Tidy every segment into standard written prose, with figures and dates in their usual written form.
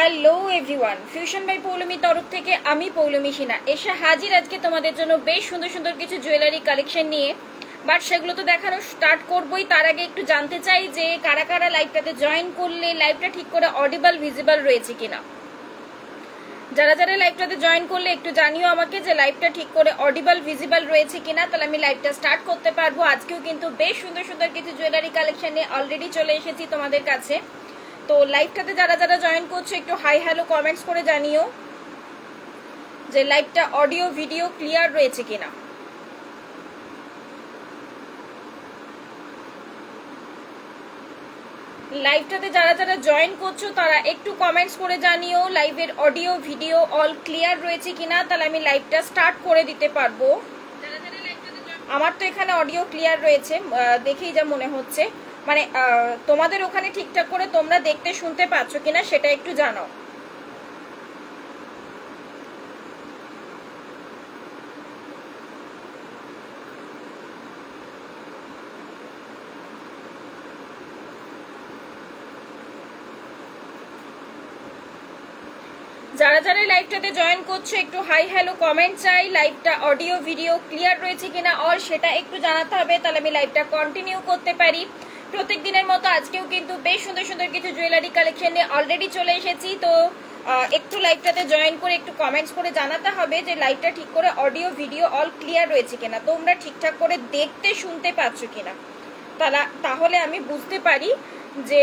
Hello everyone, fusion by পৌলমীর তরফ থেকে আমি পৌলমী সিনহা এসে হাজির আজকে তোমাদের জন্য বেশ সুন্দর সুন্দর কিছু জুয়েলারি কালেকশন নিয়ে। বাট সেগুলো তো দেখানো স্টার্ট করবোই, তার আগে একটু জানতে চাই যে কারা কারা লাইভটাতে জয়েন করলে লাইভটা ঠিক করে অডিবল ভিজিবল রয়েছে কিনা। যারা যারা লাইভটাতে জয়েন করলে একটু জানিও আমাকে যে লাইভটা ঠিক করে অডিবল ভিজিবল রয়েছে কিনা, তাহলে আমি লাইভটা স্টার্ট করতে পারবো। আজকেও কিন্তু বেশ সুন্দর সুন্দর কিছু জুয়েলারি কালেকশন নিয়ে অলরেডি চলে এসেছি তোমাদের কাছে। তো লাইভটাতে যারা যারা জয়েন করছো একটু হাই হ্যালো কমেন্টস করে জানিও যে লাইভটা অডিও ভিডিও ক্লিয়ার রয়েছে কিনা। লাইভটাতে যারা যারা জয়েন করছো তারা একটু কমেন্টস করে জানিও লাইভের অডিও ভিডিও অল ক্লিয়ার রয়েছে কিনা, তাহলে আমি লাইভটা স্টার্ট করে দিতে পারবো। আমার তো এখানে অডিও ক্লিয়ার রয়েছে, দেখেই যা মনে হচ্ছে। মানে তোমাদের ওখানে ঠিকঠাক করে তোমরা দেখতে শুনতে পাচ্ছ কিনা সেটা একটু জানাও। যারা যারা লাইভটাতে জয়েন করছো একটু হাই হ্যালো কমেন্ট চাই, লাইভটা অডিও ভিডিও ক্লিয়ার রয়েছে কিনা অল সেটা একটু জানাতে হবে, তাহলে আমি লাইভটা কন্টিনিউ করতে পারি। প্রত্যেক দিনের মতো আজকেও কিন্তু বেশ সুন্দর সুন্দর কিছু জুয়েলারি কালেকশন নিয়ে অলরেডি চলে এসেছি। তো একটু লাইভটাতে জয়েন করে একটু কমেন্টস করে জানাতে হবে যে লাইভটা ঠিক করে অডিও ভিডিও অল ক্লিয়ার রয়েছে কিনা, তোমরা ঠিকঠাক করে দেখতে শুনতে পাচ্ছ কিনা, তাহলে আমি বুঝতে পারি যে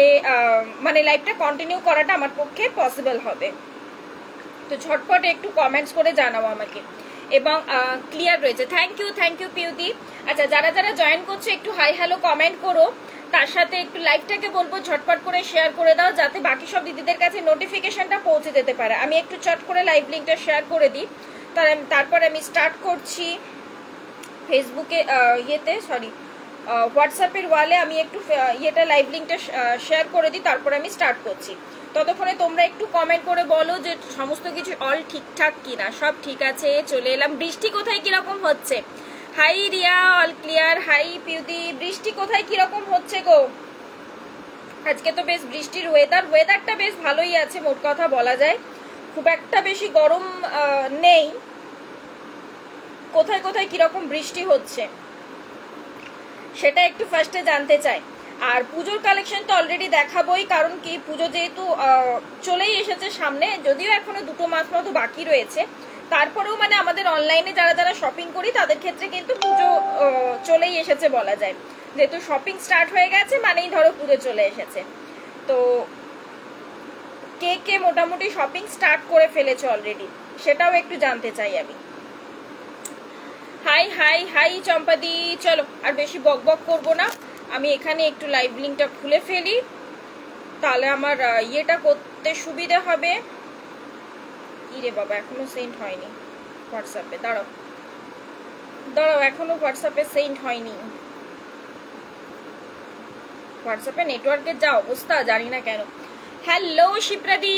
মানে লাইভটা কন্টিনিউ করাটা আমার পক্ষে পসিবল হবে। তো ঝটপট একটু কমেন্টস করে জানাও আমাকে এবং ক্লিয়ার রয়েছে। থ্যাংক ইউ পিউদি। আচ্ছা, যারা যারা জয়েন করছে একটু হাই হ্যালো কমেন্ট করো, তার সাথে একটু লাইভটাকে বলবো ঝটপট করে শেয়ার করে দাও যাতে বাকি সব দিদিদের কাছে নোটিফিকেশনটা পৌঁছে যেতে পারে। আমি একটু চট করে লাইভ লিঙ্কটা শেয়ার করে দিই, তারপর আমি স্টার্ট করছি ফেসবুকে হোয়াটসঅ্যাপের ওয়ালে আমি একটু ইয়েটা লাইভ লিঙ্কটা শেয়ার করে দিই, তারপর আমি স্টার্ট করছি। ততক্ষণে তোমরা একটু কমেন্ট করে বলো যে সমস্ত কিছু অল ঠিকঠাক কিনা। সব ঠিক আছে, চলে এলাম। বৃষ্টি কোথায় কিরকম হচ্ছে? Hi Riya, all clear. Hi পিউদি, বৃষ্টি কোথায় কিরকম হচ্ছে গো? আজকে তো বেশ বৃষ্টির ওয়েদারটা বেশ ভালোই আছে, মোট কথা বলা যায়। খুব একটা বেশি গরম নেই। কোথায় কোথায় কিরকম বৃষ্টি হচ্ছে সেটা একটু ফার্স্টে জানতে চাই। আর পুজোর কালেকশন তো অলরেডি দেখাবোই, কারণ কি পুজো যেহেতু চলেই এসেছে সামনে, যদিও এখনো 2 মাস মতো বাকি রয়েছে, তারপরেও মানে আমাদের অনলাইনে যারা যারা শপিং করি তাদের ক্ষেত্রে কিন্তু পুজো চলেই এসেছে বলা যায়। যেহেতু শপিং স্টার্ট হয়ে গেছে মানেই ধরো পুজো চলে এসেছে। তো কে কে মোটামুটি শপিং স্টার্ট করে ফেলেছে অলরেডি সেটাও একটু জানতে চাই আমি। হাই হাই হাই চম্পাদি। চলো আর বেশি বক বক করবো না, আমি এখানে একটু লাইভ লিঙ্কটা খুলে ফেলি, তাহলে আমার ইয়েটা করতে সুবিধা হবে। ইরে বাবা, এখনো সেন্ড হয়নি হোয়াটসঅ্যাপে। দাঁড়াও এখনো হোয়াটসঅ্যাপে সেন্ড হয়নি। হোয়াটসঅ্যাপে নেটওয়ার্কের যা অবস্থা জানি না কেন। হ্যালো শিপ্রাদি,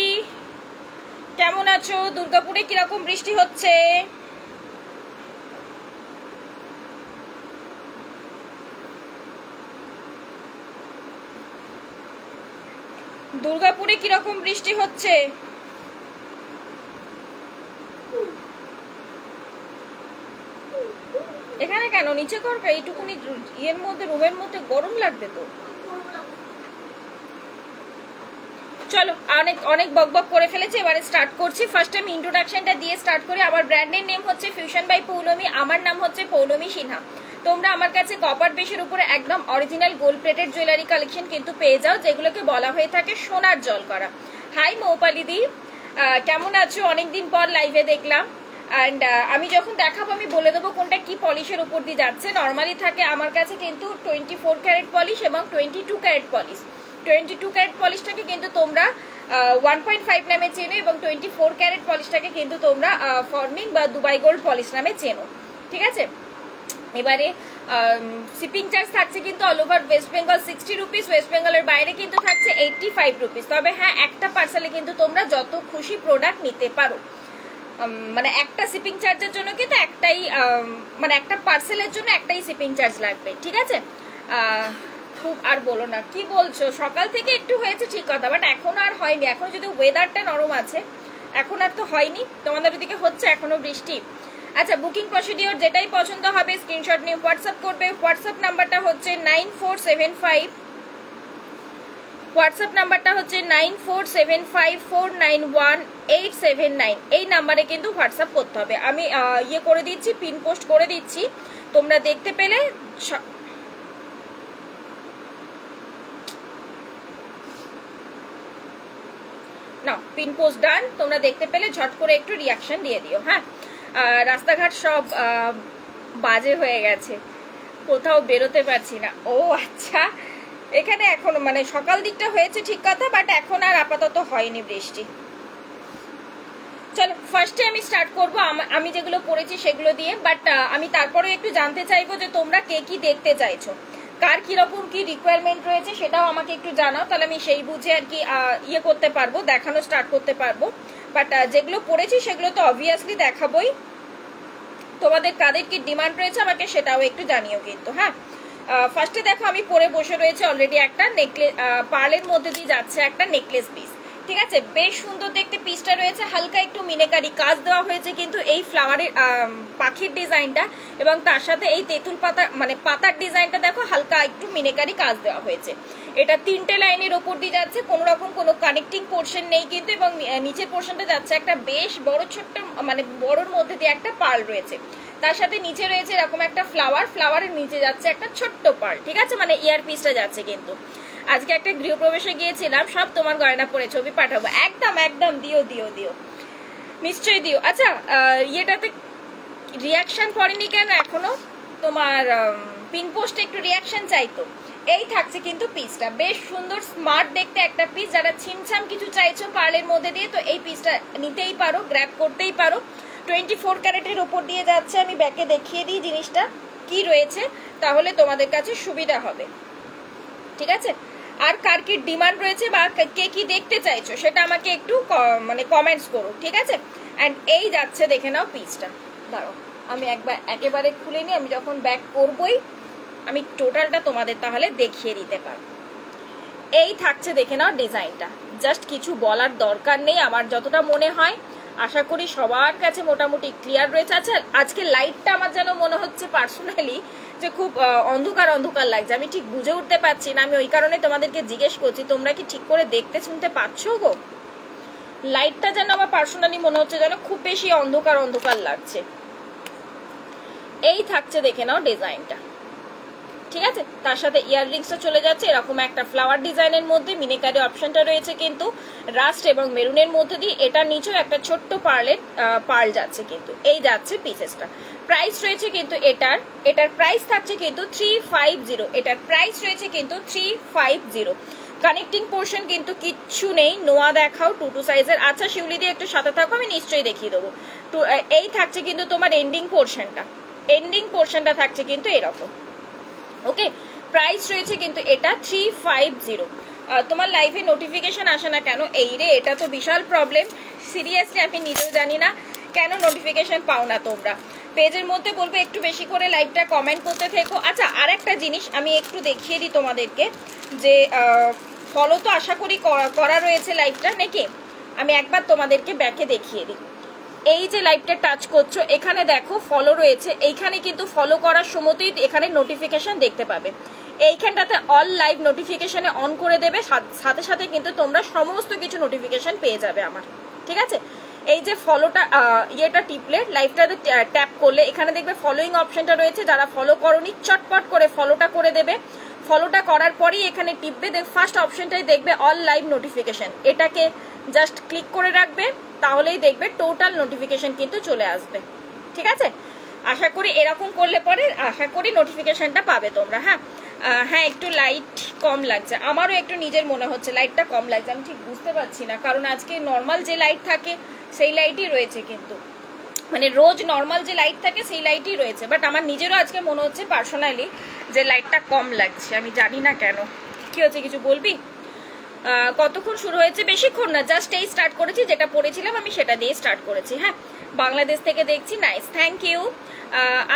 কেমন আছো? দুর্গাপুরে কিরকম বৃষ্টি হচ্ছে? দুর্গাপুরে কিরকম বৃষ্টি হচ্ছে? এখানে কেন নিচে করবে? এইটুকুনি ইয়ের মধ্যে, রুমের মধ্যে গরম লাগবে তো। চলো অনেক অনেক বকবক করে ফেলেছি, এবারে স্টার্ট করছি। ফার্স্ট আমি ইন্ট্রোডাকশনটা দিয়ে স্টার্ট করি। আমার ব্র্যান্ডের নেম হচ্ছে ফিউশন বাই পৌলমী, আমার নাম হচ্ছে পৌলমী সিনহা। তোমরা আমার কাছে কপার বেসের উপরে একদম original gold plated jewellery collection কিন্তু পেয়ে যাও, যেগুলোকে বলা হয়ে থাকে সোনার জল করা। হাই মৌপালিদি, কেমন আছো? অনেকদিন পর লাইভে দেখলাম। অ্যান্ড আমি যখন দেখাবো আমি বলে দেবো কোনটা কি পলিশের উপর দিয়ে যাচ্ছে। নর্মালি থাকে আমার কাছে কিন্তু 24 ক্যারেট পলিশ এবং 22 ক্যারেট পলিশ। 22 ক্যারেট পলিশটাকে কিন্তু তোমরা 1.5 নামে চেনো এবং 24 ক্যারেট পলিশটাকে কিন্তু তোমরা ফর্মিং বা দুবাই গোল্ড পলিশ নামে চেনো, ঠিক আছে? এবারে শিপিং চার্জ থাকছে কিন্তু all over West Bengal 60 rupees, West বেঙ্গলের বাইরে কিন্তু থাকছে 85 রুপিস। তবে হ্যাঁ, একটা পার্সেলে কিন্তু তোমরা যত খুশি প্রোডাক্ট নিতে পারো। মানে একটা শিপিং চার্জের জন্য কিন্তু একটাই, মানে একটা পার্সেলের জন্য একটাই শিপিং চার্জ লাগবে, ঠিক আছে? খুব আর বলো না, কি বলছো, সকাল থেকে একটু হয়েছে ঠিক কথা, বাট এখন আর হয়নি। এখন যদি ওয়েদারটা নরম আছে, এখন আর তো হয়নি। তোমাদের ওদিকে হচ্ছে এখনো বৃষ্টি? আচ্ছা, বুকিং প্রসিডিওর যেটাই পছন্দ হবে স্ক্রিনশট নিয়ে হোয়াটসঅ্যাপ করবে। হোয়াটসঅ্যাপ নাম্বারটা হচ্ছে 9475, হোয়াটসঅ্যাপ নাম্বারটা হচ্ছে 9475491879। এই নাম্বারে কিন্তু হোয়াটসঅ্যাপ করতে হবে। আমি ইয়ে করে দিচ্ছি, পিন পোস্ট করে দিচ্ছি, তোমরা দেখতে পেলে না, পিন পোস্ট ডান, তোমরা দেখতে পেলে ঝট করে একটু রিয়াকশন দিয়ে দিও। হ্যাঁ, রাস্তাঘাট সব বাজে হয়ে গেছে, কোথাও বেরোতে পারছি না। ও আচ্ছা, এখানে এখনো মানে সকাল দিকটা হয়েছে ঠিক কথা, বাট এখন আর আপাতত হয়নি বৃষ্টি। চলো ফার্স্টে আমি স্টার্ট করবো আমি যেগুলো পড়েছি সেগুলো দিয়ে, বাট আমি তারপরে একটু জানতে চাইবো যে তোমরা কে কি দেখতে চাইছো, কার কিরকম কি রিকোয়ারমেন্ট রয়েছে সেটাও আমাকে একটু জানাও, তাহলে আমি সেই বুঝে আর কি ইয়ে করতে পারবো, দেখানো স্টার্ট করতে পারবো। বাট যেগুলো পড়েছি সেগুলো তো অবভিয়াসলি দেখাবোই, তোমাদের কাদের কি ডিমান্ড রয়েছে আমাকে সেটাও একটু জানিও কিন্তু। হ্যাঁ, ফার্স্টে দেখো আমি পরে বসে রয়েছে অলরেডি একটা নেকলেস, পার্লের মধ্যে দিয়ে যাচ্ছে একটা নেকলেস পিস। ঠিক আছে, বেশ সুন্দর দেখতে পিসটা রয়েছে, হালকা একটু মিনেকারি কাজ দেওয়া হয়েছে কিন্তু এই ফ্লাওয়ারের পাখির ডিজাইনটা, এবং তার সাথে এই তেঁতুল পাতা মানে পাতার ডিজাইনটা দেখো হালকা একটু মিনেকারি কাজ দেওয়া হয়েছে। এটা 3টে লাইনের ওপর দিয়ে যাচ্ছে, কোনো রকম কোনো কানেক্টিং পোর্শন নেই কিন্তু, এবং নিচের পোর্শনটা যাচ্ছে একটা বেশ বড় ছোট্ট মানে বড়র মধ্যে দিয়ে একটা পার্ল রয়েছে, তার সাথে নিচে রয়েছে এরকম একটা ফ্লাওয়ারের নিচে যাচ্ছে একটা ছোট্ট পার্ল। ঠিক আছে, মানে ইয়ার পিসটা যাচ্ছে কিন্তু। আজকে একটা গৃহপ্রবেশে গিয়েছিলাম, সব তোমার গয়না পরে ছবি পাঠাবো, একদম একদম দিও দিও দিও, নিশ্চয়ই দিও। আচ্ছা, ইয়েটাতে রিয়াকশন পড়েনি কেন এখনো? তোমার পিন পোস্টে একটু রিয়াকশন চাইতো। এই থাকছে কিন্তু পিসটা, বেশ সুন্দর স্মার্ট দেখতে একটা পিস। যারা ছিমছাম কিছু চাইছো পার্লের মধ্যে দিয়ে, তো এই পিসটা নিতেই পারো, গ্র্যাব করতেই পারো। 24 ক্যারেটের ওপর দিয়ে যাচ্ছে, আমি ব্যাকে দেখিয়ে দিই জিনিসটা কি রয়েছে, তাহলে তোমাদের কাছে সুবিধা হবে। ঠিক আছে, আর কার কি ডিমান্ড রয়েছে বা কে কি দেখতে চাইছো সেটা আমাকে একটু মানে কমেন্টস করো। ঠিক আছে, অ্যান্ড এই যাচ্ছে, দেখে নাও পিসটা। দাঁড়াও আমি একেবারে খুলে নিই, আমি যখন ব্যাক করবই আমি টোটালটা তোমাদের তাহলে দেখিয়ে দিতে পারবো। এই থাকছে, দেখে নাও ডিজাইনটা, জাস্ট কিছু বলার দরকার নেই আমার যতটা মনে হয়, আশা করি সবার কাছে মোটামুটি ক্লিয়ার রয়েছে। আচ্ছা, আজকে লাইটটা আমার যেন মনে হচ্ছে পার্সোনালি যে খুব অন্ধকার অন্ধকার লাগছে, আমি ঠিক বুঝে উঠতে পারছি না, আমি ওই কারণে তোমাদেরকে জিজ্ঞেস করছি তোমরা কি ঠিক করে দেখতে শুনতে পাচ্ছ গো? লাইটটা যেন আমার পার্সোনালি মনে হচ্ছে যেন খুব বেশি অন্ধকার অন্ধকার লাগছে। এই থাকছে, দেখে নাও ডিজাইনটা। ঠিক আছে, তার সাথে ইয়াররিংসটা চলে যাচ্ছে এরকম একটা ফ্লাওয়ার ডিজাইনের মধ্যে, মিনিকারি অপশনটা রয়েছে কিন্তু রাস্ট এবং মেরুনের মধ্যে দিয়ে, এটা নিচেও একটা ছোট্ট পার্ল যাচ্ছে কিন্তু। এই যাচ্ছে পিসেসটা, প্রাইস রয়েছে কিন্তু এটার প্রাইস থাকছে কিন্তু 350, এটার প্রাইস রয়েছে কিন্তু 350। কানেক্টিং পোর্শন কিন্তু কিচ্ছু নেই, নোয়া দেখাও 2 সাইজের। আচ্ছা শিউলি দিয়ে একটু সাথে থাকো, আমি নিশ্চয়ই দেখিয়ে দেবো। তো এই থাকছে কিন্তু তোমার এন্ডিং পোর্শনটা থাকছে কিন্তু এরকম। ওকে, প্রাইস রয়েছে কিন্তু এটা 350। তোমার লাইভে নোটিফিকেশন আসে না কেন? এই রে, এটা তো বিশাল প্রবলেম, সিরিয়াসলি আমি নিজেও জানি না কেন নোটিফিকেশন পাও না তোমরা। পেজের মধ্যে বলবো একটু বেশি করে লাইভটা কমেন্ট করতে থেকো। আচ্ছা, আর একটা জিনিস আমি একটু দেখিয়ে দিই তোমাদেরকে, যে ফলো তো আশা করি করা রয়েছে লাইভটা নাকি, আমি একবার তোমাদেরকে ব্যাকে দেখিয়ে দিই। এই যে লাইভটা টাচ করছো, এখানে দেখো ফলো রয়েছে, এইখানে কিন্তু ফলো করার সময়তেই এখানে নোটিফিকেশন দেখতে পাবে। এইখানটাতে অল লাইভ নোটিফিকেশনে অন করে দেবে, সাথে সাথে কিন্তু তোমরা সমস্ত কিছু নোটিফিকেশন পেয়ে যাবে আমার। ঠিক আছে, এই যে ফলোটা ইয়েটা টিপলে, লাইভটাতে ট্যাপ করলে এখানে দেখবে ফলোইং অপশনটা রয়েছে, যারা ফলো করোনি চটপট করে ফলোটা করে দেবে। ফলোটা করার পরেই এখানে টিপবে, ফার্স্ট অপশনটাই দেখবে অল লাইভ নোটিফিকেশন, এটাকে জাস্ট ক্লিক করে রাখবে, তাহলেই দেখবে টোটাল নোটিফিকেশন কিন্তু চলে আসবে। ঠিক আছে, আশা করি এরকম করলে পরে আশা করি নোটিফিকেশনটা পাবে তোমরা। হ্যাঁ, একটু লাইট কম লাগছে, আমারও একটু নিজের মনে হচ্ছে লাইটটা কম লাগছে, আমি ঠিক বুঝতে পারছি না, কারণ আজকে নর্মাল যে লাইট থাকে সেই লাইটই রয়েছে কিন্তু, মানে রোজ নর্মাল যে লাইট থাকে সেই লাইটই রয়েছে, বাট আমার নিজেরও আজকে মনে হচ্ছে পার্সোনালি যে লাইটটা কম লাগছে, আমি জানি না কেন। কি হচ্ছে, কিছু বলবি? কতক্ষণ শুরু হয়েছে? বেশিক্ষণ না, জাস্ট এই স্টার্ট করেছি, যেটা পড়েছিলাম আমি সেটা দিয়ে স্টার্ট করেছি। হ্যাঁ, বাংলাদেশ থেকে দেখছি, নাইস, থ্যাংক ইউ।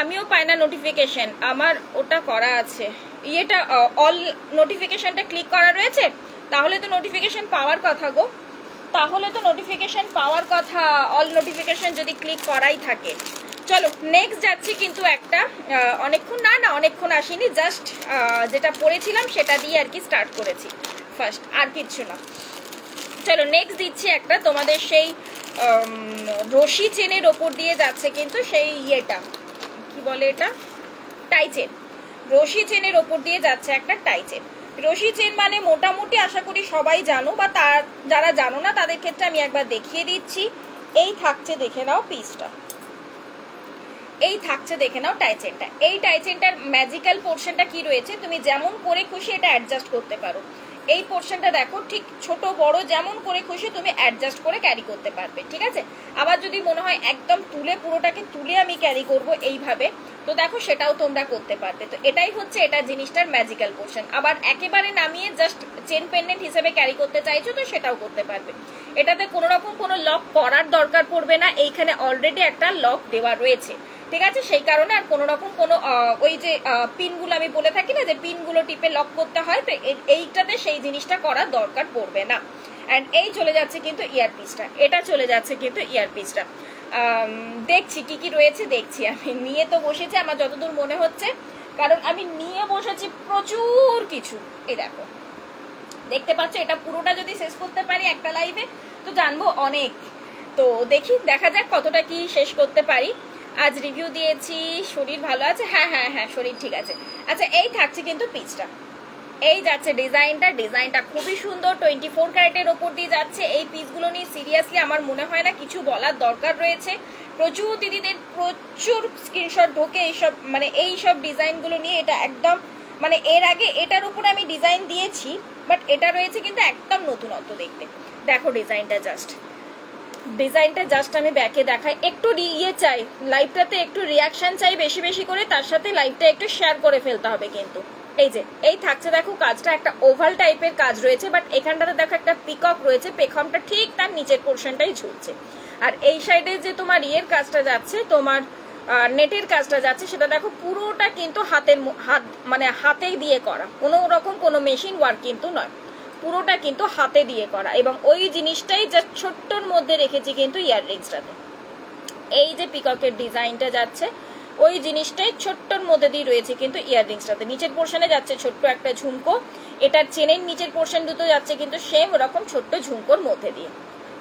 আমিও পাই না নোটিফিকেশন, আমার ওটা করা আছে, ইয়েটা অল নোটিফিকেশনটা ক্লিক করা রয়েছে, তাহলে তো নোটিফিকেশন পাওয়ার কথা গো, তাহলে তো নোটিফিকেশন পাওয়ার কথা, অল নোটিফিকেশন যদি ক্লিক করাই থাকে। চলো নেক্সট যাচ্ছি কিন্তু একটা অনেকক্ষণ না অনেকক্ষণ আসিনি, জাস্ট যেটা পড়েছিলাম সেটা দিয়ে আর কি স্টার্ট করেছি ফার্স্ট, আর কিচ্ছু না। চলো নেক্সট দিচ্ছি একটা তোমাদের সেই রশি চেনের ওপর দিয়ে যাচ্ছে কিন্তু সেই ইয়েটা কি বলে এটা, টাই চেন। রশি চেনের ওপর দিয়ে যাচ্ছে একটা টাই চেন। রশি চেন মানে মোটামুটি আশা করি সবাই জানো, বা তার যারা জানো না তাদের ক্ষেত্রে আমি একবার দেখিয়ে দিচ্ছি। এই থাকছে, দেখে নাও পিসটা, এই থাকছে দেখে নাও টাই চেনটা। এই টাই চেনটার ম্যাজিক্যাল পোর্শনটা কি রয়েছে, তুমি যেমন করে খুশি এটা অ্যাডজাস্ট করতে পারো। এই পোর্শনটা দেখো, ঠিক ছোট বড় যেমন করে খুশি তুমি অ্যাডজাস্ট করে ক্যারি করতে পারবে, ঠিক আছে। আবার যদি মনে হয় একদম তুলে পুরোটাকে তুলে আমি ক্যারি করব এইভাবে, তো দেখো সেটাও তোমরা করতে পারবে। তো এটাই হচ্ছে এটা জিনিসটার ম্যাজিক্যাল পোর্শন। আবার একেবারে নামিয়ে জাস্ট চেন পেন্ডেন্ট হিসেবে ক্যারি করতে চাইছো তো সেটাও করতে পারবে। এটাতে কোনো রকম কোনো লক করার দরকার পড়বে না, এইখানে অলরেডি একটা লক দেওয়া রয়েছে, ঠিক আছে। সেই কারণে আর কোনো রকম কোনো ওই যে পিনগুলো আমি বলে থাকি না যে পিনগুলো টিপে লক করতে হয়, তো এইটাতে সেই জিনিসটা করার দরকার পড়বে না। অ্যান্ড এই চলে যাচ্ছে কিন্তু ইয়ারপিসটা, এটা চলে যাচ্ছে কিন্তু ইয়ারপিসটা। দেখছি কি কি রয়েছে, দেখছি। আমি নিয়ে তো বসেছি আমার যতদূর মনে হচ্ছে, কারণ আমি নিয়ে বসেছি প্রচুর কিছু। এই দেখো, দেখতে পাচ্ছ, এটা পুরোটা যদি শেষ করতে পারি একটা লাইভে তো জানবো অনেক। তো দেখি, দেখা যাক কতটা কি শেষ করতে পারি। আজ রিভিউ দিয়েছি, শরীর ভালো আছে, হ্যাঁ হ্যাঁ হ্যাঁ শরীর ঠিক আছে। আচ্ছা এই থাকছে কিন্তু পিসটা, এই যাচ্ছে ডিজাইনটা খুবই সুন্দর, 24 ক্যারেটের ওপর দিয়ে যাচ্ছে। এই পিসগুলো নিয়ে সিরিয়াসলি আমার মনে হয় না কিছু বলার দরকার রয়েছে। প্রচুর দিদিদের প্রচুর স্ক্রিনশট ঢোকে এইসব মানে এইসব ডিজাইনগুলো নিয়ে। এটা একদম মানে এর আগে এটার উপরে আমি ডিজাইন দিয়েছি, বাট এটা রয়েছে কিন্তু একদম নতুনত্ব দেখতে। দেখো ডিজাইনটা জাস্ট আমি ব্যাকে দেখাই, একটু ইয়ে চাই লাইভটাতে, একটু রিয়াকশন চাই বেশি বেশি করে, তার সাথে লাইভটা একটু শেয়ার করে ফেলতে হবে কিন্তু। এই যে এই থাকছে দেখো, কাজটা একটা ওভাল টাইপের কাজ রয়েছে, বাট এখানটাতে দেখো একটা পিকক রয়েছে, পেখমটা ঠিক তার নিচের পোর্শনটাই ঝুলছে। আর এই সাইডে যে তোমার ইয়ের কাজটা যাচ্ছে, তোমার নেটের কাজটা যাচ্ছে, সেটা দেখো পুরোটা কিন্তু হাতে দিয়ে করা, কোনো রকম কোনো মেশিন ওয়ার্ক কিন্তু নয়, পুরোটা কিন্তু হাতে দিয়ে করা। এবং ওই জিনিসটাই যা ছোট্টর মধ্যে রেখেছি কিন্তু ইয়াররিংসটাতে। এই যে পিককের ডিজাইনটা যাচ্ছে ওই জিনিসটাই ছোট্টর মধ্যে দিয়ে রয়েছে কিন্তু ইয়াররিংসটাতে। নিচের পোর্শনে যাচ্ছে ছোট্ট একটা ঝুমকো, এটার চেনের নিচের পোর্শন দুটো যাচ্ছে কিন্তু সেম ওরকম ছোট্ট ঝুমকোর মধ্যে দিয়ে,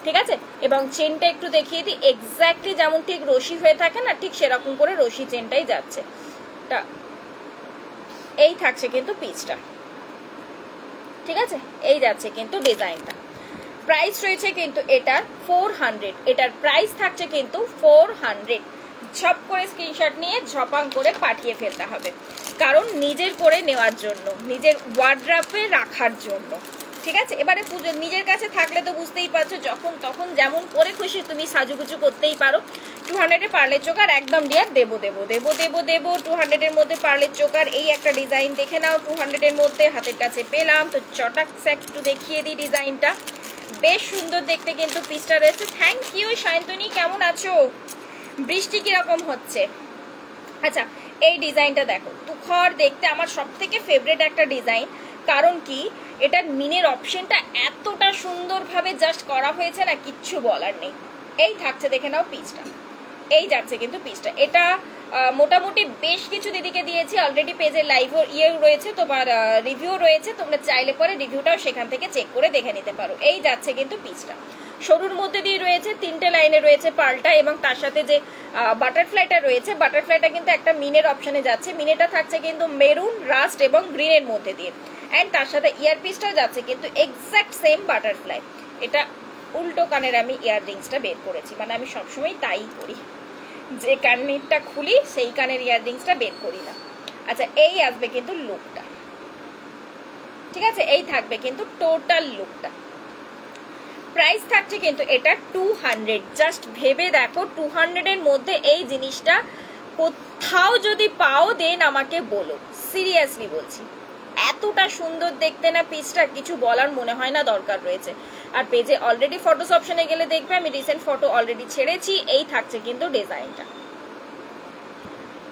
ঠিক আছে। এবং চেনটা একটু দেখিয়ে দিই, এক্স্যাক্টলি যেমন ঠিক রশি হয়ে থাকে না, ঠিক সেরকম করে রশি চেনটাই যাচ্ছে। এই থাকছে কিন্তু পিসটা, ঠিক আছে। এই যাচ্ছে কিন্তু ডিজাইনটা। প্রাইস রয়েছে কিন্তু এটার 400, এটার প্রাইস থাকছে কিন্তু 400। ঝপ করে স্ক্রিনশট নিয়ে ঝপাং করে পাঠিয়ে ফেলতে হবে, কারণ নিজের করে নেওয়ার জন্য, নিজের ওয়ার্ড্রপে রাখার জন্য, ঠিক আছে। এবারে পুজো নিজের কাছে থাকলে তো বুঝতেই পারছো, যখন তখন যেমন করে খুশি তুমি সাজুগুজু করতেই পারো। 200 পার্লের চোকার একদম ডিয়ার, দেবো 200 এর মধ্যে পার্লের চোকার। এই একটা ডিজাইন দেখে নাও, 200 এর মধ্যে হাতের কাছে পেলাম। তো চটাক একটু দেখিয়ে দিই ডিজাইনটা, বেশ সুন্দর দেখতে কিন্তু পিসটা রয়েছে। থ্যাংক ইউ শান্তনী, কেমন আছো? বৃষ্টি কিরকম হচ্ছে? আচ্ছা এই ডিজাইনটা দেখো, তুখর দেখতে আমার সব থেকে ফেভারিট একটা ডিজাইন। কারণ কি, এটার মিনের অপশনটা এতটা সুন্দরভাবে জাস্ট করা হয়েছে না, কিচ্ছু বলার নেই। এই থাকছে দেখে নাও পিসটা, এই যাচ্ছে কিন্তু পিসটা। এটা মোটামুটি বেশ কিছু দিদিকে দিয়েছি অলরেডি, পেজে লাইভ রয়েছে, তোমার রিভিউ রয়েছে, তোমরা চাইলে পরে রিভিউটাও সেখান থেকে চেক করে দেখে নিতে পারো। এই যাচ্ছে কিন্তু পিসটা, সরুর মধ্যে দিয়ে রয়েছে, 3টে লাইনে রয়েছে পাল্টা, এবং তার সাথে যে বাটারফ্লাইটা রয়েছে, বাটারফ্লাইটা কিন্তু একটা মিনের অপশনে যাচ্ছে। মিনেটা থাকছে কিন্তু মেরুন, রাস্ট এবং গ্রিনের মধ্যে দিয়ে। অ্যান্ড তার সাথে ইয়ারপিসটাও যাচ্ছে কিন্তু এক্স্যাক্ট সেম বাটারফ্লাই। এটা উল্টো কানের আমি ইয়াররিংসটা বের করেছি, মানে আমি সবসময় তাই করি, যে কানেরটা খুলি সেই কানের ইয়াররিংসটা বের করি না। আচ্ছা এই আসবে কিন্তু লুকটা, ঠিক আছে। এই থাকবে কিন্তু টোটাল লুকটা। প্রাইস থাকছে কিন্তু এটা 200। জাস্ট ভেবে দেখো, 200 এর মধ্যে এই জিনিসটা কোথাও যদি পাও দেন আমাকে বলো, সিরিয়াসলি বলছি। এতটা সুন্দর দেখতে না পিসটা, কিছু বলার মনে হয় না দরকার রয়েছে। আর পেজে অলরেডি ফটোস অপশনে গেলে দেখবে আমি রিসেন্ট ফটো অলরেডি ছেড়েছি। এই থাকছে কিন্তু ডিজাইনটা,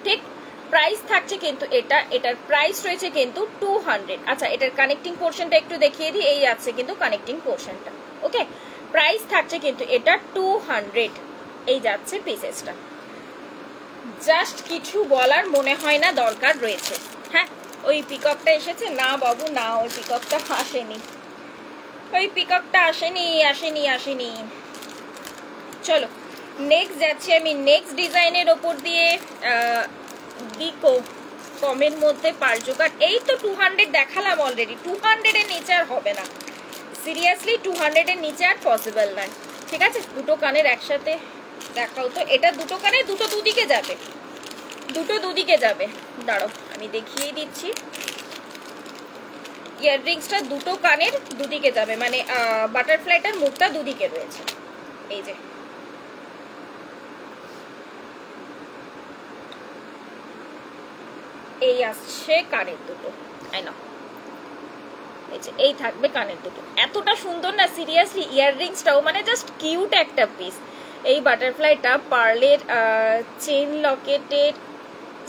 ঠিক। প্রাইস থাকছে কিন্তু এটার প্রাইস রয়েছে কিন্তু 200। আচ্ছা, এটার কানেক্টিং পোর্শনটা একটু দেখিয়ে দিই, এই আছে কিন্তু কানেক্টিং পোর্শনটা। ওকে, প্রাইস থাকছে কিন্তু এটা 200, এই যাচ্ছে পিসেসটা। জাস্ট কিছু বলার মনে হয় না দরকার রয়েছে। হ্যাঁ, ওই পিককটা এসেছে না বাবু, না ওই পিককটা আসেনি, ওই পিককটা আসেনি। চলো নেক্সট যাচ্ছি আমি, নেক্সট ডিজাইনের ওপর দিয়ে। বিকো কমের মধ্যে পারজোকার, এই তো 200 দেখালাম অলরেডি, 200 এর নিচে আর হবে না, সিরিয়াসলি 200 এর নিচে আর পসিবল নয়। ঠিক আছে, দুটো কানের একসাথে দেখাও তো। এটা দুটো কানে দুটো দুদিকে যাবে, দাঁড়াও আমি দেখিয়ে দিচ্ছি। ইয়াররিংসটা দুটো কানের দুদিকে যাবে, মানে বাটারফ্লাইটার মুখটা দুদিকে রয়েছে, এই যে এই আসছে কানের দুটো, এই থাকবে কানের দুটো। এতটা সুন্দর না সিরিয়াসলি, ইয়াররিংসটাও মানে জাস্ট কিউট একটা পিস। এই বাটারফ্লাইটা পার্লের চেন লকেটের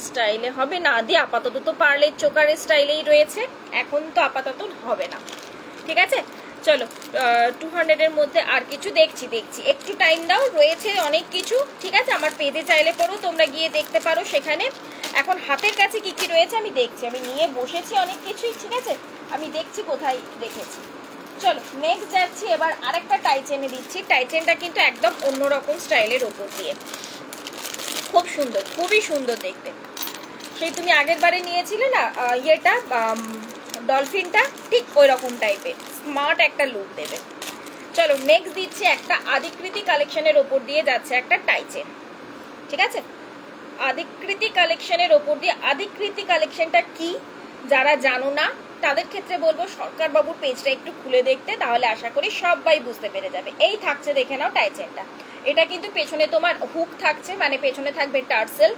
স্টাইলে হবে না, দিয়ে আপাতত তো পার্লের চোকারের স্টাইলেই রয়েছে, এখন তো আপাতত হবে না। ঠিক আছে, চলো 200 এর মধ্যে আর কিছু দেখছি, একটু টাইম দাও, রয়েছে অনেক কিছু। ঠিক আছে, আমার পেজে চাইলে পড়ো, তোমরা গিয়ে দেখতে পারো সেখানে। এখন হাতের কাছে কি কি রয়েছে আমি দেখছি, আমি নিয়ে বসেছি অনেক কিছুই। ঠিক আছে, আমি দেখছি কোথায় রেখেছি। চলো নেক্সট যাচ্ছি, এবার আরেকটা টাই চেনে দিচ্ছি। টাই চেনটা কিন্তু একদম অন্যরকম স্টাইলের ওপর দিয়ে, খুব সুন্দর, খুবই সুন্দর দেখতে। সেই তুমি আগের বারে নিয়েছিলে না ইয়েটা ডলফিনটা, ঠিক ওই রকম টাইপের স্মার্ট একটা লুক দেবে। চলো নেক্সট দিচ্ছি একটা আদিকৃতি কালেকশনের ওপর দিয়ে যাচ্ছে একটা টাই চেন। ঠিক আছে, আদিকৃতি কালেকশনের ওপর দিয়ে। আদিকৃতি কালেকশনটা কি যারা জানো না তাদের ক্ষেত্রে বলবো সরকার বাবুর পেজটা একটু খুলে দেখতে, তাহলে আশা করি সবাই বুঝতে পেরে যাবে। এই থাকছে, দেখে নাও টাই চেনটা। এটা কিন্তু পেছনে তোমার হুক থাকছে, মানে পেছনে থাকবে টার্সেল।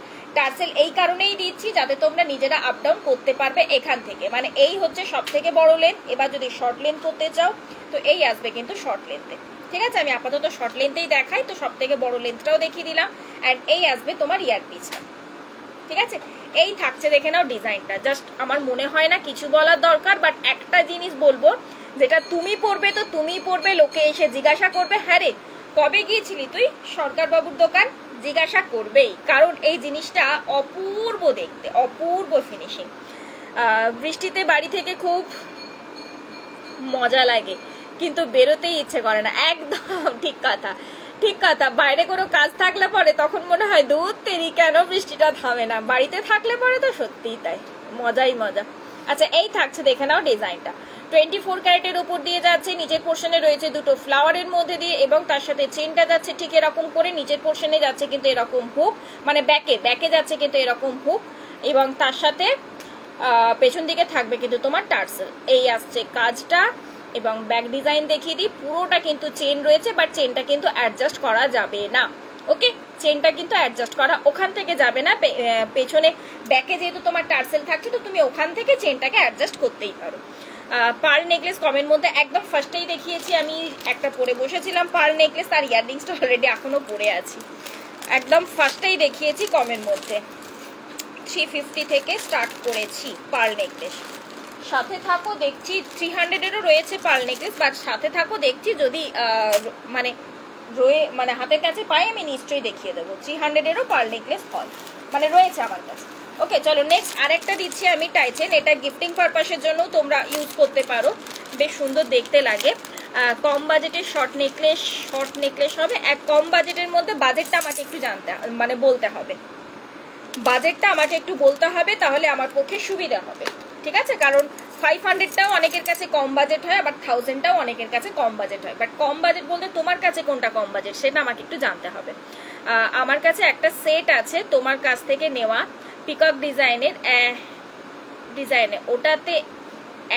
এই কারণেই দিচ্ছি যাতে তোমরা নিজেরা আপ ডাউন করতে পারবে এখান থেকে, মানে এই হচ্ছে সব থেকে বড় লেন্থ। এবার যদি শর্ট লেন্থ করতে চাও তো এই আসবে কিন্তু শর্ট লেন্থে। ঠিক আছে, আমি আপাতত শর্ট লেন্থেই দেখাই, তো সব থেকে বড় লেন্থটাও দেখিয়ে দিলাম। অ্যান্ড এই আসবে তোমার ইয়ার পিসটা। ঠিক আছে, এই থাকছে, দেখে নাও ডিজাইনটা। জাস্ট আমার মনে হয় না কিছু বলার দরকার, বাট একটা জিনিস বলবো, যেটা তুমি পরবে তো তুমি পরবে, লোকে এসে জিজ্ঞাসা করবে হ্যাঁ রে কবে গিয়েছিলি তুই সরকার বাবুর দোকান, জিজ্ঞাসা করবেই, কারণ এই জিনিসটা অপূর্ব দেখতে, অপূর্ব ফিনিশিং। বৃষ্টিতে বাড়ি থেকে খুব মজা লাগে কিন্তু বেরোতেই ইচ্ছে করে না, একদম ঠিক কথা। বাইরে কোনো কাজ থাকলে পরে তখন মনে হয় দূর তেরি কেন বৃষ্টিটা থামে না, বাড়িতে থাকলে পরে তো সত্যিই তাই, মজাই মজা। আচ্ছা, এই থাকছে, দেখে নাও ডিজাইনটা। 24 ক্যারেটের উপর দিয়ে যাচ্ছে, নিচের পোর্শনে রয়েছে দুটো ফ্লাওয়ারের মধ্যে দিয়ে, এবং তার সাথে চেনটা যাচ্ছে ঠিক এরকম করে, নিচের পোর্শনে যাচ্ছে কিন্তু এরকম হুক, মানে ব্যাকে যাচ্ছে কিন্তু এরকম হুক, এবং তার সাথে পেছন দিকে থাকবে কিন্তু তোমার টার্সেল। এই আসছে কাজটা, এবং ব্যাক ডিজাইন দেখিয়ে দিই, পুরোটা কিন্তু চেন রয়েছে, বাট চেনটা কিন্তু অ্যাডজাস্ট করা যাবে না। ওকে, চেনটা কিন্তু অ্যাডজাস্ট করা ওখান থেকে যাবে না, পেছনে ব্যাকে যেহেতু তোমার টার্সেল থাকছে তো তুমি ওখান থেকে চেনটাকে অ্যাডজাস্ট করতেই পারো। পার্ল নেকলেস কমের মধ্যে একদম ফার্স্টেই দেখিয়েছি, আমি একটা পরে বসেছিলাম পার্ল নেকলেস, তার ইয়াররিংসটা অলরেডি এখনো পরে আছি, একদম ফার্স্টেই দেখিয়েছি কমের মধ্যে। 350 থেকে স্টার্ট করেছি পার্ল নেকলেস। সাথে থাকো, দেখছি 300-এরও রয়েছে পার্ল নেকলেস, বাট সাথে থাকো, দেখছি যদি মানে হাতের কাছে পাই আমি নিশ্চয়ই দেখিয়ে দেবো। 300-এরও পার্ল নেকলেস হয়, মানে রয়েছে আমার কাছে। ওকে, চলো নেক্সট আরেকটা দিচ্ছি আমি টাই চেন। এটা গিফটিং পারপাসের জন্য তোমরা ইউজ করতে পারো, বেশ সুন্দর দেখতে লাগে। কম বাজেটের শর্ট নেকলেস হবে। এক কম বাজেটের মধ্যে বাজেটটা আমাকে একটু বলতে হবে, বাজেটটা আমাকে একটু বলতে হবে, তাহলে আমার পক্ষে সুবিধা হবে। ঠিক আছে, কারণ 500টাও অনেকের কাছে কম বাজেট হয়, আবার 1000টাও অনেকের কাছে কম বাজেট হয়, বাট কম বাজেট বলতে তোমার কাছে কোনটা কম বাজেট সেটা আমাকে একটু জানতে হবে। আমার কাছে একটা সেট আছে তোমার কাছ থেকে নেওয়া, পিকক ডিজাইনের, ওটাতে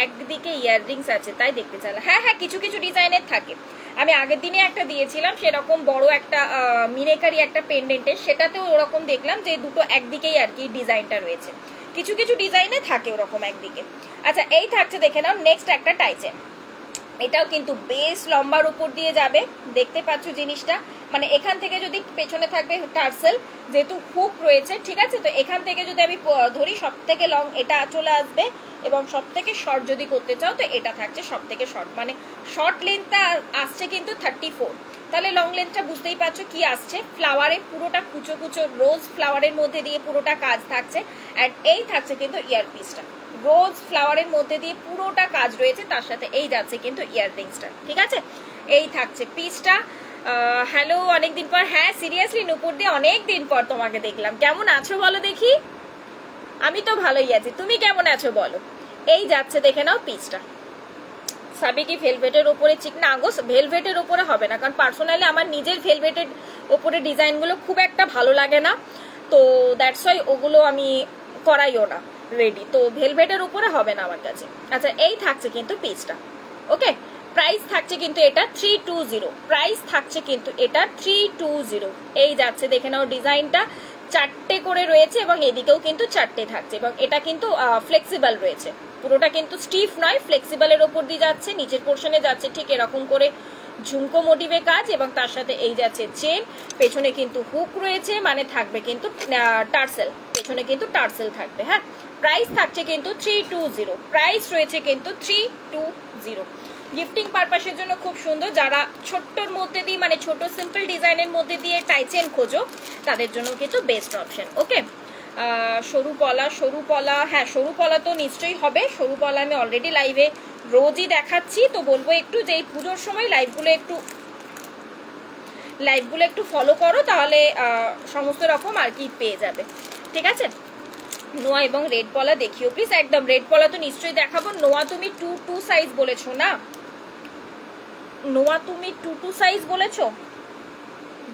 একদিকে ইয়াররিংস আছে, তাই দেখতে চাইলাম। হ্যাঁ, কিছু কিছু ডিজাইনের থাকে, আমি আগের দিনে একটা দিয়েছিলাম সেরকম বড় একটা মিনেকারি একটা পেন্ডেন্টের, সেটাতেও ওরকম দেখলাম যে দুটো একদিকেই আর কি ডিজাইনটা রয়েছে, কিছু কিছু ডিজাইনে থাকে ওরকম একদিকে। আচ্ছা, এই থাকছে, দেখে নাও নেক্সট একটা টাই চেন। এটাও কিন্তু বেশ লম্বার উপর দিয়ে যাবে, দেখতে পাচ্ছ জিনিসটা, মানে এখান থেকে যদি পেছনে থাকবে টার্সেল, যেহেতু হুক রয়েছে, ঠিক আছে? তো এখান থেকে যদি আমি ধরি সব থেকে লং এটা চলে আসবে, এবং সব থেকে শর্ট যদি করতে চাও তো এটা থাকছে সব থেকে শর্ট, মানে শর্ট লেন্থটা আসছে কিন্তু 34। তাহলে লং লেন্থটা বুঝতেই পারছো কি আসছে, ফ্লাওয়ারে পুরোটা কুচো কুচো রোজ ফ্লাওয়ারের মধ্যে দিয়ে পুরোটা কাজ থাকছে। অ্যান্ড এই থাকছে কিন্তু ইয়ারপিসটা, রোজ ফ্লাওয়ারের মধ্যে দিয়ে পুরোটা কাজ রয়েছে, তার সাথে এই যাচ্ছে কিন্তু ইয়াররিংসটা, ঠিক আছে? এই থাকছে পিসটা। হ্যালো, অনেকদিন পর। হ্যাঁ সিরিয়াসলি নুপুর দিয়ে অনেকদিন পর তোমাকে দেখলাম। কেমন আছো বলো দেখি? আমি তো ভালোই আছি, তুমি কেমন আছো বলো? এই যাচ্ছে, দেখে নাও পিসটা। সাবেকি ভেলভেটের উপরে চিক না গো, ভেলভেটের উপরে হবে না, কারণ পার্সোনালি আমার নিজের ভেলভেটের উপরে ডিজাইনগুলো খুব একটা ভালো লাগে না, তো দ্যাটস ওয়াই ওগুলো আমি করাইও না রেডি, তো ভেলভেটের উপরে হবে না আমার কাছে। আচ্ছা এই থাকছে কিন্তু পিসটা, ওকে? প্রাইস থাকছে কিন্তু এটা 320, প্রাইস থাকছে কিন্তু এটা 320। এই যাচ্ছে, দেখে নাও ডিজাইনটা, চারটে করে রয়েছে এবং এদিকেও কিন্তু চারটে থাকছে, এবং এটা কিন্তু ফ্লেক্সিবল রয়েছে, পুরোটা কিন্তু স্টিফ নয়, ফ্লেক্সিবলের ওপর দিয়ে যাচ্ছে, নিচের পোর্শনে যাচ্ছে ঠিক এরকম করে ঝুমকো মোটিভে কাজ, এবং তার সাথে এই যাচ্ছে চেন, পেছনে কিন্তু হুক রয়েছে, মানে থাকবে কিন্তু টার্সেল, পেছনে কিন্তু টার্সেল থাকবে। হ্যাঁ, প্রাইস থাকছে কিন্তু 320, প্রাইস রয়েছে কিন্তু 320। গিফটিং পারপাসের জন্য খুব সুন্দর, যারা ছোট্টর মধ্যে দিয়ে মানে ছোট সিম্পল ডিজাইনের মধ্যে দিয়ে টাই চেন খোঁজো তাদের জন্য কিন্তু বেস্ট অপশন। ওকে, সরু পলা, হ্যাঁ সরু পলা তো নিশ্চয়ই হবে, সরু পলা আমি অলরেডি লাইভে রোজই দেখাচ্ছি, তো বলবো একটু যে এই পুজোর সময় লাইভগুলো একটু ফলো করো, তাহলে সমস্ত রকম আর কি পেয়ে যাবে, ঠিক আছে? নোয়া এবং রেড পলা দেখিও প্লিজ। একদম রেড পলা তো নিশ্চয়ই দেখাবো। নোয়া তুমি 2 সাইজ বলেছো না? নোয়া তুমি 2 সাইজ বলেছো?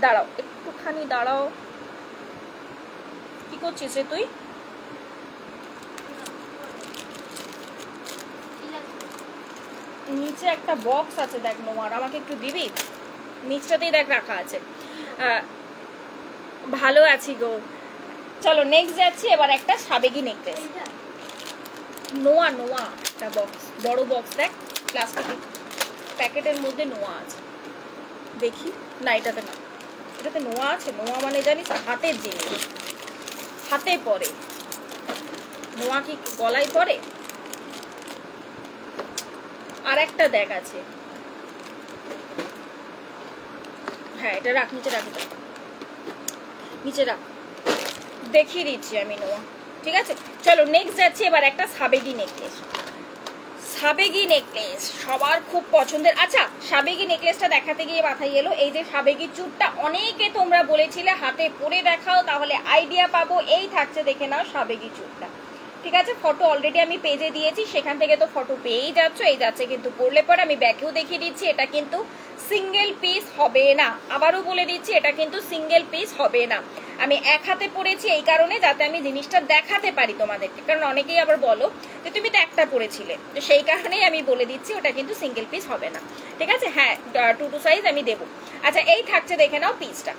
দাঁড়াও একটুখানি দাঁড়াও, কি করছিস রে তুই? নিচে একটা বক্স আছে দেখ নোয়ার, আমাকে একটু দিবি? নিচটাতেই দেখ রাখা আছে। ভালো আছি গো। চলো নেক্সট যাচ্ছি, এবার একটা সাবেকি নেকলেস। নোয়া একটা বক্স, বড় বক্স দেখ, প্লাস্টিকের প্যাকেটের মধ্যে নোয়া আছে, দেখি না এটাতে না, এটাতে নোয়া আছে। নোয়া মানে জানিস হাতের জিনিস, হাতে পরে। নোয়া কি গলায় পরে? আর একটা দেখ আছে, হ্যাঁ এটা রাখ, নিচে রাখ, দেখিয়ে দিচ্ছি আমি নোয়া, ঠিক আছে? চলো নেক্সট যাচ্ছি, এবার একটা সাবেকি নেকলেস। সাবেকি নেকলেস সবার খুব পছন্দের। আচ্ছা, সাবেকি নেকলেসটা দেখাতে গিয়ে মাথায় এলো, এই যে সাবেকি চুড়টা অনেকে তোমরা বলেছিলে হাতে পরে দেখাও তাহলে আইডিয়া পাবো। এই থাকছে, দেখে নাও সাবেকি চুড়টা, ঠিক আছে? ফটো অলরেডি আমি পেজে দিয়েছি, সেখান থেকে তো ফটো পেয়েই যাচ্ছ। এই যাচ্ছে কিন্তু পরলে পরে, আমি ব্যাকেও দেখিয়ে দিচ্ছি, এটা কিন্তু সিঙ্গেল পিস হবে না, আবারও বলে দিচ্ছি এটা কিন্তু সিঙ্গেল পিস হবে না। আমি এক হাতে পরেছি এই কারণে যাতে আমি জিনিসটা দেখাতে পারি তোমাদেরকে, কারণ অনেকেই আবার বলো যে তুমি তো একটা পরেছিলে, তো সেই কারণেই আমি বলে দিচ্ছি ওটা কিন্তু সিঙ্গেল পিস হবে না, ঠিক আছে? হ্যাঁ 2 সাইজ আমি দেবো। আচ্ছা এই থাকছে, দেখে নাও পিসটা,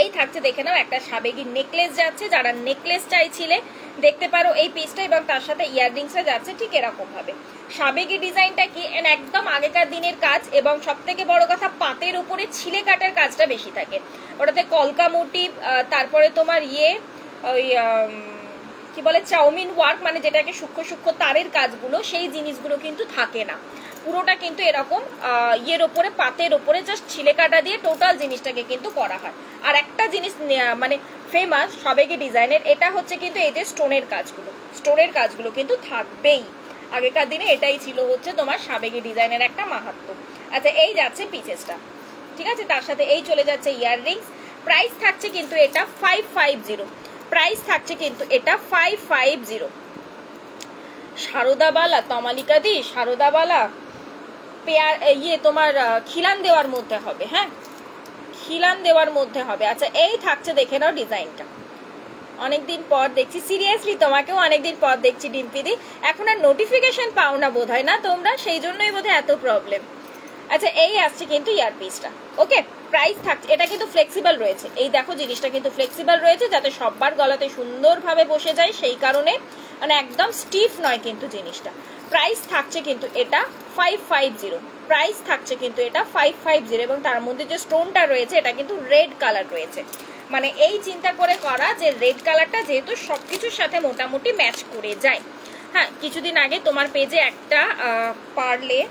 এই থাকছে দেখে নাও একটা সাবেকি নেকলেস যাচ্ছে, যারা নেকলেস চাইছিলে দেখতে পারো এই পিসটা, এবং তার সাথে ইয়াররিংসটা যাচ্ছে ঠিক এরকম ভাবে। সাবেকি ডিজাইনটা কি একদম আগেকার দিনের কাজ, এবং সব থেকে বড় কথা পাতের উপরে ছিলে কাটার কাজটা বেশি থাকে, ওটাতে কলকা মোটিভ, তারপরে তোমার ওই কি বলে চাউমিন ওয়ার্ক, মানে যেটাকে সূক্ষ্ম সূক্ষ্ম তারের কাজগুলো, সেই জিনিসগুলো কিন্তু থাকে না, পুরোটা কিন্তু এরকম ওপরে পাতের ওপরে জাস্ট ছিলে কাটা দিয়ে টোটাল জিনিসটাকে কিন্তু করা হয়। আর একটা জিনিস মানে ফেমাস সাবেকি ডিজাইনের, এটা হচ্ছে কিন্তু এই যে স্টোনের কাজগুলো কিন্তু থাকবেই, আগেকার দিনে এটাই ছিল হচ্ছে তোমার সাবেকি ডিজাইনের একটা মাহাত্ম্য। আচ্ছা এই যাচ্ছে পিসেসটা, ঠিক আছে? তার সাথে এই চলে যাচ্ছে ইয়াররিংস। প্রাইস থাকছে কিন্তু এটা 550, প্রাইস থাকছে কিন্তু এটা 550। সারদাবালা, তমালিকা দি সারদাবালা পেয়ার তোমার খিলান দেওয়ার মধ্যে হবে, হ্যাঁ খিলান দেওয়ার মধ্যে হবে। আচ্ছা এই থাকছে, দেখে নাও ডিজাইনটা, অনেকদিন পর দেখছি, সিরিয়াসলি তোমাকেও অনেকদিন পর দেখছি ডিম্পিদি, এখন আর নোটিফিকেশন পাও না বোধহয় না তোমরা, সেই জন্যই বোধহয় এত প্রবলেম। আচ্ছা এই আসছে কিন্তু ইয়ারপিসটা, ওকে? প্রাইস থাকছে, এটা কিন্তু ফ্লেক্সিবল রয়েছে, এই দেখো জিনিসটা কিন্তু ফ্লেক্সিবল রয়েছে যাতে সববার গলাতে সুন্দরভাবে বসে যায়, সেই কারণে মানে একদম স্টিফ নয় কিন্তু জিনিসটা। প্রাইস থাকছে কিন্তু এটা 550, প্রাইস থাকছে কিন্তু এটা 550 এবং তার মধ্যে যে স্টোনটা রয়েছে এটা কিন্তু রেড কালার রয়েছে, মানে এই চিন্তা করে করা যে রেড কালারটা যেহেতু সবকিছুর সাথে মোটামুটি ম্যাচ করে যায়। হ্যাঁ, কিছুদিন আগে তোমার পেজে একটা পার্লে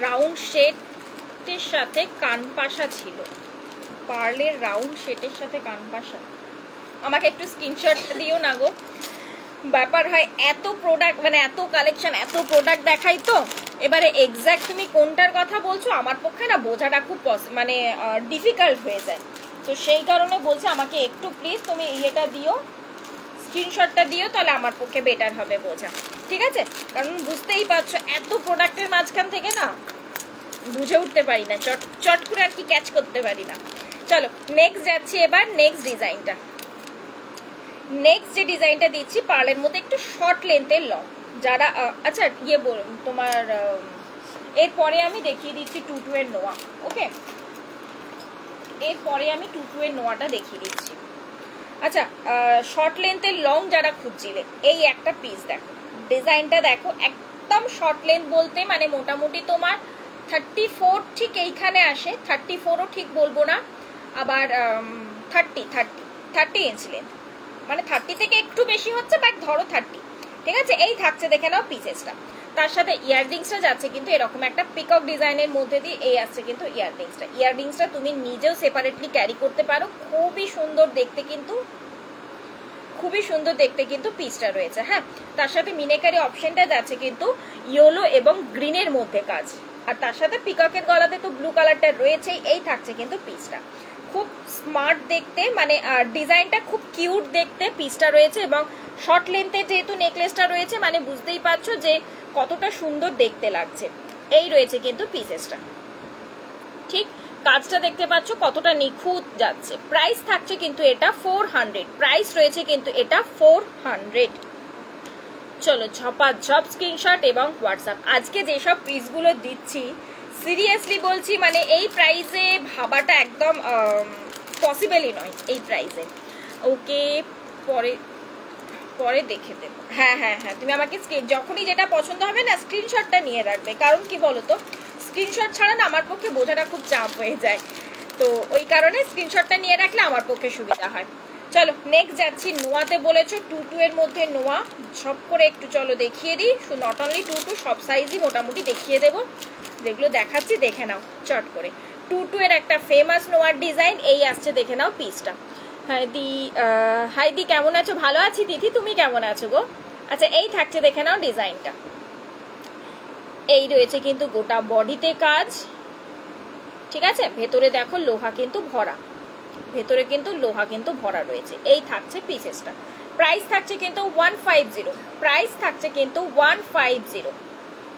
রাউন্ড শেডের সাথে কানপাশা ছিল, পার্লের রাউন্ড শেডের সাথে কানপাশা, আমাকে একটু স্ক্রিনশট দিও না গো। ব্যাপার হয় এত প্রোডাক্ট, মানে এত কালেকশন, এত প্রোডাক্ট দেখাই তো, এবারে এক্স্যাক্ট তুমি কোনটার কথা বলছো আমার পক্ষে না বোঝাটা খুব মানে ডিফিকাল্ট হয়ে যায়। তো সেই কারণে বলছি আমাকে একটু প্লিজ তুমি ইয়েটা দিও, স্ক্রিনশটটা দিও, তাহলে আমার পক্ষে বেটার হবে বোঝা, ঠিক আছে? কারণ বুঝতেই পারছো এত প্রোডাক্টের মাঝখান থেকে না বুঝে উঠতে পারি না, চট করে আর কি ক্যাচ করতে পারি না। চলো নেক্সট যাচ্ছি, এবার নেক্সট ডিজাইনটা। নেক্সট যে ডিজাইনটা দিচ্ছি পার্লের মধ্যে একটু শর্ট লেন্থের লং, যারা আচ্ছা ইয়ে বলুন তোমার এরপরে আমি দেখিয়ে দিচ্ছি 2 এর নোয়া। ওকে, এরপরে আমি 2 এর নোয়াটা দেখিয়ে দিচ্ছি। আচ্ছা, শর্ট লেন্থের লং যারা খুঁজছিলে, এই একটা পিস দেখো, ডিজাইনটা দেখো, একদম শর্ট লেন্থ বলতে মানে মোটামুটি তোমার 34 ঠিক এইখানে আসে, 34ও ঠিক বলবো না, আবার 30 ইঞ্চ লেন্থ, মানে 30 থেকে একটু বেশি হচ্ছে, বাট ধরো 30, ঠিক আছে? এই থাকছে, দেখে নাও পিসেসটা। তার সাথে ইয়াররিংসটা যাচ্ছে কিন্তু এরকম একটা পিকক ডিজাইনের মধ্যে দিয়ে, এই আসছে কিন্তু ইয়াররিংসটা তুমি নিজেও সেপারেটলি ক্যারি করতে পারো, খুবই সুন্দর দেখতে কিন্তু, খুবই সুন্দর দেখতে কিন্তু পিসটা রয়েছে। হ্যাঁ, তার সাথে মিনেকারি অপশনটা যাচ্ছে কিন্তু ইয়েলো এবং গ্রিনের মধ্যে কাজ, আর তার সাথে পিককের গলাতে তো ব্লু কালারটা রয়েছেই। এই থাকছে কিন্তু পিসটা, খুব স্মার্ট দেখতে, মানে ডিজাইনটা খুব কিউট দেখতে পিসটা রয়েছে, এবং শর্ট লেন্থের যেহেতু নেকলেসটা রয়েছে মানে বুঝতেই পারছো যে কতটা সুন্দর দেখতে লাগছে। এই রয়েছে কিন্তু পিসেসটা, ঠিক কাজটা দেখতে পাচ্ছ কতটা নিখুঁত যাচ্ছে। প্রাইস থাকছে কিন্তু এটা 400, প্রাইস রয়েছে কিন্তু এটা 400। চলো ঝপাঝপ স্ক্রিনশট এবং হোয়াটসঅ্যাপ। আজকে যেসব পিসগুলো দিচ্ছি সিরিয়াসলি বলছি, মানে এই প্রাইসে ভাবাটা একদম পসিবলই নয় এই প্রাইসে। ওকে, পরে দেখে দেবো। হ্যাঁ হ্যাঁ হ্যাঁ, তুমি আমাকে যখনই যেটা পছন্দ হবে না স্ক্রিনশটটা নিয়ে রাখবে, কারণ কি বলতো স্ক্রিনশট ছাড়া না আমার পক্ষে বোঝাটা খুব চাপ হয়ে যায়, তো ওই কারণে স্ক্রিনশটটা নিয়ে রাখলে আমার পক্ষে সুবিধা হয়। চলো নেক্সট যাচ্ছি, নোয়াতে বলেছো 2 এর মধ্যে নোয়া, সব করে একটু চলো দেখিয়ে দিই, নট অনলি 2 সব সাইজই মোটামুটি দেখিয়ে দেবো, যেগুলো দেখাচ্ছি দেখে নাও চট করে। 2 এর একটা ফেমাস নোয়ার ডিজাইন, এই আসছে দেখে নাও পিসটা। হাই দি কেমন আছো? ভালো আছি দিদি, তুমি কেমন আছো গো? আচ্ছা, এই থাকছে দেখে নাও ডিজাইনটা, এই রয়েছে কিন্তু গোটা বডিতে কাজ, ঠিক আছে? ভেতরে দেখো লোহা কিন্তু ভরা, ভেতরে কিন্তু লোহা কিন্তু ভরা রয়েছে। এই থাকছে পিসেসটা, প্রাইস থাকছে কিন্তু 150, প্রাইস থাকছে কিন্তু 150।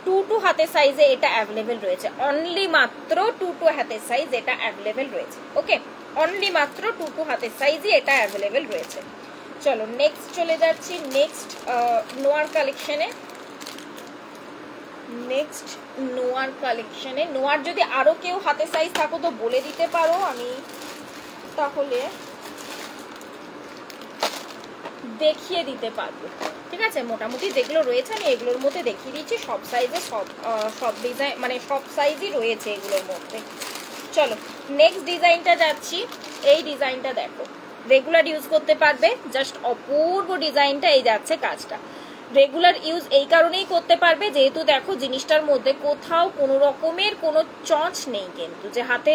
2 হাতের সাইজে এটা অ্যাভেলেবেল রয়েছে, অনলি মাত্র 2 হাতের সাইজ এটা অ্যাভেলেবেল রয়েছে। ওকে, অনলি মাত্র 2 হাতের সাইজই এটা অ্যাভেলেবেল রয়েছে। চলো নেক্সট চলে যাচ্ছি, নেক্সট নোয়ার কালেকশনে। নেক্সট নোয়ার কালেকশনে, নোয়ার যদি আরো কেউ হাতের সাইজ থাকো তো বলে দিতে পারো, আমি তাহলে দেখিয়ে দিতে পারবো, ঠিক আছে? মোটামুটি যেগুলো রয়েছে আমি এগুলোর মধ্যে দেখিয়ে দিচ্ছি, সব সাইজে সব ডিজাইন, মানে সব সাইজই রয়েছে এগুলোর মধ্যে। চলো নেক্সট ডিজাইনটা যাচ্ছি, এই ডিজাইনটা দেখো, রেগুলার ইউজ করতে পারবে, জাস্ট অপূর্ব ডিজাইনটা। এই যাচ্ছে কাজটা, রেগুলার ইউজ এই কারণেই করতে পারবে যেহেতু দেখো জিনিসটার মধ্যে কোথাও কোনো রকমের কোনো চঞ্চ নেই, কিন্তু যে হাতে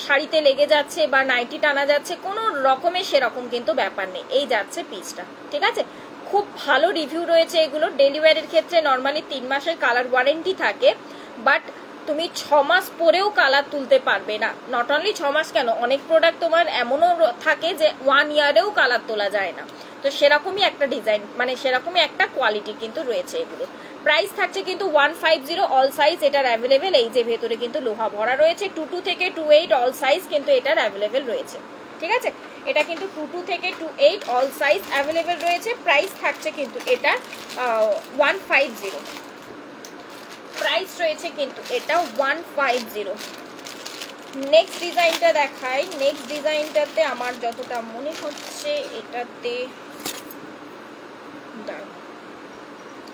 শাড়িতে লেগে যাচ্ছে বা নাইটি টানা যাচ্ছে কোনো রকমের সেরকম কিন্তু ব্যাপার নেই। এই যাচ্ছে পিসটা, ঠিক আছে? খুব ভালো রিভিউ রয়েছে এগুলো। ডেলিভারির ক্ষেত্রে নর্মালি 3 মাসের কালার ওয়ারেন্টি থাকে, বাট তুমি 6 মাস পরেও কালার তুলতে পারবে না। নট অনলি 6 মাস কেন, অনেক প্রোডাক্ট তোমার এমনও থাকে যে 1 ইয়ারেও কালার তোলা যায় না, তো সেরকমই একটা ডিজাইন, মানে সেরকমই একটা কোয়ালিটি কিন্তু রয়েছে এগুলো। প্রাইস থাকছে কিন্তু 150, অল সাইজ এটার অ্যাভেলেবেল। এই যে ভেতরে কিন্তু লোহা ভরা রয়েছে, 22 থেকে 28 অল সাইজ কিন্তু এটার অ্যাভেলেবেল রয়েছে, ঠিক আছে? এটা কিন্তু 22 থেকে 28 অল সাইজ অ্যাভেলেবেল রয়েছে। প্রাইস থাকছে কিন্তু এটা 150, প্রাইস রয়েছে কিন্তু এটা 150। নেক্সট ডিজাইনটা দেখাই, নেক্সট ডিজাইনটাতে আমার যতটা মনে হচ্ছে এটাতে,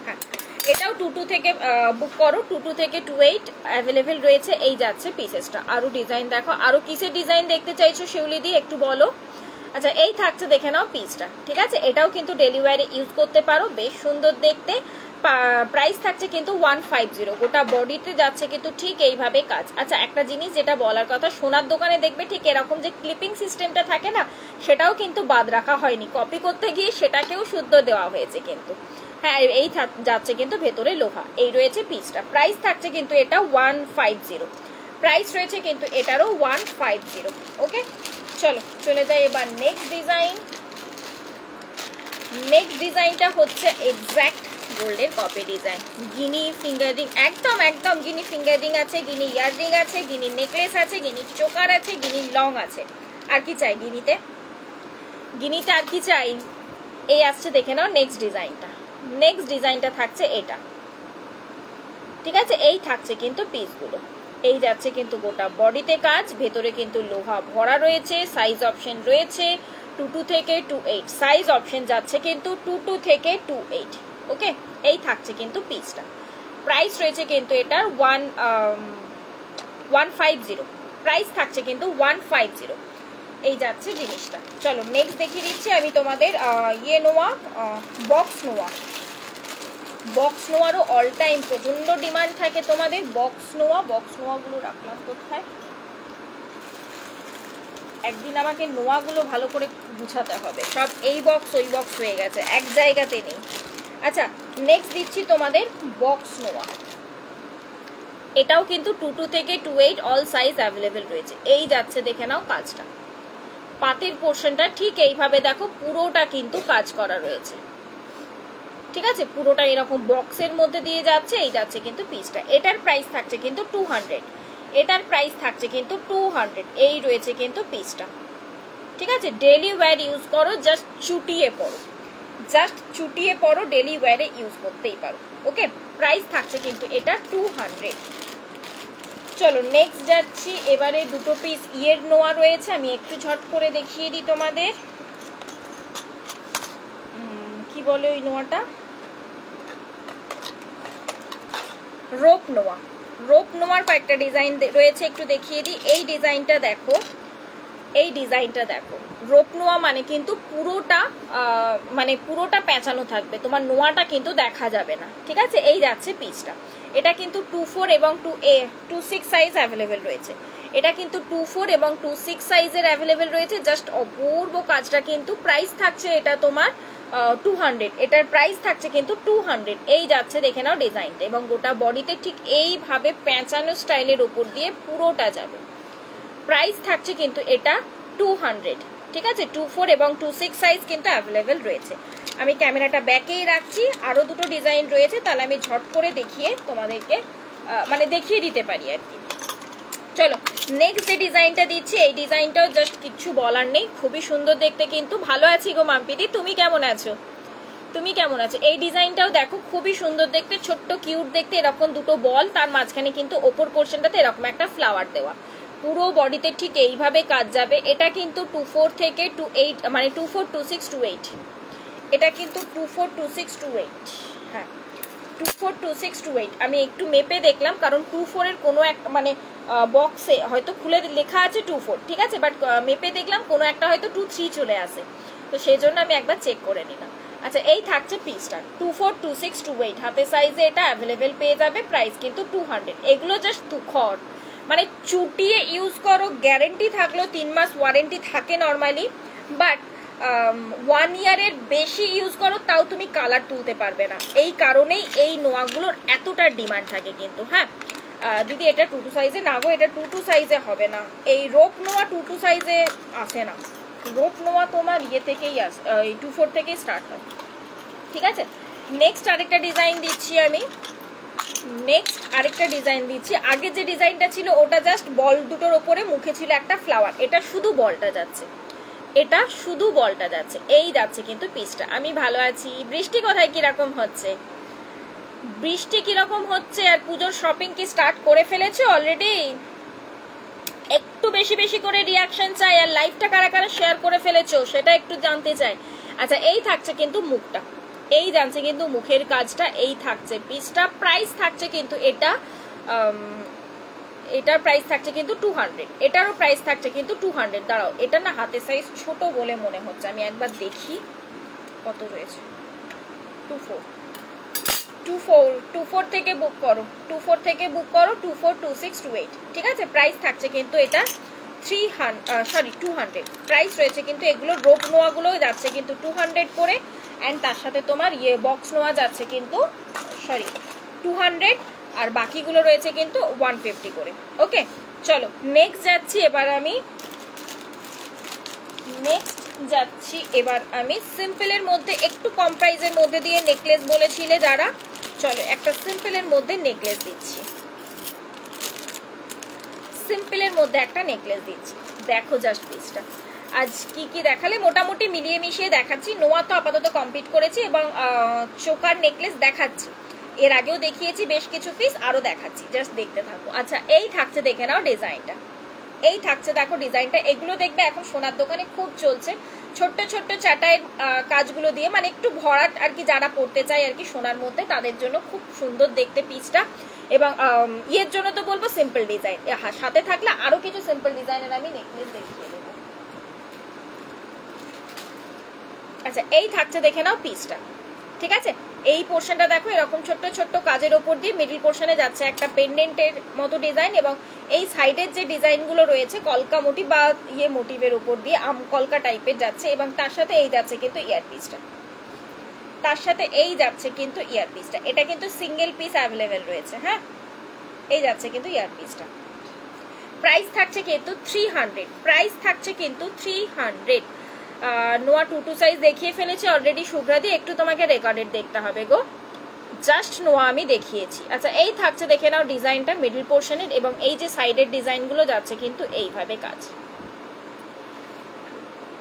হ্যাঁ এটাও 22 থেকে বুক করো, 22 থেকে 28 অ্যাভেলেবেল রয়েছে। এই যাচ্ছে পিসেসটা। আরো ডিজাইন দেখো, আরো কিসের ডিজাইন দেখতে চাইছো শিউলি দি একটু বলো। আচ্ছা এই থাকছে, দেখে নাও পিসটা, ঠিক আছে। এটাও কিন্তু ডেলি ওয়্যারে ইউজ করতে পারো, বেশ সুন্দর দেখতে। প্রাইস থাকছে কিন্তু 150, গোটা বডিতে যাচ্ছে কিন্তু ঠিক এইভাবে কাজ। আচ্ছা একটা জিনিস যেটা বলার কথা, সোনার দোকানে দেখবে ঠিক এরকম যে ক্লিপিং সিস্টেমটা থাকে না, সেটাও কিন্তু বাদ রাখা হয়নি, কপি করতে গিয়ে সেটাকেও শুদ্ধ দেওয়া হয়েছে কিন্তু। হ্যাঁ এই যাচ্ছে কিন্তু ভেতরে লোহা। এই রয়েছে পিসটা, প্রাইস থাকছে কিন্তু এটা 150, প্রাইস রয়েছে কিন্তু এটারও 150। ওকে চলো চলে যাই এবার নেক্সট ডিজাইন। নেক্সট ডিজাইনটা হচ্ছে এক্স্যাক্ট গোল্ডের কপি ডিজাইন, গিনি ফিঙ্গার রিং, একদম একদম গিনি ফিঙ্গার রিং আছে, গিনি ইয়ার রিং আছে, গিনি নেকলেস আছে, গিনি চোকার আছে, গিনি লং আছে। আর কি চাই গিনিতে, গিনিতে আর কি চাই। এই আসছে দেখে নাও নেক্সট ডিজাইনটা। নেক্সট ডিজাইনটা থাকছে এটা, ঠিক আছে। এই থাকছে কিন্তু পিসগুলো, এই যাচ্ছে কিন্তু গোটা বডিতে কাজ, ভেতরে কিন্তু লোহা ভরা রয়েছে। সাইজ অপশন রয়েছে 22 থেকে 28, সাইজ অপশন যাচ্ছে কিন্তু 22 থেকে 28। ওকে এই থাকছে কিন্তু পিসটা, প্রাইস রয়েছে কিন্তু এটার 150, প্রাইস থাকছে কিন্তু 150। এই যাচ্ছে জিনিসটা। চলো নেক্সট দেখিয়ে দিচ্ছি আমি তোমাদের ইয়ে নোয়া, বক্স নোয়া। বক্স নোয়ারও অল টাইম প্রচন্ড ডিমান্ড থাকে তোমাদের। বক্স নোয়া, বক্স নোয়াগুলো রাখলাম কোথায়, একদিন আমাকে নোয়াগুলো ভালো করে গুছাতে হবে, সব এই বক্স ওই বক্স হয়ে গেছে, এক জায়গাতে নেই। আচ্ছা নেক্সট দিচ্ছি তোমাদের বক্স নোয়া। এটাও কিন্তু 22 থেকে 28 অল সাইজ অ্যাভেলেবেল রয়েছে। এই যাচ্ছে দেখে নাও কাজটা, পাতের পোর্শনটা ঠিক এইভাবে দেখো, পুরোটা কিন্তু কাজ করা রয়েছে, ঠিক আছে। পুরোটা এরকম বক্সের মধ্যে দিয়ে যাচ্ছে। এই যাচ্ছে কিন্তু পিসটা, এটার প্রাইস থাকছে কিন্তু 200, এটার প্রাইস থাকছে কিন্তু 200। এই রয়েছে কিন্তু পিসটা, ঠিক আছে। ডেলি ওয়্যার ইউজ করো, জাস্ট চুটিয়ে পড়ো, জাস্ট চুটিয়ে পড়ো, ডেলি ওয়্যারে ইউজ করতেই পারো। ওকে প্রাইস থাকছে কিন্তু এটা 200। চলো নেক্সট যাচ্ছি, এবারে দুটো পিস ইয়ের নোয়া রয়েছে, আমি একটু ঝট করে দেখিয়ে দিই তোমাদের। কি বলে ওই নোয়াটা, রোপ নোয়া। রোপ নোয়ার কয়েকটা ডিজাইন রয়েছে, একটু দেখিয়ে দিই। এই ডিজাইনটা দেখো, এই ডিজাইনটা দেখো। রোপ নোয়া মানে কিন্তু পুরোটা মানে পুরোটা পেঁচানো থাকবে, তোমার নোয়াটা কিন্তু দেখা যাবে না, ঠিক আছে। এই যাচ্ছে পিসটা, এটা কিন্তু 24 এবং 26 সাইজ অ্যাভেলেবেল রয়েছে। এটা কিন্তু 24 এবং 26 সাইজের অ্যাভেলেবেল রয়েছে। জাস্ট অপূর্ব কাজটা কিন্তু। প্রাইস থাকছে এটা তোমার 200, এটার প্রাইস থাকছে কিন্তু 200। এই যাচ্ছে দেখে নাও ডিজাইনটা, এবং গোটা বডিতে ঠিক এইভাবে পেঁচানো স্টাইলের উপর দিয়ে পুরোটা যাবে। প্রাইস থাকছে কিন্তু এটা 200, ঠিক আছে। 24 এবং 26 সাইজ কিন্তু অ্যাভেলেবেল রয়েছে। আমি ক্যামেরাটা ব্যাকেই রাখছি, আরো দুটো ডিজাইন রয়েছে, তাহলে আমি ঝট করে দেখিয়ে তোমাদেরকে মানে দেখিয়ে দিতে পারি আর কি। চলো নেক্সট যে ডিজাইনটা দিচ্ছি, এই ডিজাইনটাও জাস্ট কিচ্ছু বলার নেই, খুবই সুন্দর দেখতে কিন্তু। ভালো আছি গো মাম্পিদি, তুমি কেমন আছো, তুমি কেমন আছো। এই ডিজাইনটাও দেখো, খুবই সুন্দর দেখতে, ছোট্ট কিউট দেখতে। এরকম দুটো বল, তার মাঝখানে কিন্তু ওপর পোর্শনটাতে এরকম একটা ফ্লাওয়ার দেওয়া, পুরো বডিতে ঠিক এইভাবে কাজ যাবে। এটা কিন্তু 24 থেকে 28, মানে 24, 26, 28। এটা কিন্তু 24, 26, 28, হ্যাঁ 24, 26, 28। আমি একটু মেপে দেখলাম, কারণ 24 এর কোনো একটা মানে বক্সে হয়তো খুলে লেখা আছে 24, ঠিক আছে, বাট মেপে দেখলাম কোনো একটা হয়তো 23 চলে আসে, তো সেই জন্য আমি একবার চেক করে নিলাম। আচ্ছা এই থাকছে পিসটা 24, 26, 28 হাতে সাইজে এটা অ্যাভেলেবেল পেয়ে যাবে। প্রাইস কিন্তু 200। এগুলো জাস্ট তুখর, মানে চুটিয়ে ইউজ করো, গ্যারেন্টি থাকলো 3 মাস ওয়ারেন্টি থাকে নর্মালি, বাট 1 ইয়ারের বেশি ইউজ করো তাও তুমি কালার তুলতে পারবে না। এই কারণেই এই নোয়াগুলোর এতটা ডিমান্ড থাকে কিন্তু। হ্যাঁ দিদি এটা 22 সাইজে না গো, এটা 22 সাইজে হবে না। এই রোপ নোয়া 22 সাইজে আসে না, রোপ নোয়া তোমার ইয়ে থেকেই আসে, 24 থেকেই স্টার্ট হয়, ঠিক আছে। নেক্সট আরেকটা ডিজাইন দিচ্ছি আমি, নেক্সট আরেকটা ডিজাইন দিচ্ছি। আগে যে ডিজাইনটা ছিল ওটা জাস্ট বল দুটোর ওপরে মুখে ছিল একটা ফ্লাওয়ার, এটা শুধু বলটা যাচ্ছে, এটা শুধু বলটা যাচ্ছে। এই যাচ্ছে কিন্তু পিসটা। আমি ভালো আছি। বৃষ্টি কোথায় কিরকম হচ্ছে, বৃষ্টি কিরকম হচ্ছে, আর পুজোর শপিং কি স্টার্ট করে ফেলেছো অলরেডি? একটু বেশি বেশি করে রিয়াকশন চাই, আর লাইভটা কারা কারা শেয়ার করে ফেলেছো সেটা একটু জানতে চাই। আচ্ছা এই থাকছে কিন্তু মুখটা, এই জানছে কিন্তু মুখের কাজটা, এই থাকছে পিসটা। প্রাইস থাকছে কিন্তু এটার প্রাইস থাকছে কিন্তু 200, এটারও প্রাইস থাকছে কিন্তু 200। দাঁড়াও, এটা না হাতে সাইজ ছোট বলে মনে হচ্ছে, আমি একবার দেখি কত রয়েছে। 24 থেকে বুক করো, 24 থেকে বুক করো, 242628। ঠিক আছে, প্রাইস থাকছে কিন্তু এটা 200 প্রাইস রয়েছে কিন্তু। এগুলো রোপ নোয়াগুলো যাচ্ছে কিন্তু 200 করে, অ্যান্ড তার সাথে তোমার বক্স নোয়া যাচ্ছে কিন্তু 200, আর বাকিগুলো রয়েছে কিন্তু 150 করে। ওকে, চলো নেক্সট যাচ্ছি এবার আমি সিম্পলের মধ্যে একটু কম প্রাইসের মধ্যে দিয়ে নেকলেস বলেছিলে যারা, চলো একটা সিম্পলের মধ্যে নেকলেস দিচ্ছি। সিম্পলের মধ্যে একটা নেকলেস দিচ্ছি, দেখো জাস্ট পিসটা। আজ কি দেখালে মোটামুটি মিলিয়ে মিশিয়ে দেখাচ্ছি। নোয়া তো আপাতত কমপ্লিট করেছি এবং চোকার নেকলেস দেখাচ্ছি, এর আগেও দেখিয়েছি বেশ কিছু পিস, আরো দেখাচ্ছি, জাস্ট দেখতে থাকো। আচ্ছা, এই থাকছে, দেখে নাও ডিজাইনটা, এই থাকছে দেখো ডিজাইনটা। এগুলো দেখবে এখন সোনার দোকানে খুব চলছে, ছোট্ট ছোট্ট চাটাইয়ের কাজগুলো দিয়ে, মানে একটু ভরাট আর কি, যারা পড়তে চায় আর কি সোনার মধ্যে, তাদের জন্য খুব সুন্দর দেখতে পিসটা। এবং ইয়ের জন্য তো বলবো সিম্পল ডিজাইন, সাথে থাকলে আরো কিছু সিম্পল ডিজাইনের আমি নেকলেস দেখিয়ে দেবো। আচ্ছা, এই থাকছে, দেখে নাও পিসটা। ঠিক আছে, এই পোর্শনটা দেখো এরকম ছোট্ট ছোট্ট কাজের ওপর দিয়ে মিডল পোর্শনে যাচ্ছে একটা পেন্ডেন্টের মতো ডিজাইন, এবং এই সাইডের যে ডিজাইনগুলো রয়েছে কলকা মোটিভ বা মোটিভের উপর দিয়ে কলকা টাইপের যাচ্ছে, এবং তার সাথে এই যাচ্ছে কিন্তু ইয়ারপিসটা, এটা কিন্তু সিঙ্গেল পিস অ্যাভেলেবেল রয়েছে। হ্যাঁ, এই যাচ্ছে কিন্তু ইয়ারপিসটা। প্রাইস থাকছে কিন্তু 300, প্রাইস থাকছে কিন্তু 300। নোয়া 2 সাইজ দেখিয়ে ফেলেছি অলরেডি শুভ্রাদি, একটু তোমাকে রেকর্ডেড দেখতে হবে গো, জাস্ট নোয়া আমি দেখিয়েছি। আচ্ছা, এই থাকছে, দেখে নাও ডিজাইনটা মিডল পোর্শনের, এবং এই যে সাইডের ডিজাইনগুলো যাচ্ছে কিন্তু এইভাবে কাজ।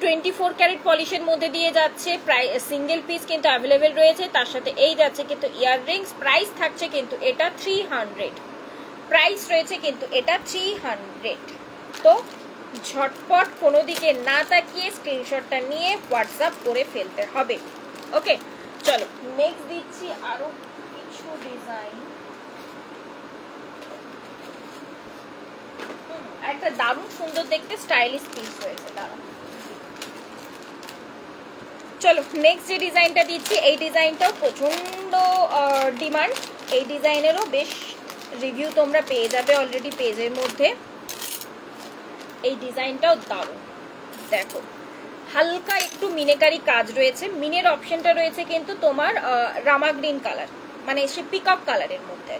24 ক্যারেট পলিশের মধ্যে দিয়ে যাচ্ছে, প্রায় সিঙ্গেল পিস কিন্তু অ্যাভেলেবেল রয়েছে, তার সাথে এই যাচ্ছে কিন্তু ইয়াররিংস। প্রাইস থাকছে কিন্তু এটা 300, প্রাইস রয়েছে কিন্তু এটা 300। তো ঝটপট কোনো দিকে না তাকিয়ে স্ক্রিনশটটা নিয়ে হোয়াটসঅ্যাপ করে ফেলতে হবে। ওকে, চলো নেক্সট দিচ্ছি আরো কিছু ডিজাইন। একটা দারুণ সুন্দর দেখতে স্টাইলিশ পিস রয়েছে, দাঁড়াও। চলো নেক্সট যে ডিজাইনটা দিচ্ছি, এই ডিজাইনটাও প্রচন্ড ডিমান্ড, এই ডিজাইনেরও বেশ রিভিউ তোমরা পেয়ে যাবে অলরেডি পেজের মধ্যে। এই ডিজাইনটাও দারুণ, দেখো হালকা একটু মিনেকারি কাজ রয়েছে, মিনের অপশনটা রয়েছে কিন্তু তোমার রামা গ্রিন কালার, মানে সে পিকক কালারের মধ্যে,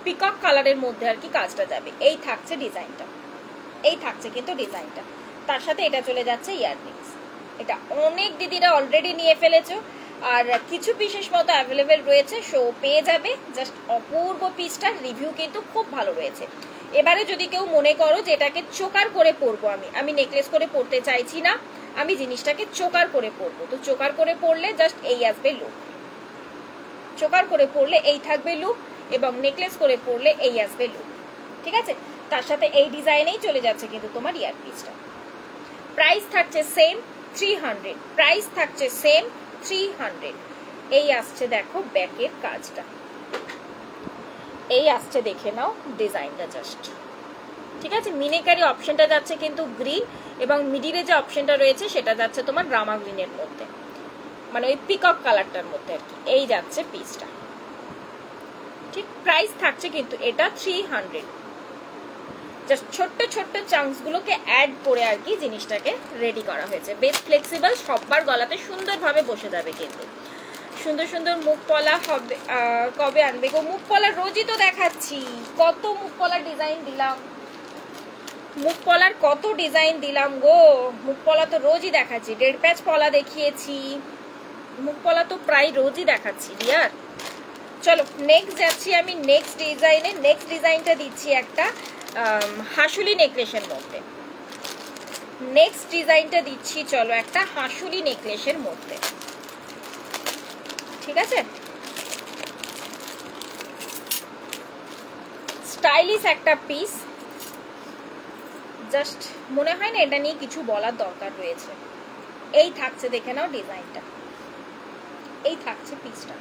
পিকক কালারের মধ্যে আর কি কাজটা যাবে। এই থাকছে ডিজাইনটা, এই থাকছে কিন্তু ডিজাইনটা, তার সাথে এটা চলে যাচ্ছে ইয়াররিংস। এটা অনেক দিদিরা অলরেডি নিয়ে ফেলেছো, আর কিছু বিশেষ মতো অ্যাভেলেবেল রয়েছে, শো পেয়ে যাবে। জাস্ট অপূর্ব পিসটার রিভিউ কিন্তু খুব ভালো রয়েছে। এবারে যদি কেউ মনে করো যে এটাকে চোকার করে পরবো, আমি নেকলেস করে পরতে চাইছি না, আমি জিনিসটাকে চোকার করে পরবো, তো চোকার করে পরলে জাস্ট এই আসবে লুক, চোকার করে পরলে এই থাকবে লুক, এবং নেকলেস করে পরলে এই আসবে লুক। ঠিক আছে, তার সাথে এই ডিজাইনেই চলে যাচ্ছে কিন্তু তোমার ইয়ারপিসটা। প্রাইস থাকছে সেম 300, প্রাইস থাকছে সেম 300। এই আসছে দেখো ব্যাকের কাজটা, এই আসছে, দেখে নাও ডিজাইনটা জাস্ট। ঠিক আছে, মিনেকারি অপশনটা যাচ্ছে কিন্তু গ্রিন, এবং মিডিলে যে অপশনটা রয়েছে সেটা যাচ্ছে তোমার রামা গ্রিনের মধ্যে, মানে ওই পিকক কালারটার মধ্যে আর কি। এই যাচ্ছে পিসটা, ঠিক। প্রাইস থাকছে কিন্তু এটা 300। জাস্ট ছোট্ট ছোট্ট চাংস গুলোকে অ্যাড করে আর কি জিনিসটাকে রেডি করা হয়েছে, বেশ ফ্লেক্সিবল, সববার গলাতে সুন্দরভাবে বসে যাবে কিন্তু। সুন্দর সুন্দর মুখ পলা হবে, কবে আনবে গো মুখ পলা? রোজই তো দেখাচ্ছি, কত মুখ পলার ডিজাইন দিলাম, মুখ পলার কত ডিজাইন দিলাম গো, মুখ পলা তো রোজই দেখাচ্ছি, 1.5 প্যাচ পলা দেখিয়েছি, মুখ পলা তো প্রায় রোজই দেখাচ্ছি ডিয়ার। চলো নেক্সট যাচ্ছি আমি নেক্সট ডিজাইনে। নেক্সট ডিজাইনটা দিচ্ছি একটা হাসুলি নেকলেসের মধ্যে, নেক্সট ডিজাইনটা দিচ্ছি চলো একটা হাসুলি নেকলেসের মধ্যে। ঠিক আছে, স্টাইলিশ একটা পিস, জাস্ট মনে হয় না এটা নিয়ে কিছু বলার দরকার রয়েছে। এই থাকছে, দেখে নাও ডিজাইনটা, এই থাকছে পিসটা।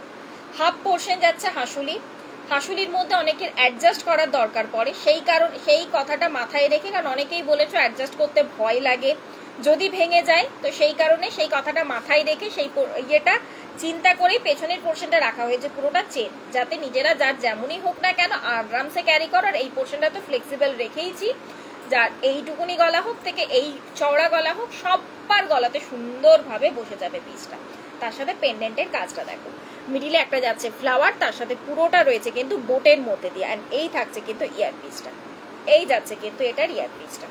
হাফ পোর্শন যাচ্ছে হাসুলি, হাসুলির মধ্যে অনেকের অ্যাডজাস্ট করার দরকার পড়ে, সেই কথাটা মাথায় রেখে, কারণ অনেকেই বলেছো অ্যাডজাস্ট করতে ভয় লাগে যদি ভেঙে যায়, তো সেই কারণে সেই কথাটা মাথায় রেখে সেই ইয়েটা চিন্তা করেই পেছনের পোর্শনটা রাখা হয়েছে পুরোটা চেন, যাতে নিজেরা যার যেমনই হোক না কেন আরামসে ক্যারি করার। এই পোর্শনটা তো ফ্লেক্সিবল রেখেইছি, যার এইটুকুনি গলা হোক থেকে এই চওড়া গলা হোক সবার গলাতে সুন্দরভাবে বসে যাবে পিসটা। তার সাথে পেন্ডেন্টের কাজটা দেখো, মিডিলে একটা যাচ্ছে ফ্লাওয়ার, তার সাথে পুরোটা রয়েছে কিন্তু বোটের মধ্যে দিয়ে, অ্যান্ড এই থাকছে কিন্তু ইয়ার পিসটা, এই যাচ্ছে কিন্তু এটার ইয়ার পিসটা।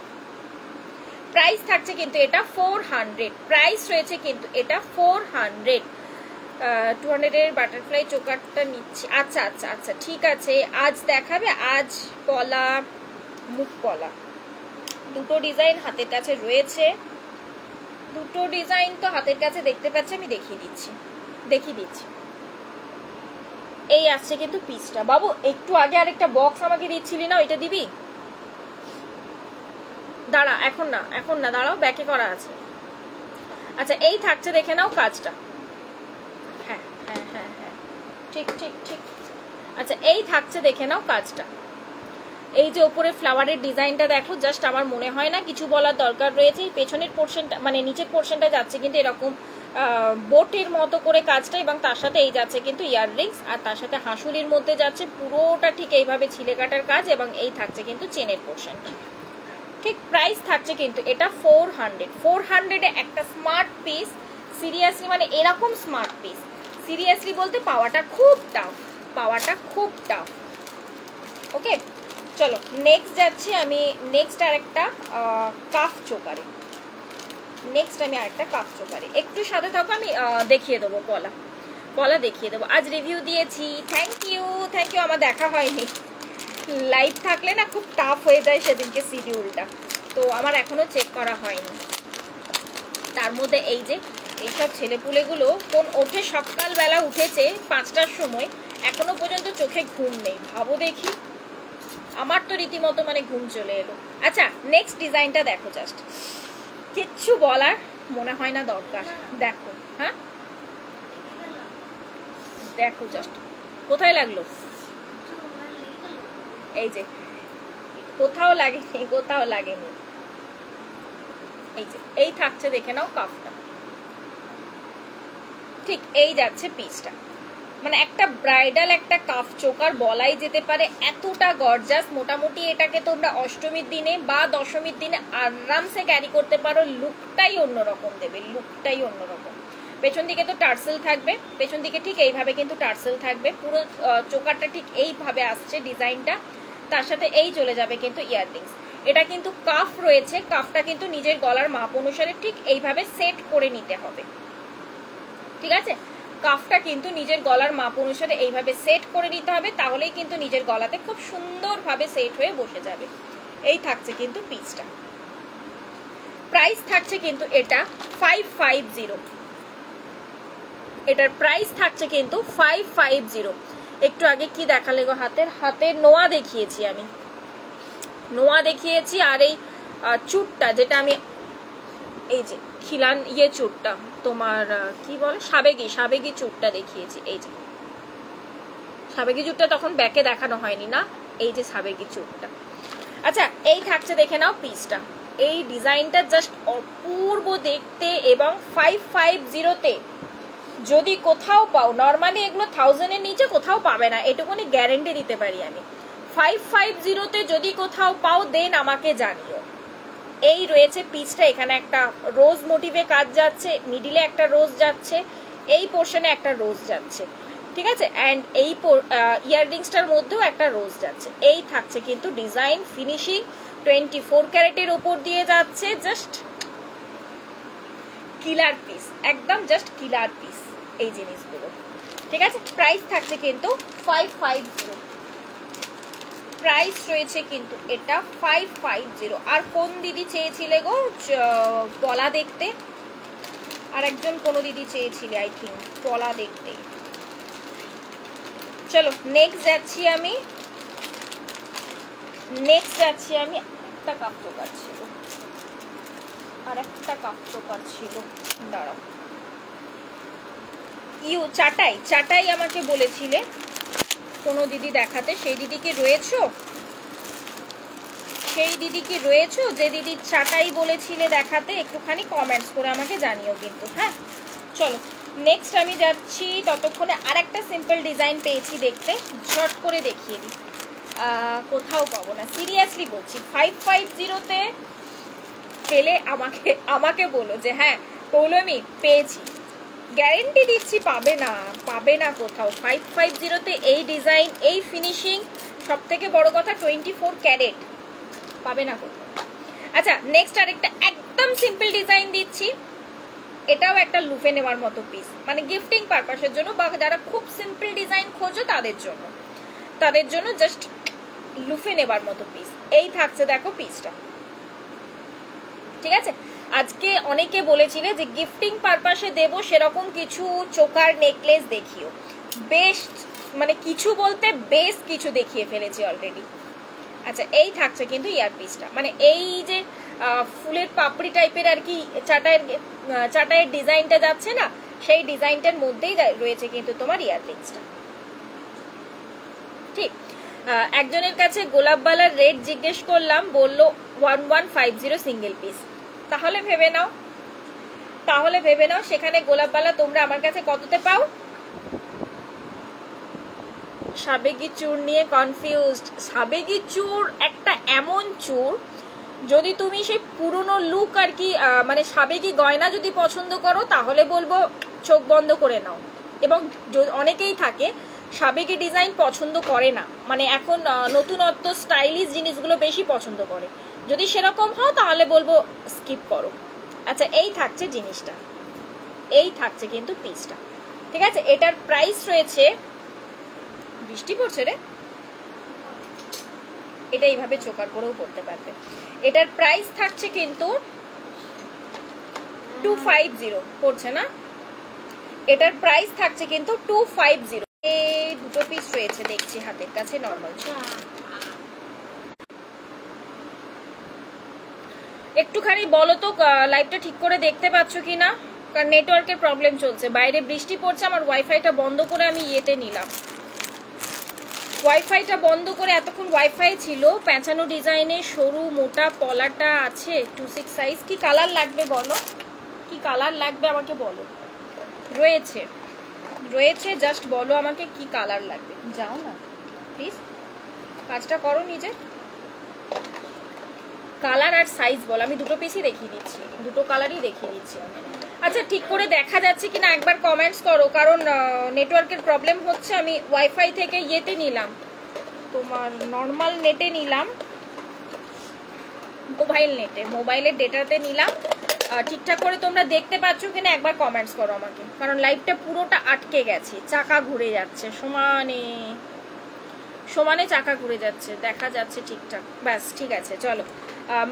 প্রাইস থাকছে কিন্তু এটা 400, প্রাইস রয়েছে কিন্তু এটা 400। 200 এর বাটারফ্লাই চোকারটা নিচ্ছি। আচ্ছা আচ্ছা আচ্ছা ঠিক আছে, আজ দেখাবে, আজ পলা মুখ পলা দুটো ডিজাইন হাতের কাছে রয়েছে, দুটো ডিজাইন তো হাতের কাছে দেখতে পাচ্ছি, আমি দেখিয়ে দিচ্ছি। এই আসছে কিন্তু পিসটা। বাবু একটু আগে আরেকটা বক্স আমাকে দিচ্ছিলি না, ওইটা দিবি? দাঁড়া, এখন না দাঁড়াও, ব্যাকে করা আছে। আচ্ছা এই থাকছে, দেখে নাও কাজটা। হ্যাঁ হ্যাঁ হ্যাঁ হ্যাঁ ঠিক ঠিক ঠিক। আচ্ছা এই থাকছে, দেখে নাও কাজটা। এই যে উপরে ফ্লাওয়ারের ডিজাইনটা দেখো, জাস্ট আমার মনে হয় না কিছু বলার দরকার রয়েছে। পেছনের পোর্শনটা মানে নিচের পোর্শনটা যাচ্ছে কিন্তু এরকম বোটের মতো করে কাজটা, এবং তার সাথে এই যাচ্ছে কিন্তু ইয়াররিংস, আর তার সাথে হাসুলির মধ্যে যাচ্ছে পুরোটা ঠিক এইভাবে ছিলে কাটার কাজ, এবং এই থাকছে কিন্তু চেনের পোর্শনটা। ঠিক প্রাইস থাকছে কিন্তু এটা 400। 400 এ একটা স্মার্ট পিস, সিরিয়াসলি মানে এরকম স্মার্ট পিস সিরিয়াসলি বলতে পাওয়াটা খুব টাফ। ওকে চলো নেক্সট যাচ্ছি আমি, নেক্সট আরেকটা কাফ চোকারে, একটু সাথে থাকো, আমি দেখিয়ে দেবো পলা দেখিয়ে দেবো। আজ রিভিউ দিয়েছি, থ্যাংক ইউ। আমার দেখা হয়নি, লাইভ থাকলে না খুব টাফ হয়ে যায় সেদিনকে শিডিউলটা, তো আমার এখনো চেক করা হয়নি। তার মধ্যে এই যে এইসব ছেলেপুলেগুলো কোন ওঠে, সকালবেলা উঠেছে 5টার সময়, এখনো পর্যন্ত চোখে ঘুম নেই, ভাবো দেখি। আমার তো রীতিমতো মানে ঘুম চলে এলো। আচ্ছা নেক্সট ডিজাইনটা দেখো, জাস্ট কিচ্ছু বলার মনে হয় না দরকার, দেখো। হ্যাঁ দেখো জাস্ট কোথায় লাগলো, এই যে কোথাও লাগেনি। এই যে এই থাকছে, দেখে নাও কাফটা, ঠিক এই যাচ্ছে পিসটা, মানে একটা ব্রাইডাল একটা কাফ চোকার বলাই যেতে পারে, এতটা গর্জাস। মোটামুটি এটাকে তোমরা অষ্টমীর দিনে বা দশমীর দিনে আরামসে ক্যারি করতে পারো, লুকটাই অন্যরকম দেবে, পেছন দিকে তো টার্সেল থাকবে, পেছন দিকে ঠিক এইভাবে কিন্তু টার্সেল থাকবে, পুরো চোকারটা ঠিক এইভাবে আসছে ডিজাইনটা, তার সাথে এই চলে যাবে কিন্তু ইয়াররিংস। এটা কিন্তু কাফ রয়েছে, কাফটা কিন্তু নিজের গলার মাপ অনুসারে ঠিক এইভাবে সেট করে নিতে হবে, ঠিক আছে? কাফটা কিন্তু নিজের গলার মাপ অনুসারে এইভাবে সেট করে নিতে হবে, তাহলেই কিন্তু নিজের গলাতে খুব সুন্দরভাবে সেট হয়ে বসে যাবে। এই থাকছে কিন্তু পিসটা। প্রাইস থাকছে কিন্তু এটা 550, এটার প্রাইস থাকছে কিন্তু 550। একটু আগে কি দেখালে গো, হাতের নোয়া দেখিয়েছি আমি, আর এই চুটটা যেটা আমি এই যে খিলান চুটটা তোমার কি বলে সাবেকি চুটটা দেখিয়েছি, এই যে সাবেকি চুটটা তখন ব্যাকে দেখানো হয়নি না, এই যে সাবেকি চুটটা। আচ্ছা এই থাকছে, দেখে নাও পিসটা, এই ডিজাইনটা জাস্ট অপূর্ব দেখতে, এবং 550-তে যদি কোথাও পাও, নর্মালি এগুলো 1000-এর নিচে কোথাও পাবে না, এটুকুনি গ্যারেন্টি দিতে পারি আমি। 550-তে যদি কোথাও পাও দেন আমাকে জানিও। এই রয়েছে পিসটা, এখানে একটা রোজ মোটিভে কাজ যাচ্ছে, মিডিলে একটা রোজ যাচ্ছে, এই পোর্শনে একটা রোজ যাচ্ছে, ঠিক আছে? অ্যান্ড এই ইয়াররিংসটার মধ্যেও একটা রোজ যাচ্ছে। এই থাকছে কিন্তু ডিজাইন ফিনিশিং, 24 ক্যারেটের ওপর দিয়ে যাচ্ছে, জাস্ট কিলার পিস, একদম জাস্ট কিলার পিস এই জিনিসগুলো, ঠিক আছে? প্রাইস থাকছে কিন্তু 550, প্রাইস রয়েছে কিন্তু এটা 550। আর কোন দিদি চেয়েছিলে গো পলা দেখতে? আর একজন কোন দিদি চেয়েছিলে আই থিঙ্ক পলা দেখতে। চলো নেক্সট যাচ্ছি আমি, একটা কাপ টোকার ছিল, দাঁড়াও চাটাই চাটাই আমাকে বলেছিলে কোনো দিদি দেখাতে, সেই দিদি কি রয়েছো? সেই দিদি কি রয়েছো যে দিদি চাটাই বলেছিলে দেখাতে? একটুখানি কমেন্টস করে আমাকে জানিও কিন্তু। হ্যাঁ চলো নেক্সট আমি যাচ্ছি, ততক্ষণে আর একটা সিম্পল ডিজাইন পেয়েছি দেখতে, ঝট করে দেখিয়ে দিই। কোথাও পাবো না, সিরিয়াসলি বলছি। 550-তে পেলে আমাকে বলো যে হ্যাঁ পৌলমি পেয়েছি, গ্যারেন্টি দিচ্ছি পাবে না কোথাও। 550-তে এই ডিজাইন, এই ফিনিশিং, সব থেকে বড় কথা 24 ক্যারেট, পাবে না কোথাও। আচ্ছা নেক্সট আরেকটা একদম সিম্পল ডিজাইন দিচ্ছি, এটাও একটা লুফে নেওয়ার মতো পিস, মানে গিফটিং পারপাসের জন্য বা যারা খুব সিম্পল ডিজাইন খোঁজো তাদের জন্য জাস্ট লুফে নেবার মতো পিস। এই থাকছে দেখো পিসটা, ঠিক আছে। আজকে অনেকে বলেছিলে যে গিফটিং পারপাসে দেবো, সেরকম কিছু চোকার নেকলেস দেখিও। বেস্ট মানে কিছু বলতে বেশ কিছু দেখিয়ে ফেলেছি অলরেডি। আচ্ছা এই থাকছে কিন্তু ইয়ার পিসটা, মানে এই যে ফুলের পাপড়ি টাইপের আর কি চাটাইয়ের ডিজাইনটা যাচ্ছে না, সেই ডিজাইনটার মধ্যেই রয়েছে কিন্তু তোমার ইয়ার পিসটা। ঠিক একজনের কাছে গোলাপবালার রেট জিজ্ঞেস করলাম, বললো 1150 সিঙ্গেল পিস। তাহলে ভেবে নাও সেখানে গোলাপবালা তোমরা আমার কাছে কততে পাও? সাবেকি চূড় নিয়ে কনফিউজড। সাবেকি চূড় একটা এমন চূড়, যদি তুমি সেই পুরনো লুক আর কি মানে সাবেকি গয়না যদি পছন্দ করো তাহলে বলবো চোখ বন্ধ করে নাও। এবং অনেকেই থাকে সাবেকি ডিজাইন পছন্দ করে না, মানে এখন নতুনত্ব স্টাইলিশ জিনিসগুলো বেশি পছন্দ করে। যদি সেরকম হও তাহলে বলবো স্কিপ করো। আচ্ছা এই থাকছে জিনিসটা, এই থাকছে কিন্তু পিসটা, ঠিক আছে। এটার প্রাইস রয়েছে, বৃষ্টি পড়ছে রে, এটা এইভাবে চোকার করেও করতে পারবে। এটার প্রাইস থাকছে কিন্তু 250, পড়ছে না, এটার প্রাইস থাকছে কিন্তু 250। এই দুটো পিস রয়েছে দেখছি হাতের কাছে নরমাল। একটুখানি বলো তো লাইভটা ঠিক করে দেখতে পাচ্ছ কিনা, কারণ নেটওয়ার্কের প্রবলেম চলছে, বাইরে বৃষ্টি পড়ছে, আমার ওয়াইফাইটা বন্ধ করে আমি ইয়েতে নিলাম, ওয়াইফাইটা বন্ধ করে। এতক্ষণ ওয়াইফাই ছিল, প্যাঁচানো ডিজাইনের সরু মোটা পলাটা আছে 26 সাইজ। কি কালার লাগবে বলো, কি কালার লাগবে আমাকে বলো। রয়েছে জাস্ট বলো আমাকে কি কালার লাগবে। যাও না প্লিজ, কাজটা করো নিজে, কালার আর সাইজ বলো। আমি দুটো পিসই দেখিয়ে দিচ্ছি, দুটো কালারই দেখিয়ে দিচ্ছি। আচ্ছা ঠিক করে দেখা যাচ্ছে কিনা একবার কমেন্টস করো, কারণ নেটওয়ার্কের প্রবলেম হচ্ছে। আমি ওয়াইফাই থেকে ইয়েতে নিলাম, তোমার নর্মাল নেটে নিলাম, মোবাইলের ডেটাতে নিলাম। ঠিকঠাক করে তোমরা দেখতে পাচ্ছ কিনা একবার কমেন্টস করো আমাকে, কারণ লাইভটা পুরোটা আটকে গেছে, চাকা ঘুরে যাচ্ছে, সমানে চাকা ঘুরে যাচ্ছে, দেখা যাচ্ছে ঠিকঠাক। ব্যাস ঠিক আছে চলো।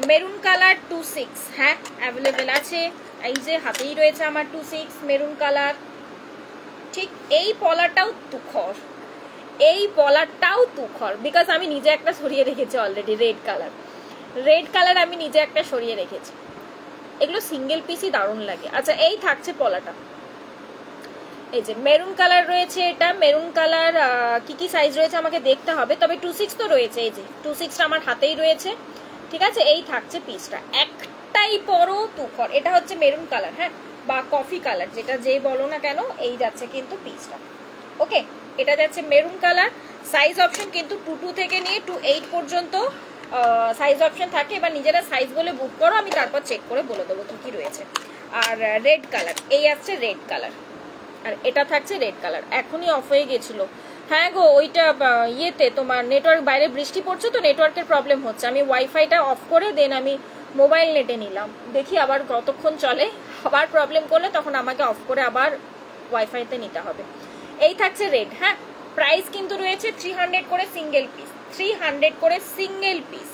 মেরুন কালার 26, হ্যাঁ অ্যাভেলেবেল আছে, এই যে হাতেই রয়েছে আমার 26 মেরুন কালার। ঠিক এই পলাটাও তুখর, বিকজ আমি নিজে একটা সরিয়ে রেখেছি অলরেডি, রেড কালার আমি নিজে একটা সরিয়ে রেখেছি। এগুলো সিঙ্গেল পিসই দারুণ লাগে। আচ্ছা এই থাকছে পলাটা, এই যে মেরুন কালার রয়েছে, এটা মেরুন কালার কি সাইজ রয়েছে আমাকে দেখতে হবে, তবে 26 তো রয়েছে, এই যে 26টা আমার হাতেই রয়েছে, ঠিক আছে। এই থাকছে পিসটা, একটাই পরো তুখর। এটা হচ্ছে মেরুন কালার, হ্যাঁ, বা কফি কালার, যেটা যেই বলো না কেন, এই যাচ্ছে কিন্তু পিসটা। ওকে এটা যাচ্ছে মেরুন কালার। সাইজ অপশন কিন্তু 22 থেকে নিয়ে 28 পর্যন্ত সাইজ অপশন থাকে। এবার নিজেরা সাইজ বলে বুক করো, আমি তারপর চেক করে বলে দেবো কি কি রয়েছে। আর রেড কালার, এই আসছে রেড কালার, আর এটা থাকছে রেড কালার। এখনই অফ হয়ে গেছিল, হ্যাঁ গো ওইটা ইয়েতে তোমার নেটওয়ার্ক, বাইরে বৃষ্টি পড়ছে তো নেটওয়ার্কের প্রবলেম হচ্ছে। আমি ওয়াইফাইটা অফ করে দেন আমি মোবাইল নেটে নিলাম, দেখি আবার কতক্ষণ চলে, আবার প্রবলেম করলে তখন আমাকে অফ করে আবার ওয়াইফাইতে নিতে হবে। এই থাকছে রেড, হ্যাঁ। প্রাইস কিন্তু রয়েছে 300 করে সিঙ্গেল পিস, 300 করে সিঙ্গেল পিস।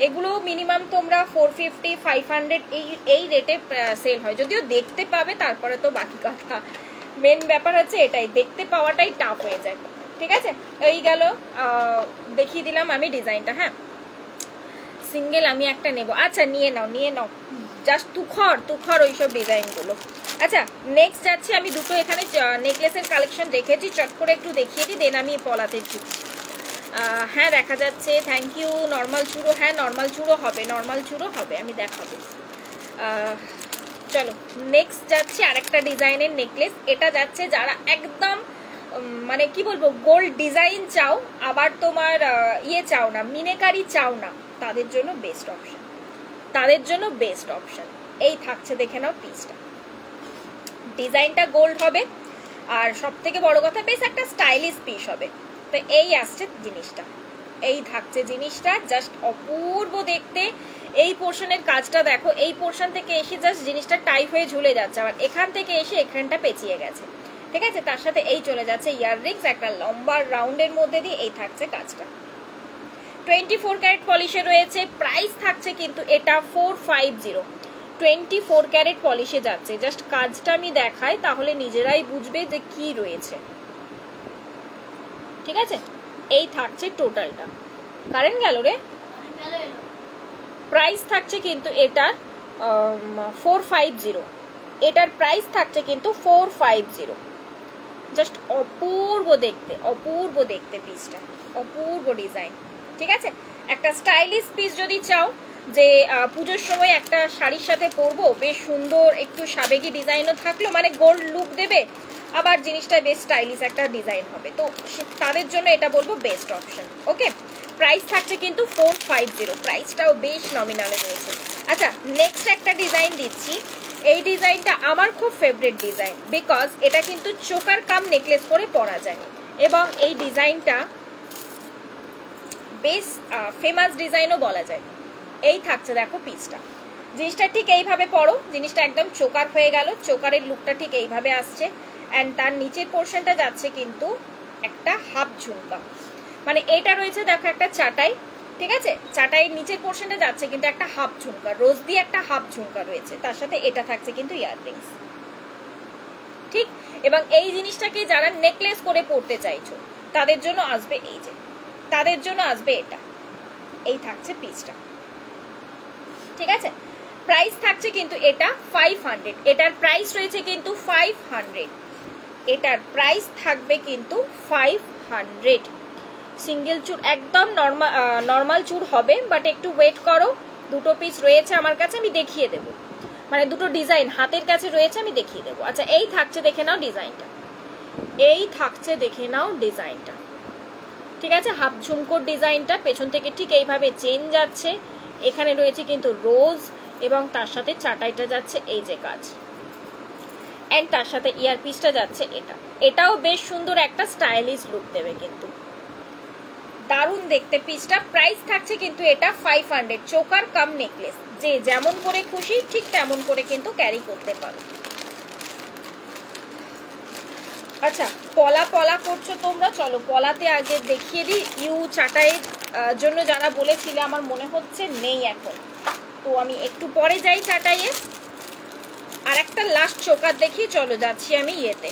এগুলো মিনিমাম তোমরা 450, 500 এই রেটে সেল হয়, যদিও দেখতে পাবে তারপরে তো বাকি কথা। মেন ব্যাপার হচ্ছে এটাই, দেখতে পাওয়াটাই টাফ হয়ে যায়, ঠিক আছে। এই গেল, দেখিয়ে দিলাম আমি ডিজাইনটা, হ্যাঁ। সিঙ্গেল আমি একটা নেব, আচ্ছা নিয়ে নাও, জাস্ট তুখর ওইসব ডিজাইনগুলো। আচ্ছা নেক্সট যাচ্ছি আমি দুটো এখানে নেকলেসের কালেকশন রেখেছি, চট করে একটু দেখিয়ে দিই, দেন আমি পলাতে ঢুকছি। হ্যাঁ দেখা যাচ্ছে, থ্যাংক ইউ। নর্মাল চুড়ো, হ্যাঁ নর্মাল চুড়ো হবে, নর্মাল চুড়ো হবে, আমি দেখাবো। চলো নেক্সট যাচ্ছি আরেকটা ডিজাইনের নেকলেস। এটা যাচ্ছে যারা একদম মানে কি বলবো গোল্ড ডিজাইন চাও, আবার তোমার ইয়ে চাও না, মিনেকারি চাও না, তাদের জন্য বেস্ট অপশন, তাদের জন্য বেস্ট অপশন। এই থাকছে, দেখে নাও পিসটা, ডিজাইনটা গোল্ড হবে, আর সব থেকে বড় কথা বেশ একটা স্টাইলিশ পিস হবে। তো এই আসছে জিনিসটা, এই থাকছে জিনিসটা, জাস্ট অপূর্ব দেখতে। এই পোর্শনের কাজটা দেখো, এই পোর্শন থেকে এসে জাস্ট জিনিসটা টাইট হয়ে ঝুলে যাচ্ছে, আবার এখান থেকে এসে এখানটা পেঁচিয়ে গেছে, ঠিক আছে। তার সাথে এই চলে যাচ্ছে ইয়াররিংস একটা লম্বা রাউন্ডের মধ্যে দিয়ে, এই থাকছে কাজটা। 24 ক্যারেট পলিশে রয়েছে, প্রাইস থাকছে কিন্তু এটা 450। 24 ক্যারেট পলিশে যাচ্ছে, জাস্ট কাজটা আমি দেখাই তাহলে নিজেরাই বুঝবে যে কি রয়েছে, ঠিক আছে। এই থাকছে টোটালটা, কারেন্ট গেল রে। প্রাইস থাকছে কিন্তু এটার 450, এটার প্রাইস থাকছে কিন্তু 450। জাস্ট অপূর্ব দেখতে, অপূর্ব দেখতে পিসটা, অপূর্ব ডিজাইন, ঠিক আছে। একটা স্টাইলিশ পিস যদি চাও যে পুজোর সময় একটা শাড়ির সাথে পরবো, বেশ সুন্দর একটু সাবেকি ডিজাইনও থাকলো, মানে গোল্ড লুক দেবে, আবার জিনিসটা বেশ স্টাইলিশ একটা ডিজাইন হবে, তো তাদের জন্য এটা বলবো বেস্ট অপশন। ওকে, প্রাইস থাকছে কিন্তু 450, প্রাইসটাও বেশ নমিনালে রয়েছে। আচ্ছা নেক্সট একটা ডিজাইন দিচ্ছি, এই ডিজাইনটা আমার খুব ফেভারিট ডিজাইন, বিকজ এটা কিন্তু চোকার কাম নেকলেস করে পরা যায়, এবং এই ডিজাইনটা বেশ ফেমাস ডিজাইনও বলা যায়। এই থাকছে দেখো পিসটা, জিনিসটা ঠিক এইভাবে পরো, জিনিসটা একদম চোকার হয়ে গেল, চোকারের লুকটা ঠিক এইভাবে আসছে, অ্যান্ড তার নিচের পোর্শনটা যাচ্ছে কিন্তু একটা হাফ ঝুমকা, মানে এটা রয়েছে দেখো একটা চাটাই, ঠিক আছে, চাটাইয়ের নিচের পোর্শনটা যাচ্ছে কিন্তু একটা হাফ ঝুমকা, রোজ দিয়ে একটা হাফ ঝুমকা রয়েছে, তার সাথে এটা থাকছে কিন্তু ইয়াররিংস, ঠিক। এবং এই জিনিসটাকে যারা নেকলেস করে পরতে চাইছো তাদের জন্য আসবে এই যে, তাদের জন্য আসবে এটা, এই থাকছে পিসটা, ঠিক আছে। প্রাইস থাকছে কিন্তু এটা 500, এটার প্রাইস রয়েছে কিন্তু 500, এটার প্রাইস থাকবে কিন্তু 500। সিঙ্গেল চুর একদম নর্মাল চুর হবে, বাট একটু ওয়েট করো, দুটো পিস রয়েছে আমার কাছে, আমি দেখিয়ে দেব, মানে দুটো ডিজাইন হাতের কাছে রয়েছে, আমি দেখিয়ে দেবো। আচ্ছা এই থাকছে, দেখে নাও ডিজাইনটা, এই থাকছে দেখে নাও ডিজাইনটা, ঠিক আছে। হাফ ঝুমকোর ডিজাইনটা পেছন থেকে ঠিক এইভাবে চেন যাচ্ছে, এখানে রয়েছে কিন্তু রোজ, এবং তার সাথে চাটাইটা যাচ্ছে এই যে কাজ, এন্ড তার সাথে ইয়ারপিসটা যাচ্ছে এটা, এটাও বেশ সুন্দর একটা স্টাইলিশ লুক দেবে কিন্তু, দারুণ দেখতে পিসটা। প্রাইস থাকছে কিন্তু এটা 500, চোকার কাম নেকলেস, যে যেমন করে খুশি ঠিক তেমন করে কিন্তু ক্যারি করতে পারো। আচ্ছা পলা পলা করছো তোমরা, চলো পলাতে আগে দেখিয়ে দিই। ইউ চাটাইয়ের জন্য যারা বলেছিলে আমার মনে হচ্ছে নেই এখন, তো আমি একটু পরে যাই চাটাইয়ে, আর একটা লাস্ট চোকার দেখি, চলো যাচ্ছি আমি ইয়েতে,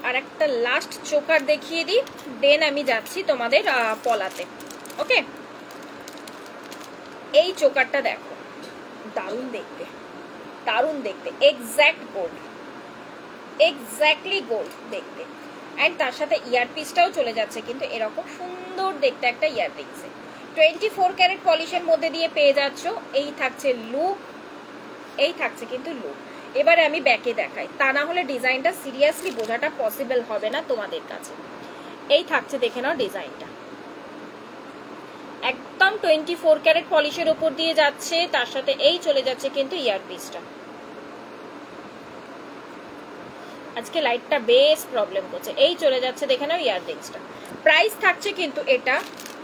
আর একটা লাস্ট চোকার দেখিয়ে দিই, দেন আমি যাচ্ছি তোমাদের পলাতে। ওকে, এই চোকারটা দেখো, দারুণ দেখতে, দারুণ দেখতে, এক্স্যাক্ট গোল্ড, এক্স্যাক্টলি গোল্ড দেখতে, অ্যান্ড তার সাথে ইয়ারপিসটাও চলে যাচ্ছে কিন্তু এরকম সুন্দর দেখতে একটা ইয়াররিংসে। 24 ক্যারেট পলিশের মধ্যে দিয়ে পেয়ে যাচ্ছ। এই থাকছে লুক, এই থাকছে কিন্তু লুক। এবারে আমি ব্যাকে দেখাই, তা না হলে ডিজাইনটা সিরিয়াসলি বোঝাটা পসিবল হবে না তোমাদের কাছে। এই থাকছে দেখে নাও ডিজাইনটা, একদম 24 ক্যারেট পলিশের উপর দিয়ে যাচ্ছে, তার সাথে এই চলে যাচ্ছে কিন্তু ইয়ারপিসটা। আজকে লাইটটা বেশ প্রবলেম করছে, এই চলে যাচ্ছে দেখে নাও ইয়াররিংসটা। প্রাইস থাকছে কিন্তু এটা,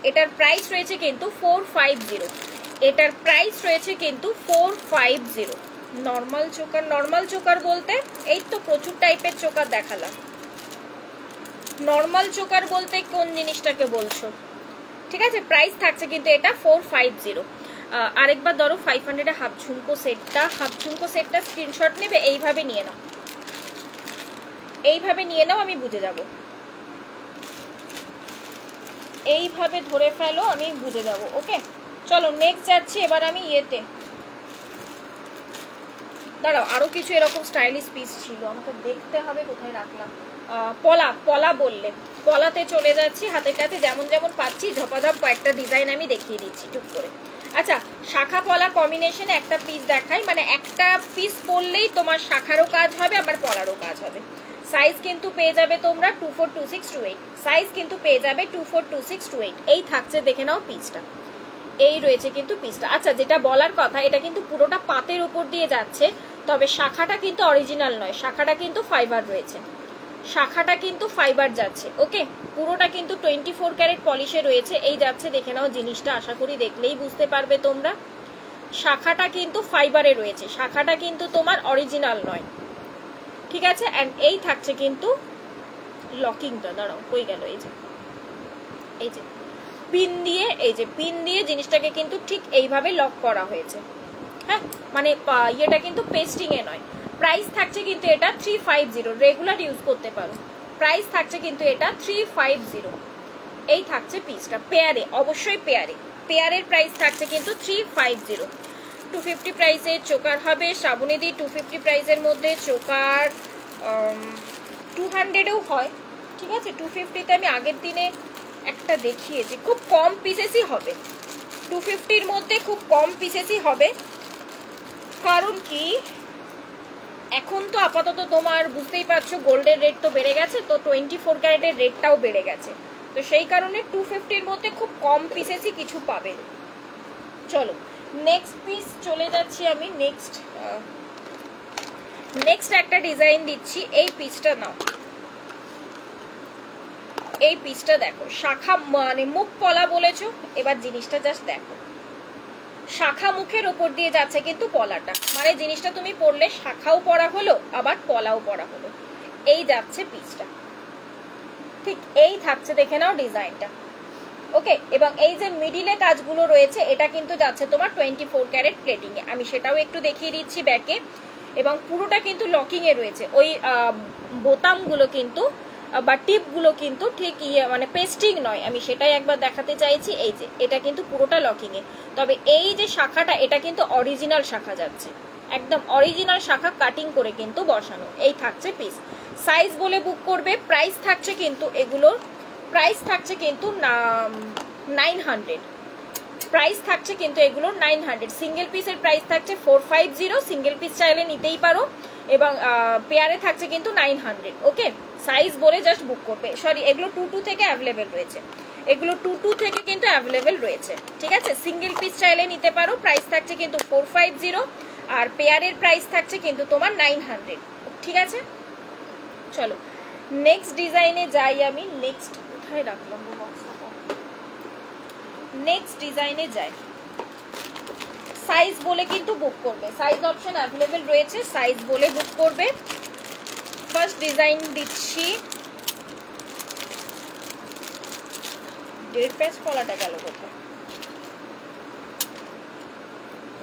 এটার প্রাইস রয়েছে কিন্তু 450, এটার প্রাইস রয়েছে কিন্তু 450। নর্মাল চোকার, নর্মাল চোকার বলতে এই তো প্রচুর টাইপের চোকার দেখালাম, নর্মাল চোকার বলতে কোন জিনিসটাকে বলছো, ঠিক আছে। প্রাইস থাকছে কিন্তু এটা 450। আরেকবার ধরো 500 হাফ ঝুমকো সেটটা, হাফ ঝুমকো সেটটা স্ক্রিনশট নেবে, এইভাবে নিয়ে নাও, এইভাবে নিয়ে নাও, আমি বুঝে যাব, এইভাবে ধরে ফেলো, আমি বুঝে যাব। ওকে চলো নেক্সট যাচ্ছি এবার আমি ইয়েতে, দাঁড়াও, আরো কিছু এরকম স্টাইলিশ পিস ছিল, আমাকে দেখতে হবে কোথায় রাখলাম। পলা, পলা বললে পলাতে চলে যাচ্ছি, হাতের কাছে যেমন যেমন পাচ্ছি ঝপাঝপ কয়েকটা ডিজাইন আমি দেখিয়ে দিচ্ছি টুক করে। আচ্ছা, শাখা পলা কম্বিনেশনে একটা পিস দেখাই, মানে একটা পিস পরলেই তোমার শাখারও কাজ হবে আবার পলারও কাজ হবে। সাইজ কিন্তু পেয়ে যাবে তোমরা 242628, সাইজ কিন্তু পেয়ে যাবে 242628। এই থাকছে, দেখে নাও পিসটা, এই রয়েছে কিন্তু পিসটা। আচ্ছা, যেটা বলার কথা, এটা কিন্তু পুরোটা পাতের উপর দিয়ে যাচ্ছে, তবে শাখাটা কিন্তু অরিজিনাল নয়, শাখাটা কিন্তু ফাইবার রয়েছে, শাখাটা কিন্তু ফাইবার যাচ্ছে। ওকে, পুরোটা কিন্তু 24 ক্যারেট পলিশে রয়েছে। এই যাচ্ছে, দেখে নাও জিনিসটা, আশা করি দেখলেই বুঝতে পারবে তোমরা। শাখাটা কিন্তু ফাইবারে রয়েছে, শাখাটা কিন্তু তোমার অরিজিনাল নয়, ঠিক আছে। অ্যান্ড এই থাকছে কিন্তু লকিংটা, দাঁড়াও কই গেল, এই যে এই যে পিন দিয়ে, এই যে পিন দিয়ে জিনিসটাকে কিন্তু ঠিক এইভাবে লক করা হয়েছে, হ্যাঁ, মানে ইয়েটা কিন্তু পেস্টিং এ নয়। প্রাইস থাকছে কিন্তু এটা 350, রেগুলার ইউজ করতে পারো। প্রাইস থাকছে কিন্তু এটা 350। এই থাকছে পিসটা পেয়ারে, অবশ্যই পেয়ারে, পেয়ারের প্রাইস থাকছে কিন্তু 350। 250 প্রাইসের চোকার হবে শ্রাবণীদি, 250 প্রাইসের মধ্যে চোকার 200-এও হয়, ঠিক আছে। 250-তে আমি আগের দিনে একটা দেখিয়েছি, খুব কম পিসেসই হবে 250-র মধ্যে, খুব কম পিসেসই হবে। কারণ কি, এখন তো আপাতত তোমার বুঝতেই পারছো গোল্ডের রেট তো বেড়ে গেছে, তো 24 ক্যারেটের রেটটাও বেড়ে গেছে, তো সেই কারণে 250-র মধ্যে খুব কম পিসেসই কিছু পাবে। চলো নেক্সট পিস চলে যাচ্ছি আমি। নেক্সট একটা ডিজাইন দিচ্ছি, এই পিসটা নাও, এই পিসটা দেখো, শাখা মানে মুখ পলা বলেছো, এবার জিনিসটা জাস্ট দেখো, শাখা মুখের ওপর দিয়ে যাচ্ছে কিন্তু পলাটা, মানে জিনিসটা তুমি পরলে শাখাও পরা হলো আবার পলাও পরা হলো। এই যাচ্ছে পিসটা, ঠিক এই থাকছে, দেখে নাও ডিজাইনটা। ওকে, এবং এই যে মিডিলে কাজগুলো রয়েছে এটা কিন্তু যাচ্ছে তোমার 24 ক্যারেট প্লেটিং এ, আমি সেটাও একটু দেখিয়ে দিচ্ছি ব্যাকে। এবং পুরোটা কিন্তু লকিং এ রয়েছে, ওই বোতামগুলো কিন্তু বা টিপগুলো কিন্তু ঠিক মানে পেস্টিং নয়, আমি সেটাই একবার দেখাতে চাইছি। এই যে এটা কিন্তু পুরোটা লকিং এ, তবে এই যে শাখাটা এটা কিন্তু অরিজিনাল শাখা যাচ্ছে, একদম অরিজিনাল শাখা কাটিং করে কিন্তু বসানো। এই থাকছে পিস, সাইজ বলে বুক করবে। প্রাইস থাকছে কিন্তু এগুলোর, প্রাইস থাকছে কিন্তু 900, প্রাইস থাকছে কিন্তু এগুলোর 900। সিঙ্গেল পিসের প্রাইস থাকছে 450, সিঙ্গেল পিস চাইলে নিতেই পারো, এবং পেয়ারে থাকছে কিন্তু 900। ওকে, সাইজ বলে জাস্ট বুক করবে। সরি, এগুলো 22 থেকে অ্যাভেলেবেল রয়েছে, এগুলো 22 থেকে কিন্তু অ্যাভেলেবেল রয়েছে, ঠিক আছে। সিঙ্গেল পিস চাইলে নিতে পারো, প্রাইস থাকছে কিন্তু 450, আর পেয়ারের প্রাইস থাকছে কিন্তু তোমার 900, ঠিক আছে। চলো নেক্সট ডিজাইনে যাই আমি। নেক্সট কোথায় রাখলাম বক্সটা, নেক্সট ডিজাইনে যাই। সাইজ বলে কিন্তু বুক করবে, সাইজ অপশন অ্যাভেলেবেল রয়েছে, সাইজ বলে বুক করবে। ফার্স্ট ডিজাইন দিচ্ছি, ডেড প্যাচ কলাটা গেল কোথায়,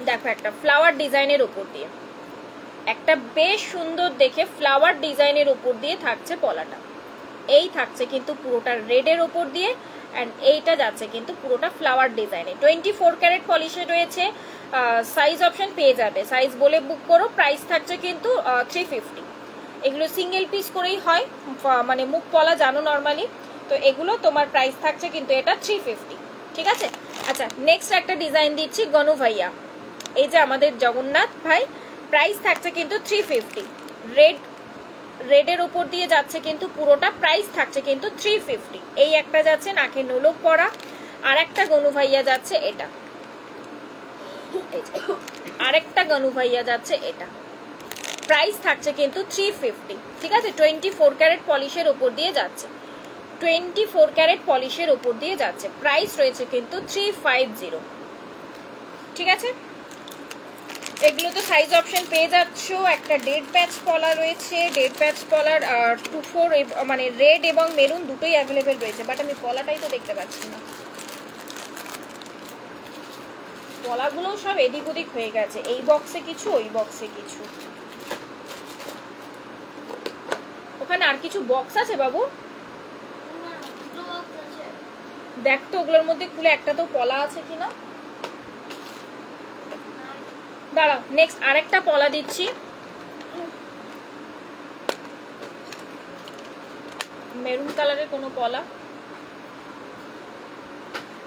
দেখো একটা ফ্লাওয়ার ডিজাইনের উপর দিয়ে, একটা বেশ সুন্দর দেখে ফ্লাওয়ার ডিজাইনের উপর দিয়ে থাকছে পলাটা। এই থাকছে কিন্তু পুরোটা রেডের উপর দিয়ে, অ্যান্ড এইটা যাচ্ছে কিন্তু পুরোটা ফ্লাওয়ার ডিজাইনে। 24 ক্যারেট পলিশে রয়েছে, সাইজ অপশন পেয়ে যাবে, সাইজ বলে বুক করো। প্রাইস থাকছে কিন্তু 350। এগুলো সিঙ্গেল পিস করেই হয়, মানে মুখ পলা জানো নর্মালি, তো এগুলো তোমার প্রাইস থাকছে কিন্তু এটা 350, ঠিক আছে। আচ্ছা, নেক্সট একটা ডিজাইন দিচ্ছি, গনু ভাইয়া, এই যে আমাদের জগন্নাথ ভাই, প্রাইস থাকছে কিন্তু 350। রেডের উপর দিয়ে যাচ্ছে কিন্তু পুরোটা, প্রাইস থাকছে কিন্তু 350। এই একটা যাচ্ছে নাকে নোলক পরা, আর একটা গনু ভাইয়া যাচ্ছে এটা, আরেকটা গনু ভাইয়া যাচ্ছে এটা, প্রাইস থাকছে কিন্তু 350, ঠিক আছে। 24 ক্যারেট পলিশের উপর দিয়ে যাচ্ছে, 24 ক্যারেট পলিশের উপর দিয়ে যাচ্ছে, প্রাইস রয়েছে কিন্তু 350, ঠিক আছে। এগুলো তো সাইজ অপশন পেয়ে যাচ্ছ। একটা ডেড প্যাচ পলা রয়েছে, ডেড প্যাচ পলার 24 মানে রেড এবং মেরুন দুটোই অ্যাভেলেবেল রয়েছে, বাট আমি পলাটাই তো দেখতে পাচ্ছি না, পলাগুলো সব এদিক ওদিক হয়ে গেছে, এই বক্সে কিছু ওই বক্সে কিছু। ওখানে আর কিছু বক্স আছে বাবু, দেখ তো ওগুলোর মধ্যে খুলে একটা তো পলা আছে কিনা। দাঁড়াও, নেক্সট আরেকটা পলা দিচ্ছি, মেরুন কালারের কোনো পলা।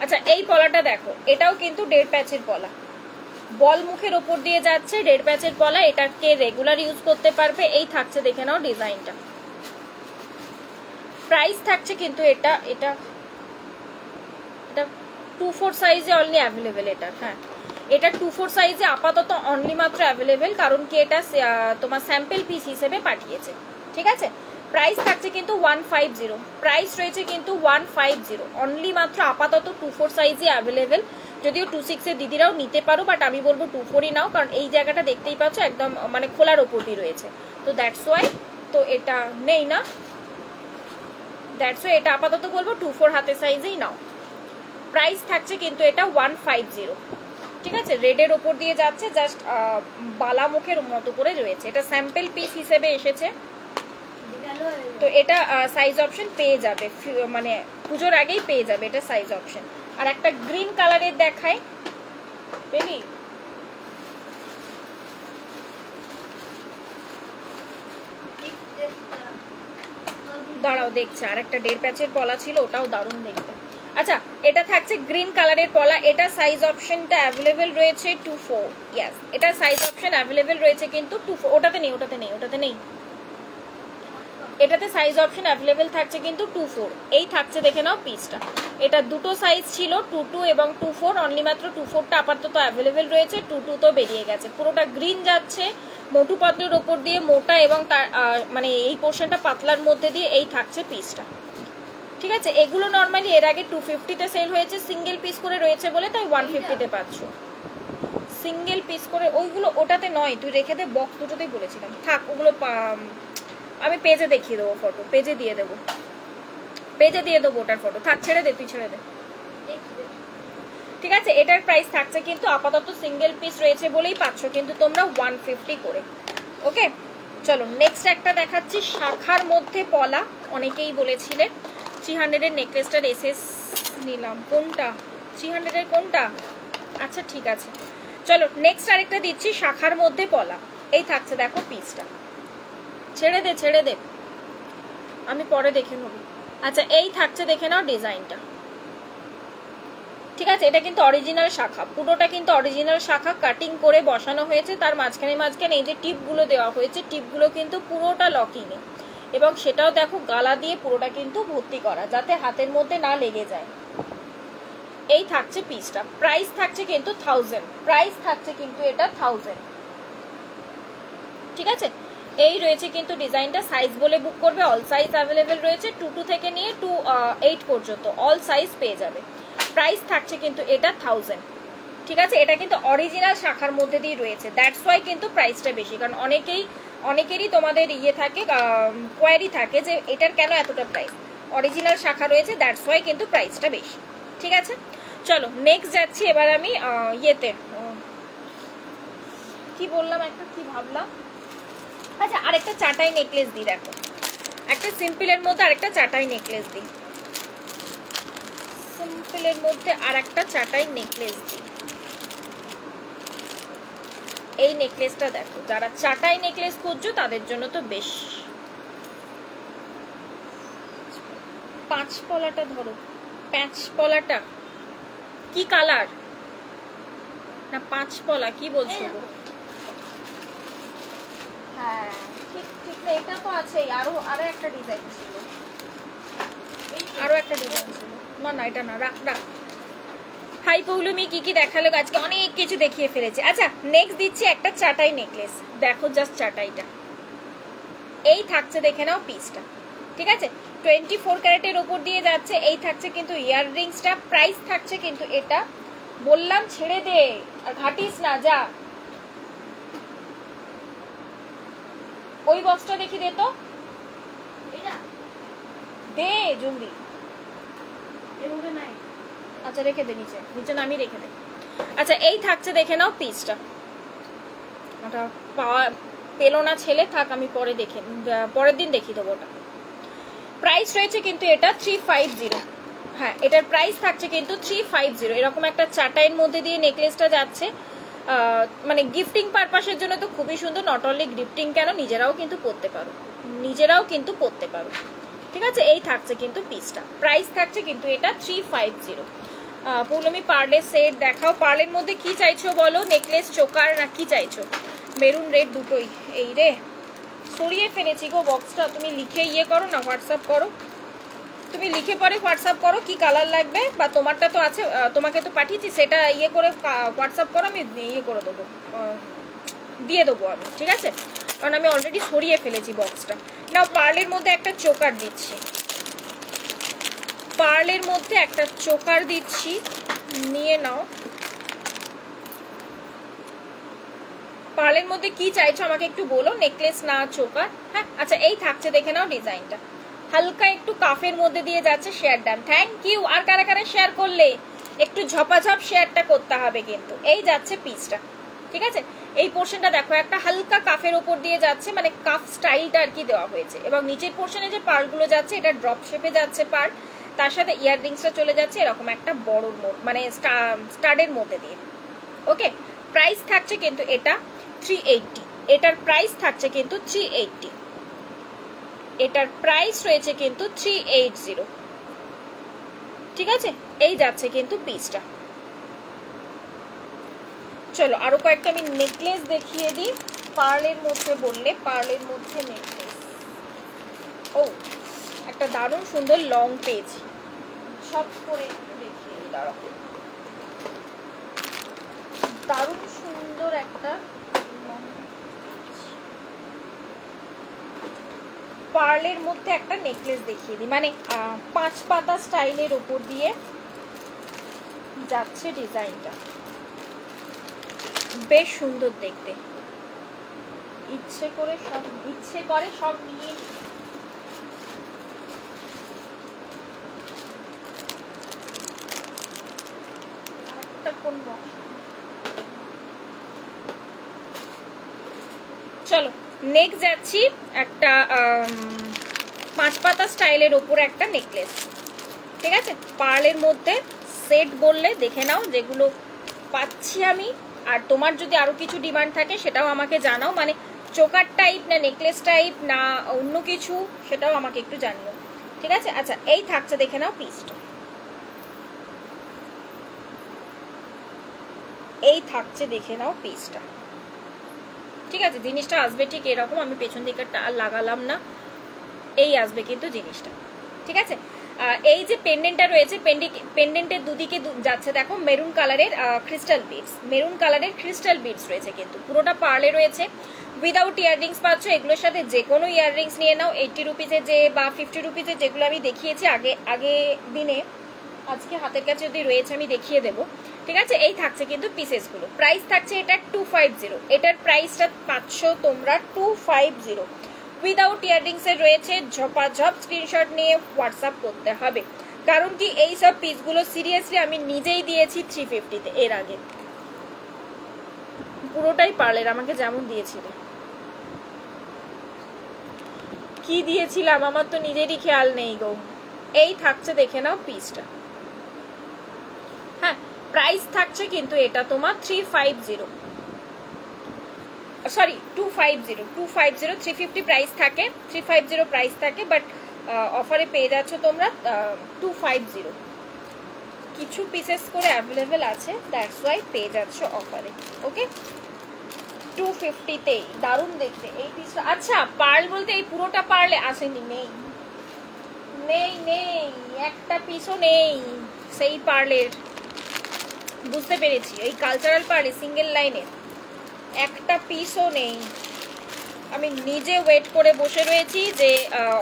আচ্ছা এই পলাটা দেখো, এটাও কিন্তু 1.5 প্যাচের পলা, বল মুখের ওপর দিয়ে যাচ্ছে, 1.5 প্যাচের পলা, এটাকে রেগুলার ইউজ করতে পারবে। এই থাকছে দেখে নাও ডিজাইনটা। প্রাইস থাকছে কিন্তু এটা এটা এটা 2-4 সাইজে অনলি অ্যাভেলেবেল এটা। হ্যাঁ এটা 2-4 সাইজে আপাতত অনলি মাত্র অ্যাভেলেবেল, কারণ কি এটা তোমার স্যাম্পল পিস হিসেবে পাঠিয়েছে, ঠিক আছে। প্রাইস থাকছে কিন্তু 150, প্রাইস রয়েছে কিন্তু 150 অনলি মাত্র আপাতত 2-4 সাইজে অ্যাভেলেবেল। যদিও 2-6 এর দিদিরাও নিতে পারো, বাট আমি বলবো 2-4ই নাও, কারণ এই জায়গাটা দেখতেই পাচ্ছ একদম মানে খোলার ওপরই রয়েছে, তো দ্যাটস ওয়াই। তো এটা নেই না, দ্যাটস ওয়াই এটা আপাতত বলবো 2-4 হাতের সাইজেই নাও। প্রাইস থাকছে কিন্তু এটা 150, ঠিক আছে। রেডের ওপর দিয়ে যাচ্ছে, জাস্ট বালা মুখের মতো করে রয়েছে, এটা স্যাম্পল পিস হিসেবে এসেছে। তো এটা সাইজ অপশন পেয়ে যাবে, মানে পুজোর আগেই পেয়ে যাবে এটা সাইজ অপশন। আর একটা গ্রিন কালারের দেখায়, বেবি দাঁড়াও দেখছে, আর একটা 1.5 প্যাচের পলা ছিল, ওটাও দারুণ দেখতে। আচ্ছা এটা থাকছে গ্রিন কালারের পলা, এটা সাইজ অপশনটা অ্যাভেলেবেল রয়েছে 2-4, ইয়েস এটা সাইজ অপশন অ্যাভেলেবেল রয়েছে কিন্তু 2-4, ওটাতে নেই ওটাতে নেই ওটাতে নেই, এটাতে সাইজ অপশন অ্যাভেলেবেল থাকছে কিন্তু 2-4। এই থাকছে দেখে নাও পিসটা, এটা দুটো সাইজ ছিল 2-2 এবং 2-4, অনলি মাত্র 2-4টা আপাতত অ্যাভেলেবেল রয়েছে, 2-2 তো বেরিয়ে গেছে। পুরোটা গ্রিন যাচ্ছে, মোটু পাতলের ওপর দিয়ে মোটা এবং তার মানে এই পোর্শনটা পাতলার মধ্যে দিয়ে এই থাকছে পিসটা, ঠিক আছে। এগুলো নর্মালি এর আগে 250-তে সেল হয়েছে, সিঙ্গেল পিস করে রয়েছে বলে তাই 150-তে পাচ্ছ, সিঙ্গেল পিস করে। ওইগুলো ওটাতে নয়, তুই রেখে দে, বক্স দুটোতেই বলেছিলাম, থাক ওগুলো আমি পেজে দেখিয়ে দেবো, ফটো পেজে দিয়ে দেবো, পেজে দিয়ে দেবো ওটার ফটো, থাক ছেড়ে দে, তুই ছেড়ে দে, ঠিক আছে। এটার প্রাইস থাকছে কিন্তু আপাতত সিঙ্গেল পিস রয়েছে বলেই পাচ্ছ কিন্তু তোমরা 150 করে, ওকে। চলো নেক্সট একটা দেখাচ্ছি, শাখার মধ্যে পলা, অনেকেই বলেছিলে 300 এর নেকলেসটার এসএস নিলাম, কোনটা 300 এর কোনটা, আচ্ছা ঠিক আছে। চলো নেক্সট আরেকটা দিচ্ছি, শাখার মধ্যে পলা, এই থাকছে দেখো পিসটা, ছেড়ে দে ছেড়ে দে, আমি পরে দেখে নেব। আচ্ছা এই থাকছে দেখে নাও ডিজাইনটা, ঠিক আছে। এটা কিন্তু অরিজিনাল শাখা, পুরোটা কিন্তু অরিজিনাল শাখা, কাটিং করে বসানো হয়েছে, তার মাঝখানে মাঝখানে এই যে টিপগুলো দেওয়া হয়েছে, টিপগুলো কিন্তু পুরোটা লকিংয়ে, এবং সেটাও দেখো গালা দিয়ে পুরোটা কিন্তু ভর্তি করা, যাতে হাতের মধ্যে না লেগে যায়। এই থাকছে পিসটা, প্রাইস থাকছে কিন্তু 1000, প্রাইস থাকছে কিন্তু এটা 1000, ঠিক আছে। এই রয়েছে কিন্তু ডিজাইনটা, সাইজ বলে বুক করবে, অল সাইজ অ্যাভেলেবেল রয়েছে, 2-2 থেকে নিয়ে 2-8 পর্যন্ত অল সাইজ পেয়ে যাবে। প্রাইস থাকছে কিন্তু এটা 1000, ঠিক আছে। এটা কিন্তু অরিজিনাল শাখার মধ্যে দিয়ে রয়েছে, দ্যাটস ওয়াই কিন্তু প্রাইসটা বেশি, কারণ অনেকেরই তোমাদের ইয়ে থাকে, কোয়ারি থাকে যে এটার কেন এতটা প্রাইস, অরিজিনাল শাখা রয়েছে, দ্যাটস ওয়াই কিন্তু প্রাইসটা বেশি, ঠিক আছে। চলো নেক্সট যাচ্ছি এবার আমি ইয়েতে, কি বললাম একটা কি ভাবলাম, আচ্ছা আরেকটা চাটাই নেকলেস দিই, দেখো একটা সিম্পলের মধ্যে আরেকটা চাটাই নেকলেস দিই, সিম্পলের মধ্যে আর একটা চাটাই নেকলেস দিই। এই নেকলেসটা দেখো, যারা চাটাই নেকলেস খুঁজছো তাদের জন্য তো বেশ। 5 পলাটা ধরো, 5 পলাটা কি কালার না 5 পলা কি বলছো গো? হ্যাঁ ঠিক ঠিক, এটা তো আছেই, আরো একটা ডিজাইন ছিল, আরো একটা ডিজাইন ছিল, না না এটা না, রাখ রাখ। হাই পৌলমি কি কি দেখালো আজকে, অনেক কিছু দেখিয়ে ফেলেছে। আচ্ছা নেক্সট দিচ্ছি একটা চাটাই নেকলেস, দেখো জাস্ট চাটাইটা, এই থাকছে দেখে নাও পিসটা, ঠিক আছে। 24 ক্যারেটের উপর দিয়ে যাচ্ছে, এই থাকছে কিন্তু ইয়াররিংসটা, প্রাইস থাকছে কিন্তু এটা, বললাম ছেড়ে দে আর ঘাটিস না, যা ওই বক্সটা দেখি দে তো, দে জলদি, আচ্ছা রেখে দে, নিচে নিচে নামি রেখে দে। আচ্ছা এই থাকছে দেখে নাও পিসটা, ওটা পাওয়া পেলো না ছেলে, থাক আমি পরে দেখে পরের দিন দেখিয়ে দেবো ওটা। প্রাইস রয়েছে কিন্তু এটা 350, হ্যাঁ এটার প্রাইস থাকছে কিন্তু 350। এরকম একটা চাটাইয়ের মধ্যে দিয়ে নেকলেসটা যাচ্ছে, মানে গিফটিং পারপাসের জন্য তো খুবই সুন্দর, নট অনলি গিফটিং কেন নিজেরাও কিন্তু পরতে পারো, নিজেরাও কিন্তু পরতে পারো, ঠিক আছে, এই থাকছে কিন্তু পিসটা। প্রাইস থাকছে কিন্তু এটা 350। পৌলমি পার্লের সেট দেখাও। পার্লের মধ্যে কি চাইছো বলো, নেকলেস, চোকার না কি চাইছো? মেরুন রেড দুটোই। এই রে সরিয়ে ফেলেছি গো বক্সটা, তুমি লিখে ইয়ে করো না, হোয়াটসঅ্যাপ করো, তুমি লিখে পরে হোয়াটসঅ্যাপ করো কি কালার লাগবে, বা তোমারটা তো আছে, তোমাকে তো পাঠিয়েছি, সেটা ইয়ে করে হোয়াটসঅ্যাপ করো, আমি ইয়ে করে দেবো, দিয়ে দেবো আমি, ঠিক আছে? কারণ আমি অলরেডি সরিয়ে ফেলেছি বক্সটা। নাও পার্লের মধ্যে একটা চোকার দিচ্ছি, পার্লের মধ্যে একটা চোকার দিচ্ছি, নিয়ে নাও। পার্লের মধ্যে কি চাইছো আমাকে একটু বলো, নেকলেস না চোকার? হ্যাঁ আচ্ছা, এই থাকছে, দেখে নাও ডিজাইনটা, হালকা একটু কাফের মধ্যে দিয়ে যাচ্ছে। Share done, thank you. আর কারা কারা শেয়ার করলে একটু ঝপাঝপ শেয়ারটা করতে হবে কিন্তু। এই যাচ্ছে পিসটা, ঠিক আছে? এই পোর্শনটা দেখো, একটা হালকা কাফের ওপর দিয়ে যাচ্ছে, মানে কাফ স্টাইলটা আর কি দেওয়া হয়েছে, এবং নিচের পোর্শনে যে পার্লগুলো যাচ্ছে এটা ড্রপ শেপে যাচ্ছে পার্ল, তার সাথে ইয়াররিংসটা চলে যাচ্ছে এরকম একটা বড় মানে স্টাডের মধ্যে দিয়ে। ওকে, প্রাইস থাকছে কিন্তু এটা 380, এটার প্রাইস থাকছে কিন্তু 380, এটার প্রাইস রয়েছে কিন্তু 380, ঠিক আছে? এই যাচ্ছে কিন্তু পিসটা। চলো আরো কয়েকটা আমি নেকলেস দেখিয়ে দিই। পার্লের মধ্যে বললে, পার্লের মধ্যে নেকলেস, ও একটা দারুণ সুন্দর লং পেজ, সব করে একটু দেখিয়ে দিই, দাঁড়াও। দারুণ সুন্দর একটা পার্লের মধ্যে একটা নেকলেস দেখিয়ে দিই, মানে 5 পাতা স্টাইলের উপর দিয়ে যাচ্ছে ডিজাইনটা, বেশ সুন্দর দেখতে। ইচ্ছে করে সব নিয়ে চলো নেক্সট যাচ্ছি, একটা 5 পাতা স্টাইলের উপর একটা নেকলেস, ঠিক আছে? পার্লের মধ্যে সেট বললে দেখে নাও যেগুলো পাচ্ছি আমি, আর তোমার যদি আরো কিছু ডিমান্ড থাকে সেটাও আমাকে জানাও, মানে চোকার টাইপ না নেকলেস টাইপ না অন্য কিছু, সেটাও আমাকে একটু জানিও, ঠিক আছে? আচ্ছা, এই থাকছে, দেখে নাও পিসটা, এই থাকছে, দেখে নাও পিসটা, ঠিক আছে? জিনিসটা আসবে ঠিক এরকম, আমি পেছন দিকে লাগালাম না, এই আসবে কিন্তু জিনিসটা, ঠিক আছে? এই যে পেন্ডেন্টটা রয়েছে, পেন্ডেন্টের দুদিকে যাচ্ছে দেখো মেরুন কালারের ক্রিস্টাল বিডস, মেরুন কালারের ক্রিস্টাল বিডস রয়েছে কিন্তু, পুরোটা পার্লে রয়েছে, উইদাউট ইয়াররিংস পাচ্ছ। এগুলোর সাথে যে কোনো ইয়াররিংস নিয়ে নাও, 80 রুপিসে যে বা 50 রুপিসে যেগুলো আমি দেখিয়েছি আগে দিনে, আজকে হাতের কাছে যদি রয়েছে আমি দেখিয়ে দেবো, ঠিক আছে? এই থাকছে কিন্তু পিসেসগুলো। প্রাইস থাকছে এটা 250, এটার প্রাইসটা পাচ্ছ তোমরা 250, উইদাউট ইয়াররিংস এর রয়েছে। ঝপাঝপ স্ক্রিনশট নিয়ে হোয়াটসঅ্যাপ করতে হবে, কারণ কি এই সব পিসগুলো সিরিয়াসলি আমি নিজেই দিয়েছি 350-তে এর আগে, পুরোটাই পার্লের, আমাকে যেমন দিয়েছিল, কি দিয়েছিলাম আমার তো নিজেরই খেয়াল নেই গো। এই থাকছে, দেখে নাও পিসটা। হ্যাঁ, প্রাইস থাকছে কিন্তু এটা তোমার 350, সরি 250, 350 প্রাইস থাকে, 350 প্রাইস থাকে, বাট অফারে পেয়ে যাচ্ছ তোমরা 250, কিছু পিসেস করে অ্যাভেলেবেল আছে, দ্যাটস ওয়াই পেয়ে যাচ্ছ অফারে। ওকে, 250-তেই দারুণ দেখতে এই পিসটা। আচ্ছা, পার্ল বলতে এই পুরোটা পার্লে আসেনি, নেই নেই নেই, একটা পিসও নেই সেই পার্লের, বুঝতে পেরেছি, এই কালচারাল পার্লে সিঙ্গেল লাইনে একটা পিসও নেই। আমি নিজে ওয়েট করে বসে রয়েছি যে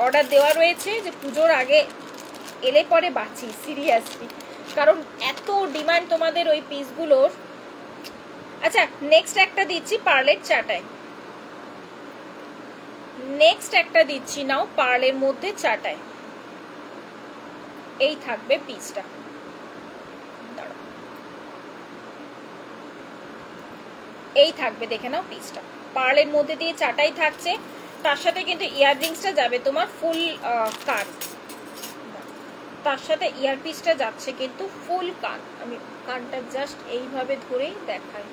অর্ডার দেওয়া রয়েছে, যে পুজোর আগে এলে পরে বাঁচি, সিরিয়াসলি, কারণ এত ডিমান্ড তোমাদের ওই পিসগুলোর। আচ্ছা, নেক্সট একটা দিচ্ছি পার্লের চাটাই, নেক্সট একটা দিচ্ছি নাও পার্লের মধ্যে চাটাই, এই থাকবে পিসটা, এই থাকবে, দেখে নাও পিসটা, পার্লের মধ্যে দিয়ে চাটাই থাকছে, তার সাথে কিন্তু ইয়াররিংসটা যাবে তোমার ফুল কান, তার সাথে ইয়ারপিসটা যাচ্ছে কিন্তু ফুল কান। আমি কানটা জাস্ট এইভাবে ধরেই দেখাই,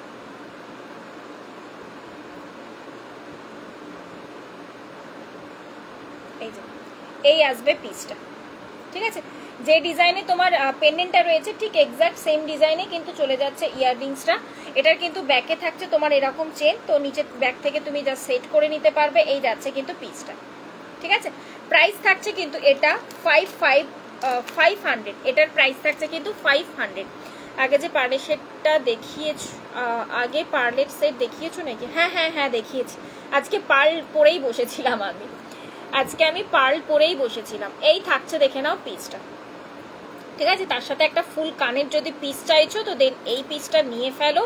এই যে এই আসবে পিসটা, ঠিক আছে। যে ডিজাইনে তোমার পেন্ডেন্টটা রয়েছে ঠিক এক্সাক্ট সেম ডিজাইনে কিন্তু চলে যাচ্ছে ইয়াররিংসটা। এটার কিন্তু ব্যাকে থাকছে তোমার এরকম চেন, তো নিচে ব্যাক থেকে তুমি জাস্ট সেট করে নিতে পারবে। এই যাচ্ছে কিন্তু পিসটা, ঠিক আছে। প্রাইস থাকছে কিন্তু এটা 500, এটার প্রাইস থাকছে কিন্তু 500। আগে যে পার্লের সেটটা দেখিয়েছো, আগে পার্লের সেট দেখিয়েছো নাকি? হ্যাঁ হ্যাঁ হ্যাঁ দেখিয়েছি। আজকে পার্ল পরেই বসেছিলাম আমি, আজকে আমি পার্ল পরেই বসেছিলাম। এই থাকছে দেখে নাও পিসটা, ঠিক আছে। তার সাথে একটা ফুল কানের যদি পিস চাইছো তো দেন এই পিসটা নিয়ে ফেলো,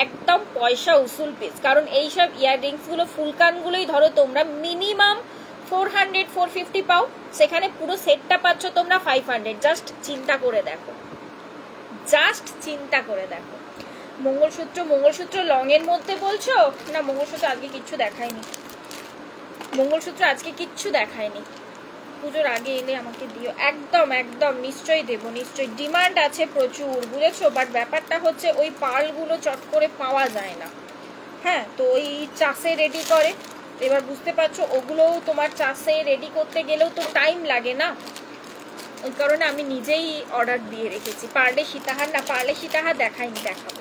একদম পয়সা উসুল পিস। কারণ এইসব ইয়াররিংস গুলো ফুল কানগুলোই ধরো তোমরা মিনিমাম 400 450 পাও, সেখানে পুরো সেটটা পাচ্ছ তোমরা 500। জাস্ট চিন্তা করে দেখো, জাস্ট চিন্তা করে দেখো। মঙ্গলসূত্র লং এর মধ্যে বলছো না? মঙ্গলসূত্র আজকে কিচ্ছু দেখায়নি, মঙ্গলসূত্র আজকে কিচ্ছু দেখায়নি। পুজোর আগে এলে আমাকে দিও, একদম একদম নিশ্চয়ই দেবো, নিশ্চয়ই। ডিমান্ড আছে প্রচুর, বুঝেছো। বাট ব্যাপারটা হচ্ছে ওই পার্লগুলো চট করে পাওয়া যায় না, হ্যাঁ। তো ওই চাষে রেডি করে, এবার বুঝতে পারছো ওগুলোও তোমার চাষে রেডি করতে গেলেও তো টাইম লাগে না, ওই কারণে আমি নিজেই অর্ডার দিয়ে রেখেছি। পার্লে সীতাহার না, পার্লে সীতাহার দেখাইনি, দেখাবো।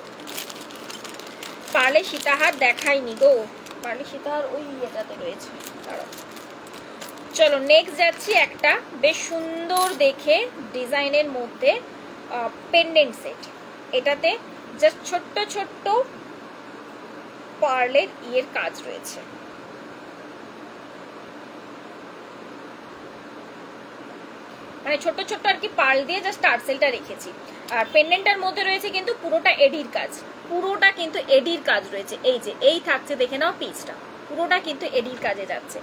পার্লে সীতাহার দেখাইনি গো, পার্লে সীতাহার ওই ইয়েটাতে রয়েছে। চলো নেক্সট যাচ্ছি একটা বেশ সুন্দর দেখে ডিজাইনের মধ্যে পেন্ডেন্ট সেট। এটাতে জাস্ট ছোট্ট ছোট্ট পার্লের ইয়ের কাজ রয়েছে, মানে ছোট্ট ছোট্ট আর কি পার্ল দিয়ে জাস্ট টার্সেলটা রেখেছি। আর পেন্ডেন্টটার মধ্যে রয়েছে কিন্তু পুরোটা এডির কাজ, পুরোটা কিন্তু এডির কাজ রয়েছে। এই যে এই থাকছে দেখে নাও পিসটা, পুরোটা কিন্তু এডির কাজে যাচ্ছে।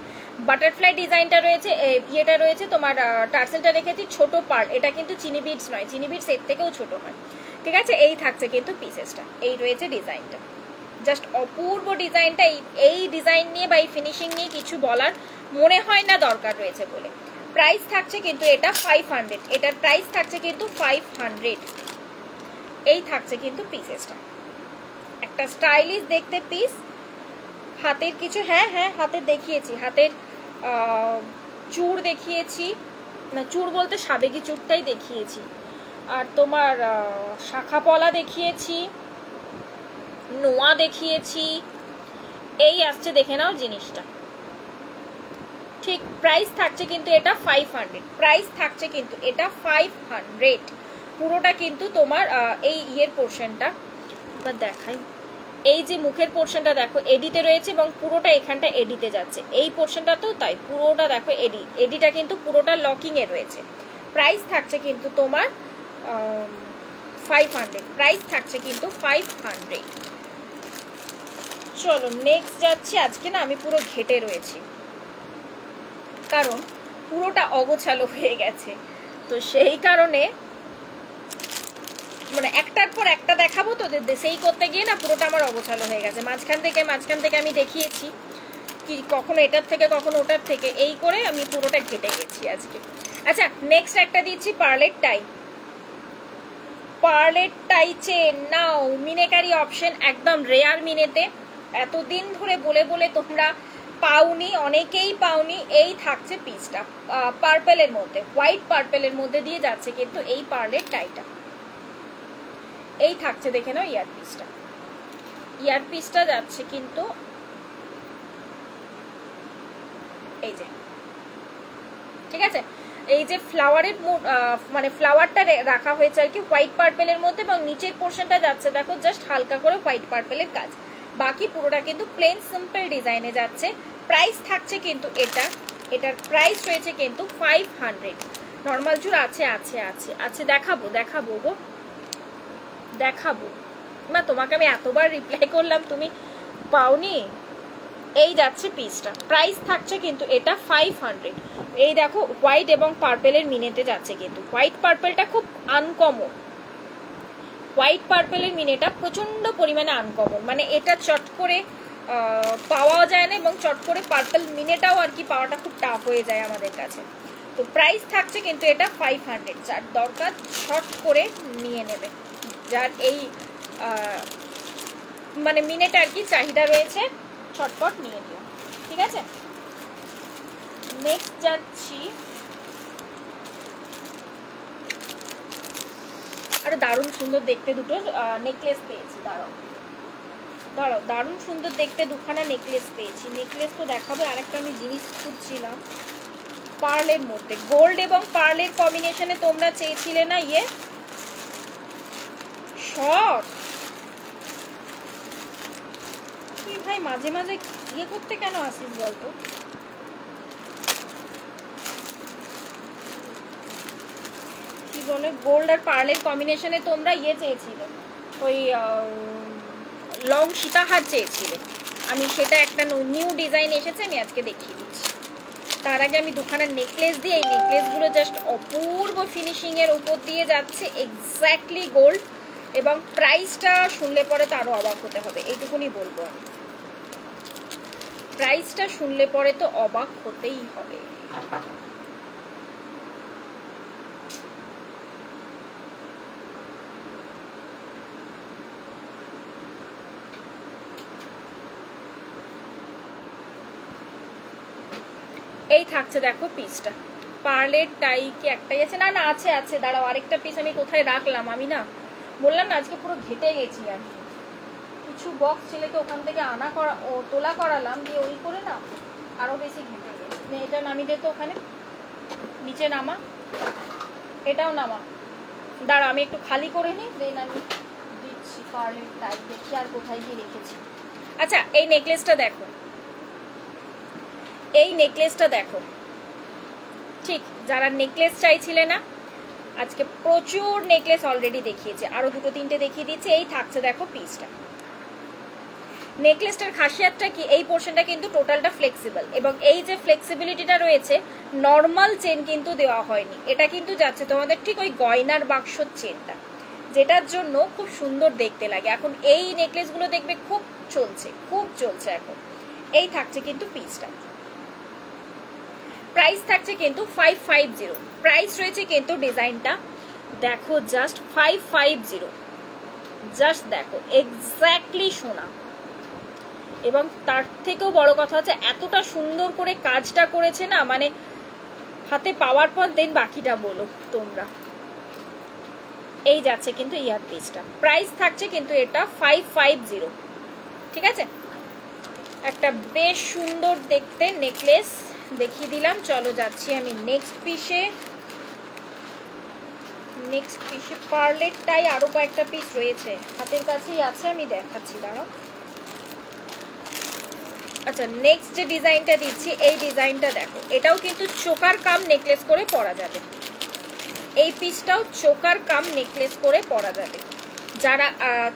বাটারফ্লাই ডিজাইনটা রয়েছে, ইয়েটা রয়েছে তোমার টার্সেলটা রেখেছি ছোট পার্ল। এটা কিন্তু চিনি বিডস নয়, চিনি বিডস এর থেকেও ছোট হয়, ঠিক আছে। এই থাকছে কিন্তু পিসেসটা, এই রয়েছে ডিজাইনটা, জাস্ট অপূর্ব ডিজাইনটা। এই ডিজাইন নিয়ে বা এই ফিনিশিং নিয়ে কিছু বলার মনে হয় না দরকার রয়েছে বলে। প্রাইস থাকছে কিন্তু এটা 500, এটার প্রাইস থাকছে কিন্তু 500। এই থাকছে কিন্তু পিসেসটা, একটা স্টাইলিশ দেখতে পিস। হাতের কিছু, হ্যাঁ হ্যাঁ হাতের দেখিয়েছি, হাতের চূড় দেখিয়েছি, না চূড় বলতে সাবেকি চূড়টাই দেখিয়েছি। আর তোমার শাখা পলা দেখিয়েছি, নোয়া দেখিয়েছি। এই আসছে দেখে নাও জিনিসটা, ঠিক। প্রাইস থাকছে কিন্তু এটা 500, প্রাইস থাকছে কিন্তু এটা 500। পুরোটা কিন্তু তোমার এই ইয়ের পোর্শনটা এবার দেখাই, এই যে মুখের পোর্শনটা দেখো এডিতে রয়েছে এবং পুরোটা এখানটা এডিতে যাচ্ছে। এই পোর্শনটা তো তাই, পুরোটা দেখো এডিটা কিন্তু পুরোটা লকিং এ রয়েছে। প্রাইস থাকছে কিন্তু তোমার 500, প্রাইস থাকছে কিন্তু 500। চলো নেক্সট যাচ্ছি। আজকে না আমি পুরো ঘেটে রয়েছি, কারণ পুরোটা অগোছালো হয়ে গেছে, তো সেই কারণে মানে একটার পর একটা দেখাবো তো সেই করতে গিয়ে না পুরোটা আমার অগোছালো হয়ে গেছে। মাঝখান থেকে আমি দেখিয়েছি কি কখনো এটার থেকে কখনো ওটার থেকে, এই করে আমি পুরোটা ঘেটে গেছি আজকে। আচ্ছা নেক্সট একটা দিচ্ছি পার্লের টাই। পার্লের টাই চেন নাও, মিনেকারি অপশন, একদম রেয়ার মিনেতে। এতদিন ধরে বলে বলে তোমরা পাওনি, অনেকেই পাওনি। এই থাকছে পিসটা পার্পেলের মধ্যে, হোয়াইট পার্পেলের মধ্যে দিয়ে যাচ্ছে কিন্তু এই পার্লের টাইটা। এই থাকছে দেখে নাও ইয়ারপিসটা, ইয়ারপিসটা যাচ্ছে কিন্তু এই যে, ঠিক আছে। এই যে ফ্লাওয়ারের মানে ফ্লাওয়ারটা রাখা হয়েছে আর কি হোয়াইট পার্পেলের মধ্যে, এবং নিচের পোর্শনটা যাচ্ছে দেখো জাস্ট হালকা করে হোয়াইট পার্পেলের কাজ, বাকি পুরোটা কিন্তু প্লেন সিম্পল ডিজাইনে যাচ্ছে। প্রাইস থাকছে কিন্তু এটার প্রাইস রয়েছে কিন্তু 500। নর্মাল চুর আছে আছে আছে আছে, দেখাবো গো, দেখাবো না। তোমাকে আমি এতবার রিপ্লাই করলাম, তুমি পাওনি। এই যাচ্ছে পিসটা, প্রাইস থাকছে কিন্তু এটা 500। এই দেখো হোয়াইট এবং পার্পেলের মিনেতে যাচ্ছে কিন্তু, হোয়াইট পার্পেলটা খুব আনকমন, হোয়াইট পার্পেলের মিনেটা প্রচন্ড পরিমাণে আনকমন, মানে এটা চট করে পাওয়া যায় না, এবং চট করে পার্পেল মিনেটাও আর কি পাওয়াটা খুব টাফ হয়ে যায় আমাদের কাছে। তো প্রাইস থাকছে কিন্তু এটা 500। যার দরকার শর্ট করে নিয়ে নেবে, যার এই মানে মিনেট আর কি চাহিদা রয়েছে, ছটপট নিয়ে নিও, ঠিক আছে। নেক্সট যাচ্ছি আরে দারুণ সুন্দর দেখতে দুটো নেকলেস পেয়েছি। দাঁড়াও দাঁড়াও, দারুণ সুন্দর দেখতে দুখানা নেকলেস পেয়েছি। নেকলেস তো দেখাবে, আরেকটা আমি জিনিস খুঁজছিলাম পার্লের মধ্যে, গোল্ড এবং পার্লের কম্বিনেশনে তোমরা চেয়েছিলে না ইয়ে শর্ট। তুই ভাই মাঝে মাঝে ইয়ে করতে কেন আসিস বলতো? কি বলে, গোল্ড আর পার্লের কম্বিনেশনে তোমরা ইয়ে চেয়েছিলে, ওই লং সীতাহার চেয়েছিলে। আমি সেটা একটা নিউ ডিজাইন এসেছে, আমি আজকে দেখিয়ে দিচ্ছি। তার আগে আমি দুখানা নেকলেস দিয়ে, এই নেকলেসগুলো জাস্ট অপূর্ব ফিনিশিং এর উপর দিয়ে যাচ্ছে, এক্স্যাক্টলি গোল্ড, এবং প্রাইসটা শুনলে পরে তো আরো অবাক হতে হবে, এইটুকুনি বলবো আমি। প্রাইসটা শুনলে পরে তো অবাক হতেই হবে। এই থাকছে দেখো পিসটা, পার্লের টাই কি একটাই আছে? না না আছে আছে, দাঁড়াও আরেকটা পিস আমি কোথায় রাখলাম, আমি না বললাম না আজকে পুরো ঘেটে গেছি। আর কিছু বক্স ছেলেকে ওখান থেকে আনা করা ও তোলা করালাম, দিয়ে ওই করে না আরো বেশি ঘেটে গেছি। এটা নামিয়ে দে তো, ওখানে নিচে নামা, এটাও নামা। দাঁড়া আমি একটু খালি করে নিই, দেন আমি দিচ্ছি পার্লের টাই। দেখি আর কোথায় গিয়ে রেখেছি। আচ্ছা এই নেকলেসটা দেখো, এই নেকলেসটা দেখো। ঠিক যারা নেকলেস চাইছিলে না, আজকে প্রচুর নেকলেস অলরেডি দেখিয়েছে, আরো দুটো তিনটে দেখিয়ে দিচ্ছে। এই থাকছে দেখো পিসটা। নেকলেসটার খাসিয়াতটা কি, এই পোর্শনটা কিন্তু টোটালটা ফ্লেক্সিবল, এবং এই যে ফ্লেক্সিবিলিটিটা রয়েছে, নর্মাল চেন কিন্তু দেওয়া হয়নি, এটা কিন্তু যাচ্ছে তোমাদের ঠিক ওই গয়নার বাক্সর চেনটা, যেটার জন্য খুব সুন্দর দেখতে লাগে। এখন এই নেকলেসগুলো দেখবে খুব চলছে, খুব চলছে এখন। এই থাকছে কিন্তু পিসটা। প্রাইস থাকছে কিন্তু 550। প্রাইস রয়েছে কিন্তু ডিজাইনটা দেখো জাস্ট 550, জাস্ট দেখো এক্স্যাক্টলি সোনা। এবং তার থেকেও বড় কথা হচ্ছে এতটা সুন্দর করে কাজটা করেছে না, মানে হাতে পাওয়ার পর দেন বাকিটা বলো তোমরা। এই যাচ্ছে কিন্তু ইয়ার পিসটা। প্রাইস থাকছে কিন্তু এটা 550, ঠিক আছে? একটা বেশ সুন্দর দেখতে নেকলেস দেখিয়ে দিলাম। চলো যাচ্ছি আমি নেক্সট পিসে। নেক্সট পিসে পার্লের টাই আরো কয়েকটা পিস রয়েছে, হাতের কাছেই আছে, আমি দেখাচ্ছি, দাঁড়াও। আচ্ছা নেক্সট যে ডিজাইনটা দিচ্ছি, এই ডিজাইনটা দেখো, এটাও কিন্তু চোকার কাম নেকলেস করে পরা যাবে। এই পিসটাও চোকার কাম নেকলেস করে পরা যাবে। যারা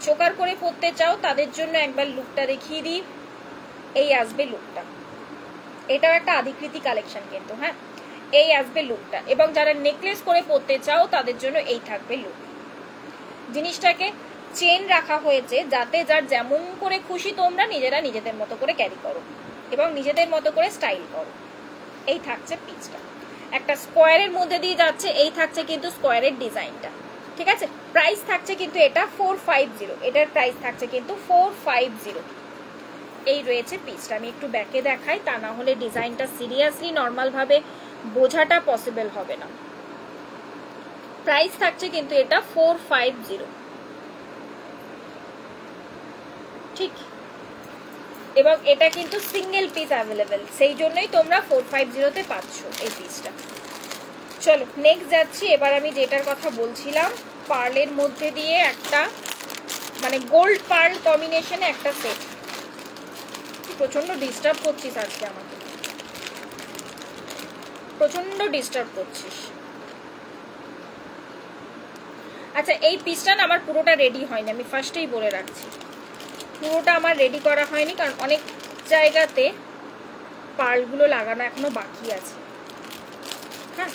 চোকার করে পরতে চাও তাদের জন্য একবার লুকটা দেখিয়ে দিই। এই আসবে লুকটা, এটাও একটা আদিকৃতি কালেকশন কিন্তু, হ্যাঁ এই আসবে লুকটা। এবং যারা নেকলেস করে পরতে চাও তাদের জন্য এই থাকবে লুক। জিনিসটাকে চেন রাখা হয়েছে যাতে যার যেমন করে খুশি তোমরা নিজেরা নিজেদের মতো করে ক্যারি করো এবং নিজেদের মতো করে স্টাইল করো। এই থাকছে পিসটা, একটা স্কোয়ারের মধ্যে দিয়ে যাচ্ছে। এই থাকছে কিন্তু স্কোয়ারের ডিজাইনটা, ঠিক আছে? প্রাইস থাকছে কিন্তু এটা 450, এটার প্রাইস থাকছে কিন্তু 450। এই রয়েছে পিসটা। আমি একটু ব্যাকে দেখাই, তা না হলে ডিজাইনটা সিরিয়াসলি নর্মাল ভাবে বোঝাটা পসিবল হবে না। প্রাইস থাকছে কিন্তু এটা 450, ঠিক? এবং এটা কিন্তু সিঙ্গেল পিস অ্যাভেলেবেল, সেই জন্যই তোমরা 450-তে পাচ্ছ এই পিসটা। চলো নেক্সট যাচ্ছি। এবার আমি যেটার কথা বলছিলাম, পার্লের মধ্যে দিয়ে একটা মানে গোল্ড পার্ল কম্বিনেশনে একটা সেট। প্রচন্ড ডিস্টার্ব করছিস আজকে আমাকে, প্রচন্ড ডিস্টার্ব করছিস। আচ্ছা এই পিসটা না আমার পুরোটা রেডি হয়নি, আমি ফার্স্টেই বলে রাখছি, পুরোটা আমার রেডি করা হয়নি, কারণ অনেক জায়গাতে পার্লগুলো লাগানো এখনো বাকি আছে। হ্যাঁ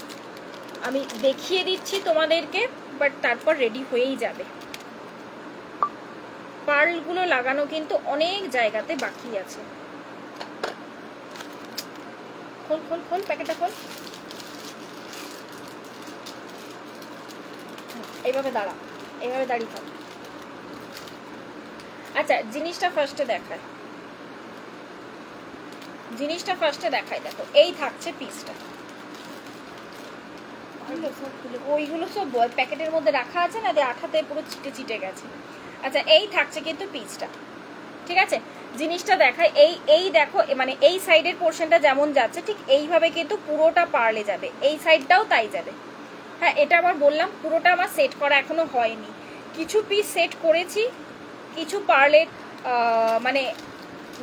আমি দেখিয়ে দিচ্ছি তোমাদেরকে, বাট তারপর রেডি হয়েই যাবে। পার্লগুলো লাগানো কিন্তু অনেক জায়গাতে বাকি আছে। খোল খোল খোল, প্যাকেটটা খোল। এইভাবে দাঁড়া, এইভাবে দাঁড়িয়ে থাক। আচ্ছা জিনিসটা ফার্স্টে দেখায়, জিনিসটা ফার্স্টে দেখায়। দেখো এই থাকছে পিসটা, ওইগুলো সব প্যাকেটের মধ্যে রাখা আছে না, দিয়ে আঠাতে পুরো চিটে চিটে গেছে। আচ্ছা এই থাকছে কিন্তু পিসটা, ঠিক আছে। জিনিসটা দেখায়, এই দেখো মানে এই সাইডের পোর্শনটা যেমন যাচ্ছে ঠিক এইভাবে কিন্তু পুরোটা পার্লে যাবে, এই সাইডটাও তাই যাবে। হ্যাঁ এটা আবার বললাম পুরোটা আমার সেট করা এখনো হয়নি, কিছু পিস সেট করেছি, কিছু পার্লের মানে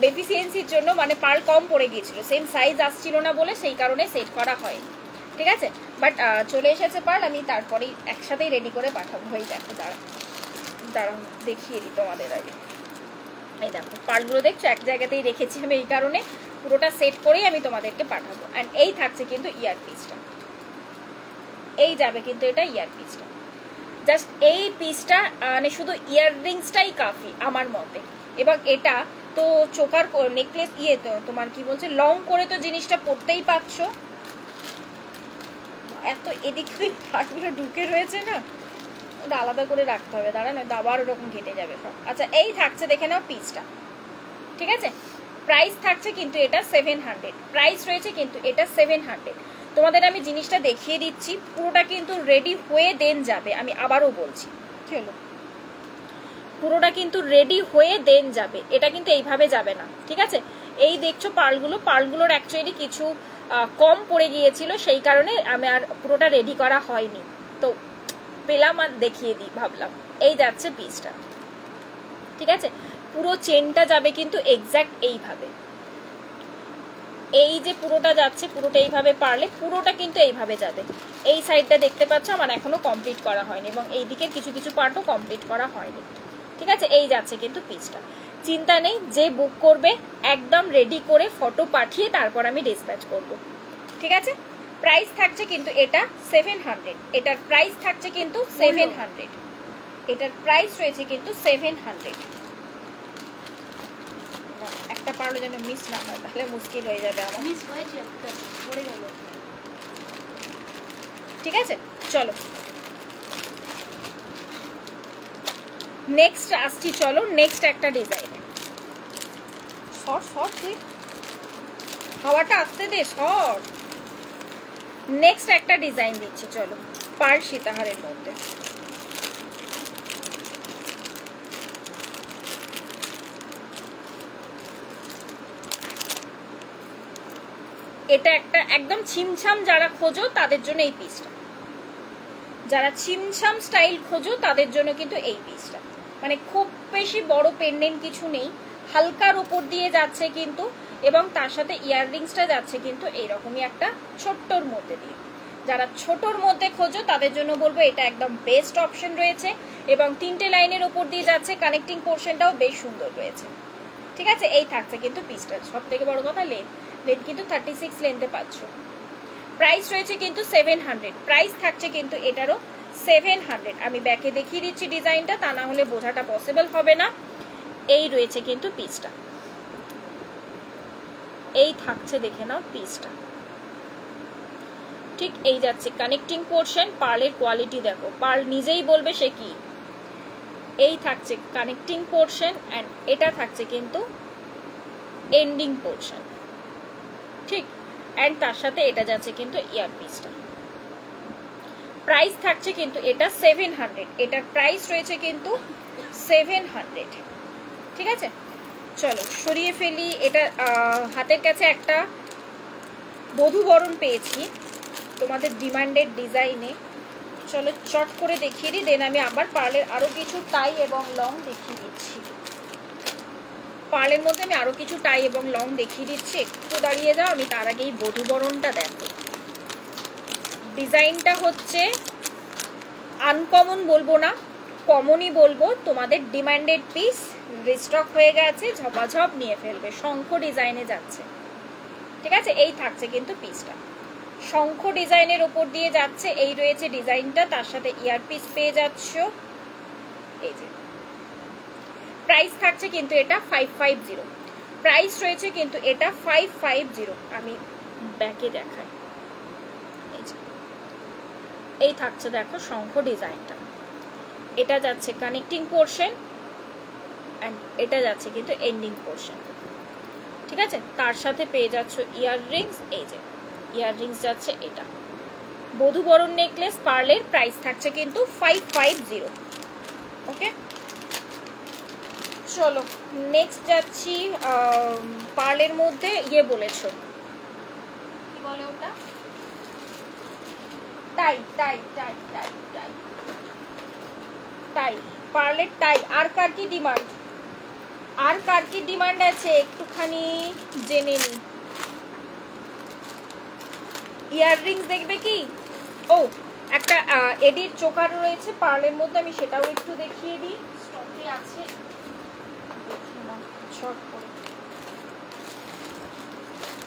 ডেফিসিয়েন্সির জন্য, মানে পার্ল কম পড়ে গিয়েছিল, সেম সাইজ আসছিল না বলে সেই কারণে সেট করা হয়নি, ঠিক আছে। বাট চলে এসেছে পার্ল, আমি তারপরেই একসাথেই রেডি করে পাঠাবো। হয়ে দেখো দাঁড়াও দেখিয়ে দিই তোমাদের আগে। এই দেখো পার্লগুলো দেখছো এক জায়গাতেই রেখেছি আমি, এই কারণে পুরোটা সেট করেই আমি তোমাদেরকে পাঠাবো। অ্যান্ড এই থাকছে কিন্তু ইয়ার পিসটা, এই যাবে কিন্তু এটা ইয়ার পিসটা, জাস্ট এই পিসটা মানে শুধু ইয়াররিংসটাই কাফি আমার মতে। এবং এটা তো চোকার নেকলেস তো তোমার কি বলছে লং করে তো জিনিসটা পরতেই পাচ্ছ, এত এদিক ওদিক পার্টগুলো ঢুকে রয়েছে না, ওটা আলাদা করে রাখতে হবে, দাঁড়া না আবার ওরকম কেটে যাবে সব। আচ্ছা এই থাকছে দেখে নাও পিসটা, ঠিক আছে। প্রাইস থাকছে কিন্তু এটা 700, প্রাইস রয়েছে কিন্তু এটা 700। তোমাদের আমি জিনিসটা দেখিয়ে দিচ্ছি, পুরোটা কিন্তু রেডি হয়ে দেন যাবে, আমি আবারও বলছি, চলো পুরোটা কিন্তু রেডি হয়ে দেন যাবে, এটা কিন্তু এইভাবে যাবে না, ঠিক আছে। এই দেখছো পার্লগুলোর অ্যাকচুয়ালি কিছু কম পড়ে গিয়েছিল, সেই কারণে আমি আর পুরোটা রেডি করা হয়নি, তো পেলাম আর দেখিয়ে দিই ভাবলাম। এই যাচ্ছে পিসটা, ঠিক আছে। পুরো চেনটা যাবে কিন্তু এক্স্যাক্ট এইভাবে, এই যে পুরোটা যাচ্ছে পুরোটা এইভাবে পারলে পুরোটা কিন্তু এইভাবে যাবে। এই সাইডটা দেখতে পাচ্ছ আমার এখনো কমপ্লিট করা হয়নি, এবং এই দিকের কিছু কিছু পার্টও কমপ্লিট করা হয়নি, ঠিক আছে। এই যাচ্ছে কিন্তু পিসটা, চিন্তা নেই, যে বুক করবে একদম রেডি করে ফটো পাঠিয়ে তারপর আমি ডিসপ্যাচ করব, ঠিক আছে। প্রাইস থাকছে কিন্তু এটা 700, এটার প্রাইস থাকছে কিন্তু 700, এটার প্রাইস রয়েছে কিন্তু 700। একটা পারলে যেন মিস না হয়, তাহলে মুশকিল হয়ে যাবে আমার, মিস হয়েছে পড়ে গেল, ঠিক আছে। চলো নেক্সট আসছি, চলো নেক্সট একটা ডিজাইন, শর্ট তুই হাওয়াটা আসতে দে, শর্ট। নেক্সট একটা ডিজাইন দিচ্ছি, চলো পার্ল সীতাহারের মধ্যে। এটা একটা একদম ছিমছাম যারা খোঁজো তাদের জন্য এই পিসটা, যারা ছিমছাম স্টাইল খোঁজো তাদের জন্য কিন্তু এই পিসটা, মানে খুব বেশি বড় পেন্ডেন্ট কিছু নেই, হালকার উপর দিয়ে যাচ্ছে কিন্তু, এবং তার সাথে ইয়াররিংসটা যাচ্ছে কিন্তু এইরকমই একটা ছোট্টর মধ্যে দিয়ে। যারা ছোটর মধ্যে খোঁজো তাদের জন্য বলবো এটা একদম বেস্ট অপশন রয়েছে, এবং 3টে লাইনের উপর দিয়ে যাচ্ছে, কানেক্টিং পোর্শনটাও বেশ সুন্দর রয়েছে, ঠিক আছে। এই থাকছে কিন্তু পিসটা, সব থেকে বড় কথা লেন্থ কিন্তু 36 লেন্থে পাচ্ছ। প্রাইস রয়েছে কিন্তু 700, প্রাইস থাকছে কিন্তু এটারও 700। আমি ব্যাকে দেখিয়ে দিচ্ছি ডিজাইনটা, তা না হলে বোঝাটা পসিবল হবে না। এই রয়েছে কিন্তু পিসটা, এই থাকছে দেখে নাও পিসটা, ঠিক এই যাচ্ছে কানেক্টিং পোর্শন। পার্লের কোয়ালিটি দেখো, পার্ল নিজেই বলবে সে কি। এই থাকছে কানেক্টিং পোর্শন, অ্যান্ড এটা থাকছে কিন্তু এন্ডিং পোর্শন, ঠিক। অ্যান্ড তার সাথে এটা যাচ্ছে কিন্তু ইয়ার পিসটা। প্রাইস থাকছে কিন্তু এটা 700, এটার প্রাইস রয়েছে কিন্তু 700, ঠিক আছে। চলো সরিয়ে ফেলি, এটা হাতের কাছে একটা বধূবরণ পেয়েছি তোমাদের ডিমান্ডেড ডিজাইনে, চলো চট করে দেখিয়ে দিই, দেন আমি আবার পার্লের আরো কিছু টাই এবং লং দেখিয়ে দিচ্ছি। পার্লের মধ্যে আমি আরো কিছু টাই এবং লং দেখিয়ে দিচ্ছি, একটু দাঁড়িয়ে যাও, আমি তার আগেই বধূবরণটা দেখো। ডিজাইনটা হচ্ছে আনকমন বলবো না, কমনই বলবো, তোমাদের ডিমান্ডেড পিস, রিস্টক হয়ে গেছে, ঝপাঝপ নিয়ে ফেলবে। শঙ্খ ডিজাইনে যাচ্ছে, ঠিক আছে। এই থাকছে কিন্তু পিসটা শঙ্খ ডিজাইনের উপর দিয়ে যাচ্ছে, এই রয়েছে ডিজাইনটা, তার সাথে ইয়ার পিস পেয়ে যাচ্ছ। এই যে প্রাইস থাকছে কিন্তু এটা 550, প্রাইস রয়েছে কিন্তু এটা 550। আমি ব্যাকে দেখাই, এই থাকছে দেখো শঙ্খ ডিজাইনটা, এটা যাচ্ছে কানেক্টিং পোর্শন, এন্ড এটা যাচ্ছে কিন্তু এন্ডিং পোর্শন, ঠিক আছে। তার সাথে পেয়ে যাচ্ছ ইয়াররিংস, এই যে ইয়াররিংস যাচ্ছে এটা, বধূবরণ নেকলেস পার্লের, প্রাইস থাকছে কিন্তু 550। ওকে, চলো নেক্সট যাচ্ছি। পার্লের মধ্যে ইয়ে বলেছো, কি বলে ওটা, টাই টাই টাই টাই টাই টাই, পার্লের টাই। আর কার কি ডিমান্ড, আর কার কি ডিমান্ড আছে একটুখানি জেনে নি। ইয়াররিংস দেখবে কি? ও, একটা এডির চোকার রয়েছে পার্লের মধ্যে, আমি সেটাও একটু দেখিয়ে দিই, স্টকে আছে শর্ট করে।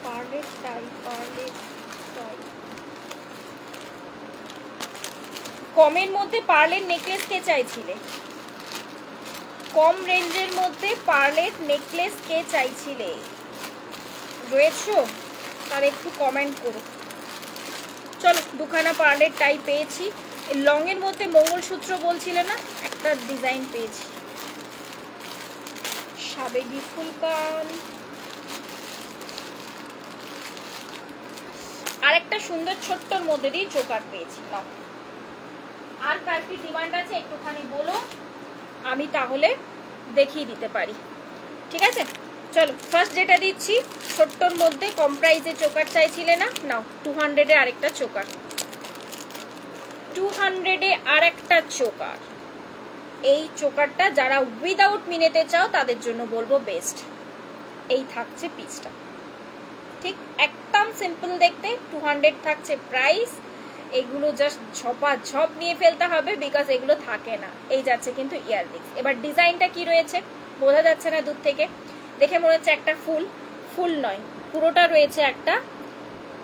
পার্লের টাই, পার্লের টাই। কমের মধ্যে পার্লের নেকলেস কে চাইছিলে? কম রেঞ্জের মধ্যে পার্লের নেকলেস কে চাইছিলে? রয়েছো? তার একটু কমেন্ট করো। চলো, দুখানা পার্লের টাই পেয়েছি। লং এর মধ্যে মঙ্গলসূত্র বলছিলে না, একটা ডিজাইন পেয়েছি, সাবেগি ফুলকান। আর একটা সুন্দর ছোট্টর মধ্যে দিয়ে চোকার পেয়েছি। নাও, আর কার কি ডিমান্ড আছে একটুখানি বলো, আমি তাহলে দেখিয়ে দিতে পারি। ঠিক আছে, চলো ফার্স্ট যেটা দিচ্ছি, ছোট্টর মধ্যে কম প্রাইসে চোকার চাইছিলে না, নাও 200-এ আরেকটা চোকার, 200-এ আরেকটা চোকার। এই চোকারটা যারা উইদাউট মিনেতে চাও তাদের জন্য বলবো বেস্ট। এই থাকছে পিসটা, ঠিক একদম সিম্পল দেখতে, 200 থাকছে প্রাইস। এগুলো জাস্ট ঝপ নিয়ে ফেলতে হবে, বিকজ এগুলো থাকে না। এই যাচ্ছে কিন্তু ইয়াররিংস। এবার ডিজাইনটা কি রয়েছে বোঝা যাচ্ছে না দূর থেকে, দেখে মনে হচ্ছে একটা ফুল, ফুল নয়, পুরোটা রয়েছে একটা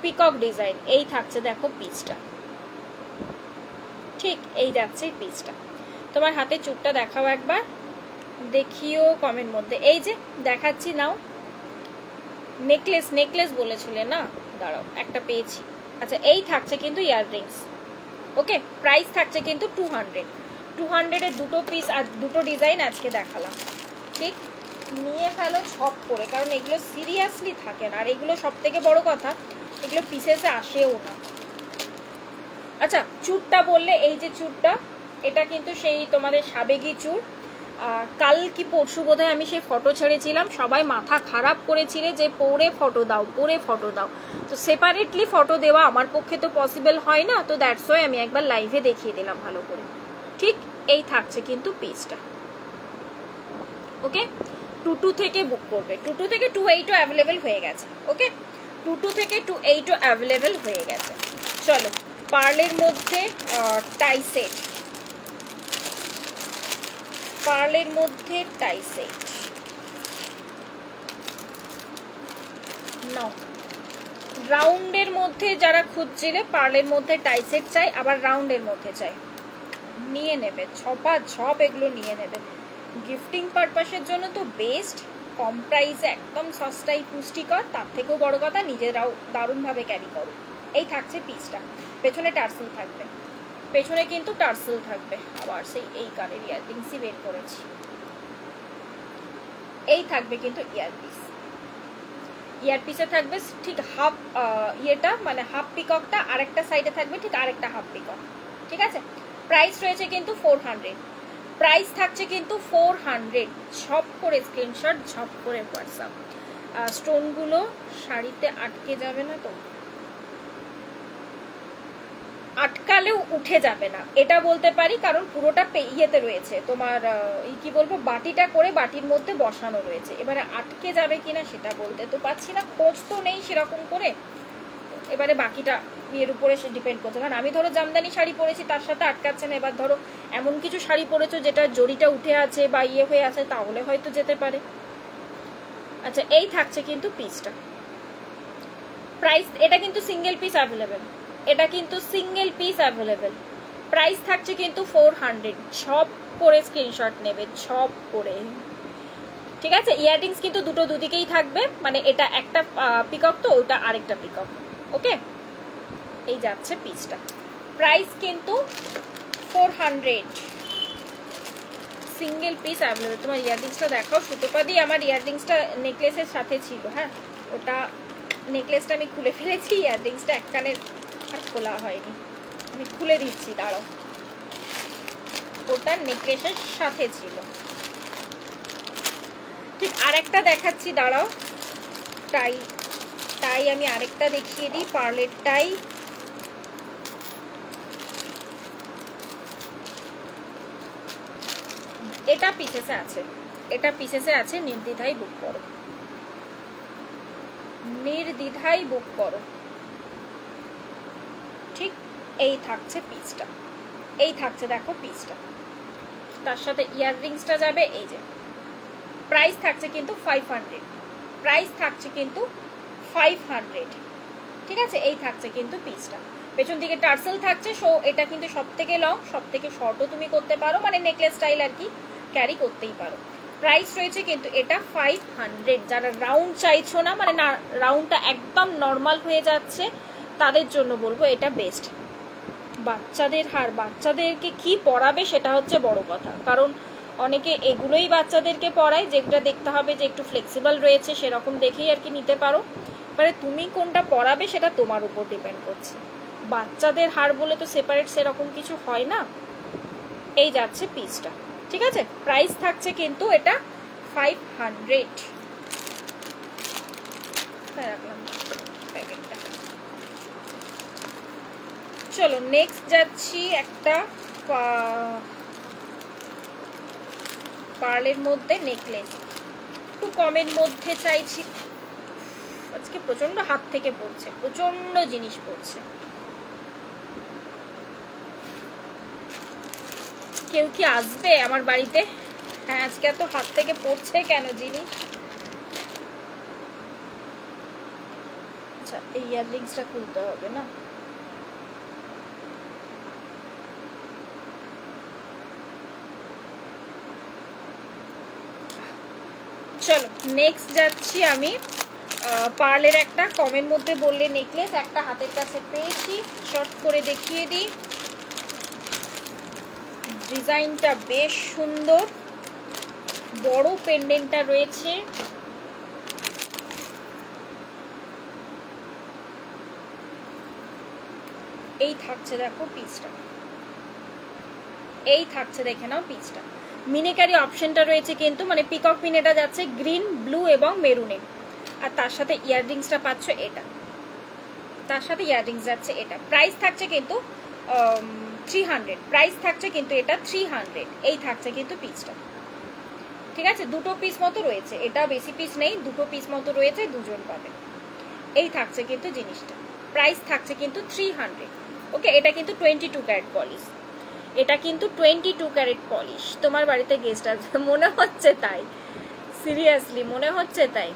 পিকক ডিজাইন। এই থাকছে দেখো পিসটা, ঠিক এই যাচ্ছে পিসটা। তোমার হাতে চুপটা দেখাও একবার, দেখিও কমেন্ট মধ্যে। এই যে দেখাচ্ছি, নাও। নেকলেস, নেকলেস বলেছিলে না, দাঁড়াও একটা পেয়েছি। আচ্ছা, এই থাকছে কিন্তু ইয়াররিংস। ওকে, প্রাইস থাকছে কিন্তু 200-এ দুটো পিস আর দুটো ডিজাইন আজকে দেখালাম। ঠিক, নিয়ে ফেলো ছপ করে, কারণ এগুলো সিরিয়াসলি থাকে না। আর এগুলো সব থেকে বড় কথা, এগুলো পিসেসে আসেও না। আচ্ছা, চুরটা বললে, এই যে চুরটা, এটা কিন্তু সেই তোমাদের সাবেগি চুর। কাল কি পরশু বোধহয় আমি সেই ফটো ছেড়েছিলাম, সবাই মাথা খারাপ করেছিলে যে পরে ফটো দাও, পরে ফটো দাও। তো সেপারেটলি ফটো দেওয়া আমার পক্ষে তো পসিবল হয় না, তো দ্যাটস ওয়াই আমি একবার লাইভে দেখিয়ে দিলাম ভালো করে। ঠিক, এই থাকছে কিন্তু পিসটা। ওকে, 22 থেকে বুক করবে, 22 থেকে 28ও অ্যাভেলেবেল হয়ে গেছে। ওকে, 22 থেকে 28ও অ্যাভেলেবেল হয়ে গেছে। চলো, পার্লের মধ্যে টাই সেট, পার্লের মধ্যে টাই সেট নাও। রাউন্ডের মধ্যে যারা খুঁজছিলে, পার্লের মধ্যে টাই সেট চাই, আবার রাউন্ডের মধ্যে চাই, নিয়ে নেবে, ঝপ এগুলো নিয়ে নেবে। গিফটিং পারপাসের জন্য তো বেস্ট, কম প্রাইসে একদম সস্তায় পুষ্টিকর, তার থেকেও বড় কথা নিজেরাও দারুণভাবে ক্যারি করো। এই থাকছে পিসটা, পেছনে টার্সেল থাকবে, পেছনে কিন্তু টার্সেল থাকবে। আবার সেই এই কানের ইয়াররিংসই বের করেছি। এই থাকবে কিন্তু ইয়ারপিস, ইয়ারপিসে থাকবে ঠিক হাফ ইয়েটা, মানে হাফ পিককটা আরেকটা সাইডে থাকবে, ঠিক আরেকটা হাফ পিকক। ঠিক আছে, প্রাইস রয়েছে কিন্তু 400, প্রাইস থাকছে কিন্তু 400। ঝপ করে স্ক্রিনশট, ঝপ করে হোয়াটসঅ্যাপ। স্টোনগুলো শাড়িতে আটকে যাবে না তো? আটকালেও উঠে যাবে না এটা বলতে পারি, কারণ পুরোটা ইয়েতে রয়েছে তোমার, কি বলবো, বাটিটা করে বাটির মধ্যে বসানো রয়েছে। এবারে আটকে যাবে কিনা সেটা বলতে তো পারছি না, খোঁজ তো নেই সেরকম করে। এবারে বাকিটা বিয়ের উপরে সে ডিপেন্ড করছে, কারণ আমি ধরো জামদানি শাড়ি পরেছি, তার সাথে আটকাচ্ছে না। এবার ধরো এমন কিছু শাড়ি পরেছো যেটা জড়িটা উঠে আছে বা ইয়ে হয়ে আছে, তাহলে হয়তো যেতে পারে। আচ্ছা, এই থাকছে কিন্তু পিসটা, প্রাইস, এটা কিন্তু সিঙ্গেল পিস অ্যাভেলেবেল, এটা কিন্তু সিঙ্গেল পিস অ্যাভেলেবেল। প্রাইস থাকছে কিন্তু 400। সব করে স্ক্রিনশট নেবে, সব করে। ঠিক আছে, ইয়াররিংস কিন্তু দুটো দুদিকেই থাকবে, মানে এটা একটা পিকক তো, ওটা আরেকটা পিকক। ওকে, এই যাচ্ছে পিসটা, প্রাইস কিন্তু 400, সিঙ্গেল পিস অ্যাভেলেবেল। তোমার ইয়াররিংসটা দেখাও সুতোপাদি, আমার ইয়াররিংসটা নেকলেসের সাথে ছিল। হ্যাঁ, ওটা নেকলেসটা আমি খুলে ফেলেছি, ইয়াররিংসটা এক কানের আর খোলা হয়নি। আমি খুলে দিচ্ছি, দাঁড়াও। ওটা নেকলেসের সাথে ছিল। ঠিক আরেকটা দেখাচ্ছি, দাঁড়াও। টাই টাই আমি আরেকটা দেখিয়ে দিই, পার্লের টাই। এটা পিসেসে আছে, এটা পিসেসে আছে, নির্দ্বিধায় বুক করো, নির্দ্বিধায় বুক করো। ঠিক এই থাকছে পিসটা, এই থাকছে দেখো পিসটা। তার সাথে ইয়াররিংসটা যাবে এই যে। প্রাইস থাকছে কিন্তু 500, প্রাইস থাকছে কিন্তু 500। ঠিক আছে, এই থাকছে কিন্তু পিসটা। পেছন দিকে টার্সেল থাকছে, সো এটা কিন্তু সব থেকে লং, সব থেকে শর্টও তুমি করতে পারো, মানে নেকলেস স্টাইল আর কি, ক্যারি করতেই পারো। প্রাইস রয়েছে কিন্তু এটা 500। যারা রাউন্ড চাইছো না, মানে না রাউন্ডটা একদম নর্মাল হয়ে যাচ্ছে, তাদের জন্য বলবো এটা বেস্ট। বাচ্চাদের হার, বাচ্চাদেরকে কি পরাবে সেটা হচ্ছে বড় কথা, কারণ অনেকে এগুলোই বাচ্চাদেরকে পরায়, যেটা দেখতে হবে যে একটু ফ্লেক্সিবল রয়েছে, সেরকম দেখেই আর কি নিতে পারো। মানে তুমি কোনটা পরাবে সেটা তোমার উপর ডিপেন্ড করছে। বাচ্চাদের হার বলে তো সেপারেট সেরকম কিছু হয় না। এই যাচ্ছে পিসটা। ঠিক আছে, প্রাইস থাকছে কিন্তু এটা 500। রাখলাম প্যাকেটটা। চলো নেক্সট যাচ্ছি, একটা পার্লের মধ্যে নেকলেস, একটু কমের মধ্যে চাইছি। আজকে প্রচন্ড হাত থেকে পড়ছে, প্রচন্ড জিনিস পড়ছে। কেউ কি আসবে আমার বাড়িতে? হ্যাঁ, আজকে এত হাত থেকে পড়ছে কেন জিনিস? আচ্ছা, এই ইয়াররিংসটা খুলতে হবে না? চলো নেক্সট যাচ্ছি আমি পার্লের একটা কমের মধ্যে বললে নেকলেস, একটা হাতের কাছে পেয়েছি, শর্ট করে দেখিয়ে দিই। ডিজাইনটা বেশ সুন্দর, বড় পেন্ডেন্টটা রয়েছে। এই থাকছে দেখো পিসটা, এই থাকছে দেখে নাও পিসটা। মিনিকারি অপশনটা রয়েছে কিন্তু, মানে পিকক পিন, এটা যাচ্ছে গ্রিন, ব্লু এবং মেরুনে। আর তার সাথে ইয়াররিংসটা পাচ্ছ এটা, তার সাথে ইয়াররিংস যাচ্ছে এটা। প্রাইস থাকছে কিন্তু 300, প্রাইস থাকছে কিন্তু এটা 300। এই থাকছে কিন্তু পিসটা। ঠিক আছে, দুটো পিস মতো রয়েছে, এটা বেশি পিস নেই, দুটো পিস মতো রয়েছে, দুজন পাবে। এই থাকছে কিন্তু জিনিসটা, প্রাইস থাকছে কিন্তু 300। ওকে, এটা কিন্তু 22 ক্যারেট পলিশ, এটা কিন্তু 22 ক্যারেট পলিশ। তোমার বাড়িতে গেস্ট আছে মনে হচ্ছে তাই, সিরিয়াসলি মনে হচ্ছে তাই।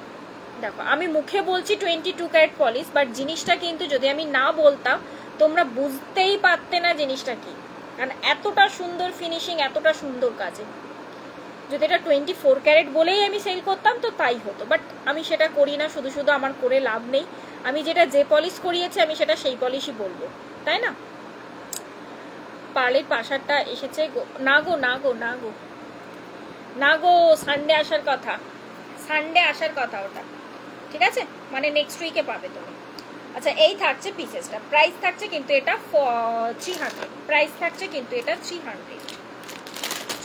দেখো আমি মুখে বলছি 22 ক্যারেট পলিশ, বাট জিনিসটা কিন্তু যদি আমি না বলতাম তোমরা বুঝতেই পারতে না জিনিসটা কি, কারণ এতটা সুন্দর ফিনিশিং, এতটা সুন্দর কাজে। যদি এটা 24 ক্যারেট বলেই আমি সেল করতাম তো তাই হতো, বাট আমি সেটা করি না, শুধু শুধু আমার করে লাভ নেই। আমি যেটা যে পলিশ করিয়েছি আমি সেটা সেই পলিশই বলবো, তাই না? পার্লের পাশারটা এসেছে না গো, না গো, না গো, না গো, সানডে আসার কথা, সানডে আসার কথা ওটা। ঠিক আছে, মানে নেক্সট উইকে পাবে তুমি। আচ্ছা, এই থাকছে পিসেসটা, প্রাইস থাকছে কিন্তু এটা 300, প্রাইস থাকছে কিন্তু এটা 300।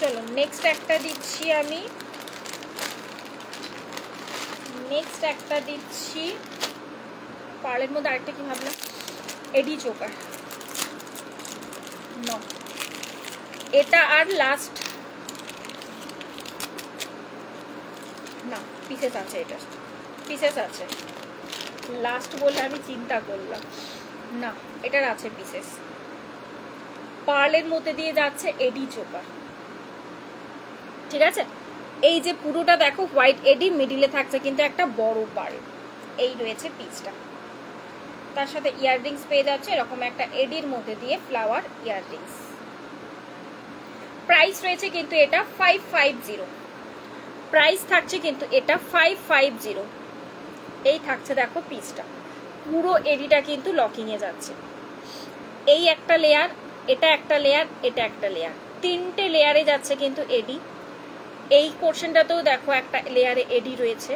চলো নেক্সট একটা দিচ্ছি আমি, নেক্সট একটা দিচ্ছি পার্লের মধ্যে। আরেকটা কি ভাবলাম, এডি চোকার, ন এটা আর লাস্ট না, পিসেস আছে, এটা পিসেস আছে, লাস্ট বলে আমি চিন্তা করলাম, না এটার আছে পিসেস। পার্লের মধ্যে দিয়ে যাচ্ছে এডি চোকার। ঠিক আছে, এই যে পুরোটা দেখো হোয়াইট এডি, মিডিলে থাকছে কিন্তু একটা বড় পার্ল। এই রয়েছে পিসটা, তার সাথে ইয়াররিংস পেয়ে যাচ্ছে এরকম একটা এডির মধ্যে দিয়ে ফ্লাওয়ার ইয়াররিংস। প্রাইস রয়েছে কিন্তু এটা 550, প্রাইস থাকছে কিন্তু এটা 550। এই থাকছে দেখো পিসটা, পুরো এডিটা কিন্তু লকিং এ যাচ্ছে। এই একটা লেয়ার, এটা একটা লেয়ার, এটা একটা লেয়ার, তিনটে লেয়ারে যাচ্ছে কিন্তু এডি। এই পোর্শনটাতেও দেখো একটা লেয়ারে এডি রয়েছে,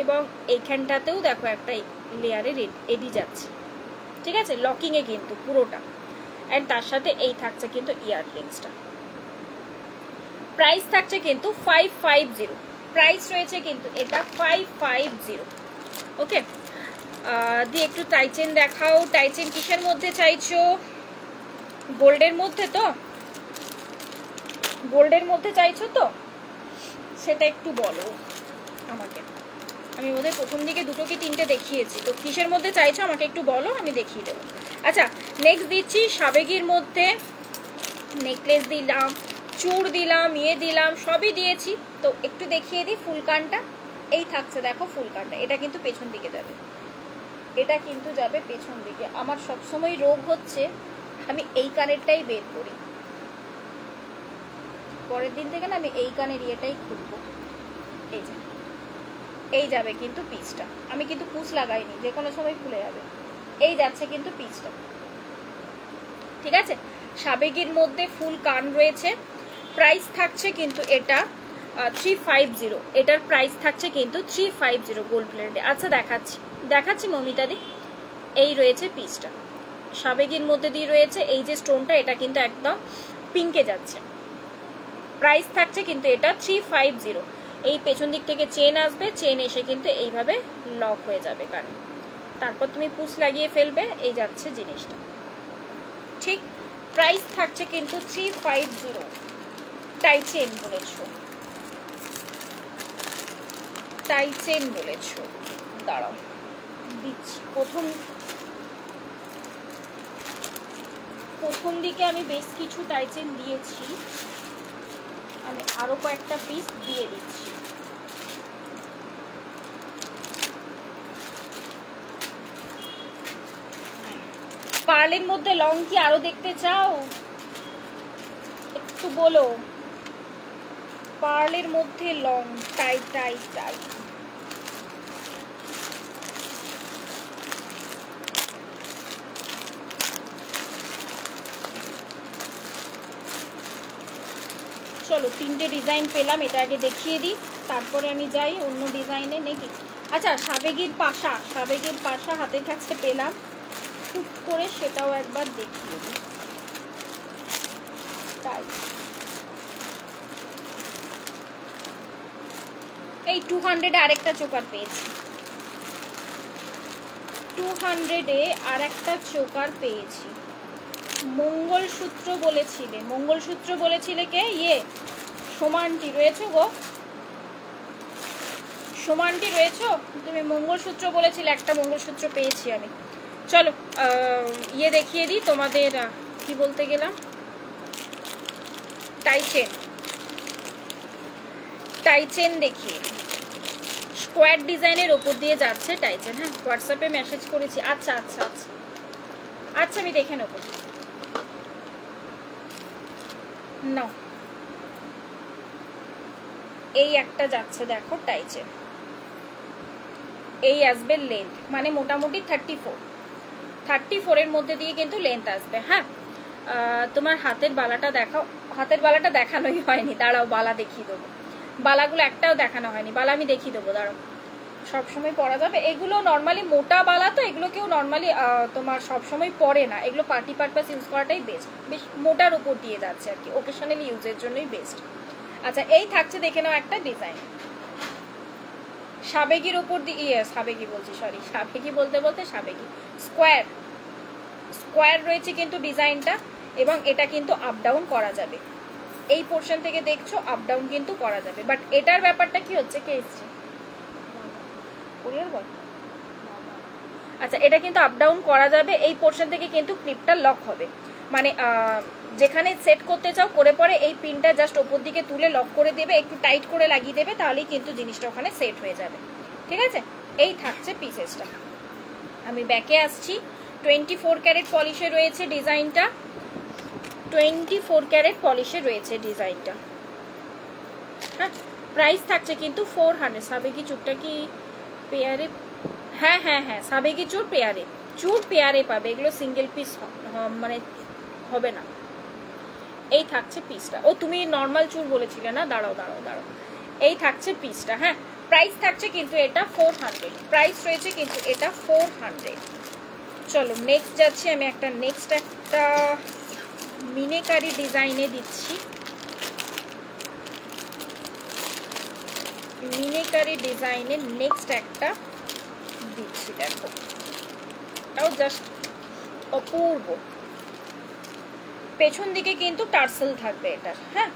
এবং এইখানটাতেও দেখো একটা লেয়ারে এডি যাচ্ছে। ঠিক আছে, লকিং এ কিন্তু পুরোটা। অ্যান্ড তার সাথে এই থাকছে কিন্তু ইয়াররিংসটা। প্রাইস থাকছে কিন্তু 550, প্রাইস রয়েছে কিন্তু এটা 550। ওকে, দিয়ে একটু টাইচেন দেখাও। টাইচেন কিসের মধ্যে চাইছো? গোল্ডের মধ্যে তো, গোল্ডের মধ্যে চাইছো তো, সেটা একটু বলো আমাকে। আমি ওদের প্রথম দিকে দুটো কি তিনটে দেখিয়েছি, তো কিসের মধ্যে চাইছো আমাকে একটু বলো, আমি দেখিয়ে দেবো। আচ্ছা, নেক্সট দিচ্ছি সাবেকির মধ্যে নেকলেস দিলাম, চূড় দিলাম, দিলাম, সবই দিয়েছি। তো একটু দেখিয়ে দিই ফুলকানটা। এই থাকছে দেখো ফুলকানটা, এটা কিন্তু পেছন দিকে যাবে, এটা কিন্তু যাবে পেছন দিকে। আমার সবসময় রোগ হচ্ছে আমি এই কানেরটাই বের করি, পরের দিন থেকে না আমি এই কানের ইয়েটাই খুলবো। এই যে এই যাবে কিন্তু পিসটা, আমি কিন্তু কুচ লাগাইনি, যে কোনো সময় খুলে যাবে। এই যাচ্ছে কিন্তু পিসটা, ঠিক আছে। সাবেকির মধ্যে ফুল কান রয়েছে, প্রাইস থাকছে কিন্তু এটা 350, এটার প্রাইস থাকছে কিন্তু 350 গোল্ড প্লেটে। আচ্ছা দেখাচ্ছি মমিতাদি। এই রয়েছে পিসটা, সাবেকির মধ্যে দিয়ে রয়েছে এই যে স্টোনটা, এটা কিন্তু একদম পিঙ্কে যাচ্ছে। প্রাইস থাকছে কিন্তু এটা 350। এই পেছন দিক থেকে চেন আসবে, চেন এসে কিন্তু এইভাবে লক হয়ে যাবে কানে, তারপর তুমি পুশ লাগিয়ে ফেলবে। এই যাচ্ছে জিনিসটা, ঠিক। প্রাইস থাকছে কিন্তু 350। টাই চেন বলেছো, টাই চেন বলেছো, দাঁড়াও দিচ্ছি। প্রথম দিকে আমি বেশ কিছু টাই চেন দিয়েছি, আমি আরো কয়েকটা পিস দিয়ে দিচ্ছি। পার্লের মধ্যে লং কি আরো দেখতে চাও? একটু বলো। পার্লের মধ্যে লং টাই টাই টাই, চলো তিনটে ডিজাইন পেলাম, এটা আগে দেখিয়ে দিই, তারপরে আমি যাই অন্য ডিজাইনে নাকি। আচ্ছা, সাবেকির পাশা হাতের কাছে পেলাম, টুক করে সেটাও একবার দেখিয়ে দিই। তাই এই 200 আরেকটা চোকার পেয়েছি, 200 আরেকটা চোকার পেয়েছি। মঙ্গলসূত্র বলেছিলে কে? সোমানটি রয়েছে গো, সোমানটি রয়েছো তুমি, মঙ্গলসূত্র বলেছিলে, একটা মঙ্গলসূত্র পেয়েছি আমি। চলো দেখিয়ে দিই তোমাদের, কি বলতে গেলাম, টাই চেন দেখিয়ে দিই। স্কোয়ার ডিজাইনের ওপর দিয়ে যাচ্ছে টাই চেন। হ্যাঁ, হোয়াটসঅ্যাপে মেসেজ করেছি। আচ্ছা, আমি দেখে নেবো। নাও, এই একটা যাচ্ছে দেখো টাই চেন, এই আসবে লেন্থ, মানে মোটামুটি 34 এর মধ্যে দিয়ে কিন্তু লেন্থ আসবে। হ্যাঁ, তোমার হাতের বালাটা দেখাও। হাতের বালাটা দেখানোই হয়নি, দাঁড়াও বালা দেখিয়ে দেবো। বালাগুলো একটাও দেখানো হয়নি, বালা আমি দেখিয়ে দেবো, দাঁড়াও। সবসময় পরা যাবে এগুলো, নর্মালি মোটা বালা তো, এগুলো কেউ নর্মালি তোমার সবসময় পরে না, এগুলো পার্টি পারপাস ইউজ করাটাই বেস্ট, বেশ মোটার উপর দিয়ে যাচ্ছে আর কি, ওকেশনালি ইউজের জন্যই বেস্ট। আচ্ছা, এই থাকছে দেখে নাও একটা ডিজাইন সাবেকির উপর দিয়ে, সাবেকি বলতে সাবেকি স্কোয়ার রয়েছে কিন্তু ডিজাইনটা, এবং এটা কিন্তু আপ ডাউন করা যাবে। এই পোর্শন থেকে দেখছো আপ ডাউন কিন্তু করা যাবে, বাট এটার ব্যাপারটা কি হচ্ছে, কে এসছে? আচ্ছা, এটা কিন্তু আপ ডাউন করা যাবে, এই পোর্শন থেকে কিন্তু ক্লিপটা লক হবে, মানে যেখানে সেট করতে চাও করে পরে এই পিনটা জাস্ট ওপর দিকে তুলে লক করে দেবে, একটু টাইট করে লাগিয়ে দেবে, তাহলেই কিন্তু জিনিসটা ওখানে সেট হয়ে যাবে। ঠিক আছে, এই থাকছে পিসেসটা। আমি ব্যাকে আসছি। 24 ক্যারেট পলিশে রয়েছে ডিজাইনটা, 24 ক্যারেট পলিশে রয়েছে ডিজাইনটা। হ্যাঁ, প্রাইস থাকছে কিন্তু 400। সাবেকি চুপটা কি পেয়ারে? হ্যাঁ, সাবেকি চুর পেয়ারে পাবে, এগুলো সিঙ্গেল পিস মানে হবে না। এই থাকছে পিসটা। ও, তুমি নর্মাল চুর বলেছিলে না, দাঁড়াও। এই থাকছে পিসটা। হ্যাঁ, প্রাইস থাকছে কিন্তু এটা 400, প্রাইস রয়েছে কিন্তু এটা 400। চলো নেক্সট যাচ্ছি আমি একটা মিনেকারি ডিজাইনে দিচ্ছি। মিনেকারি ডিজাইনের নেক্সট একটা দিচ্ছি, দেখো এটাও জাস্ট অপূর্ব। পেছন দিকে কিন্তু টার্সেল থাকবে এটার। হ্যাঁ,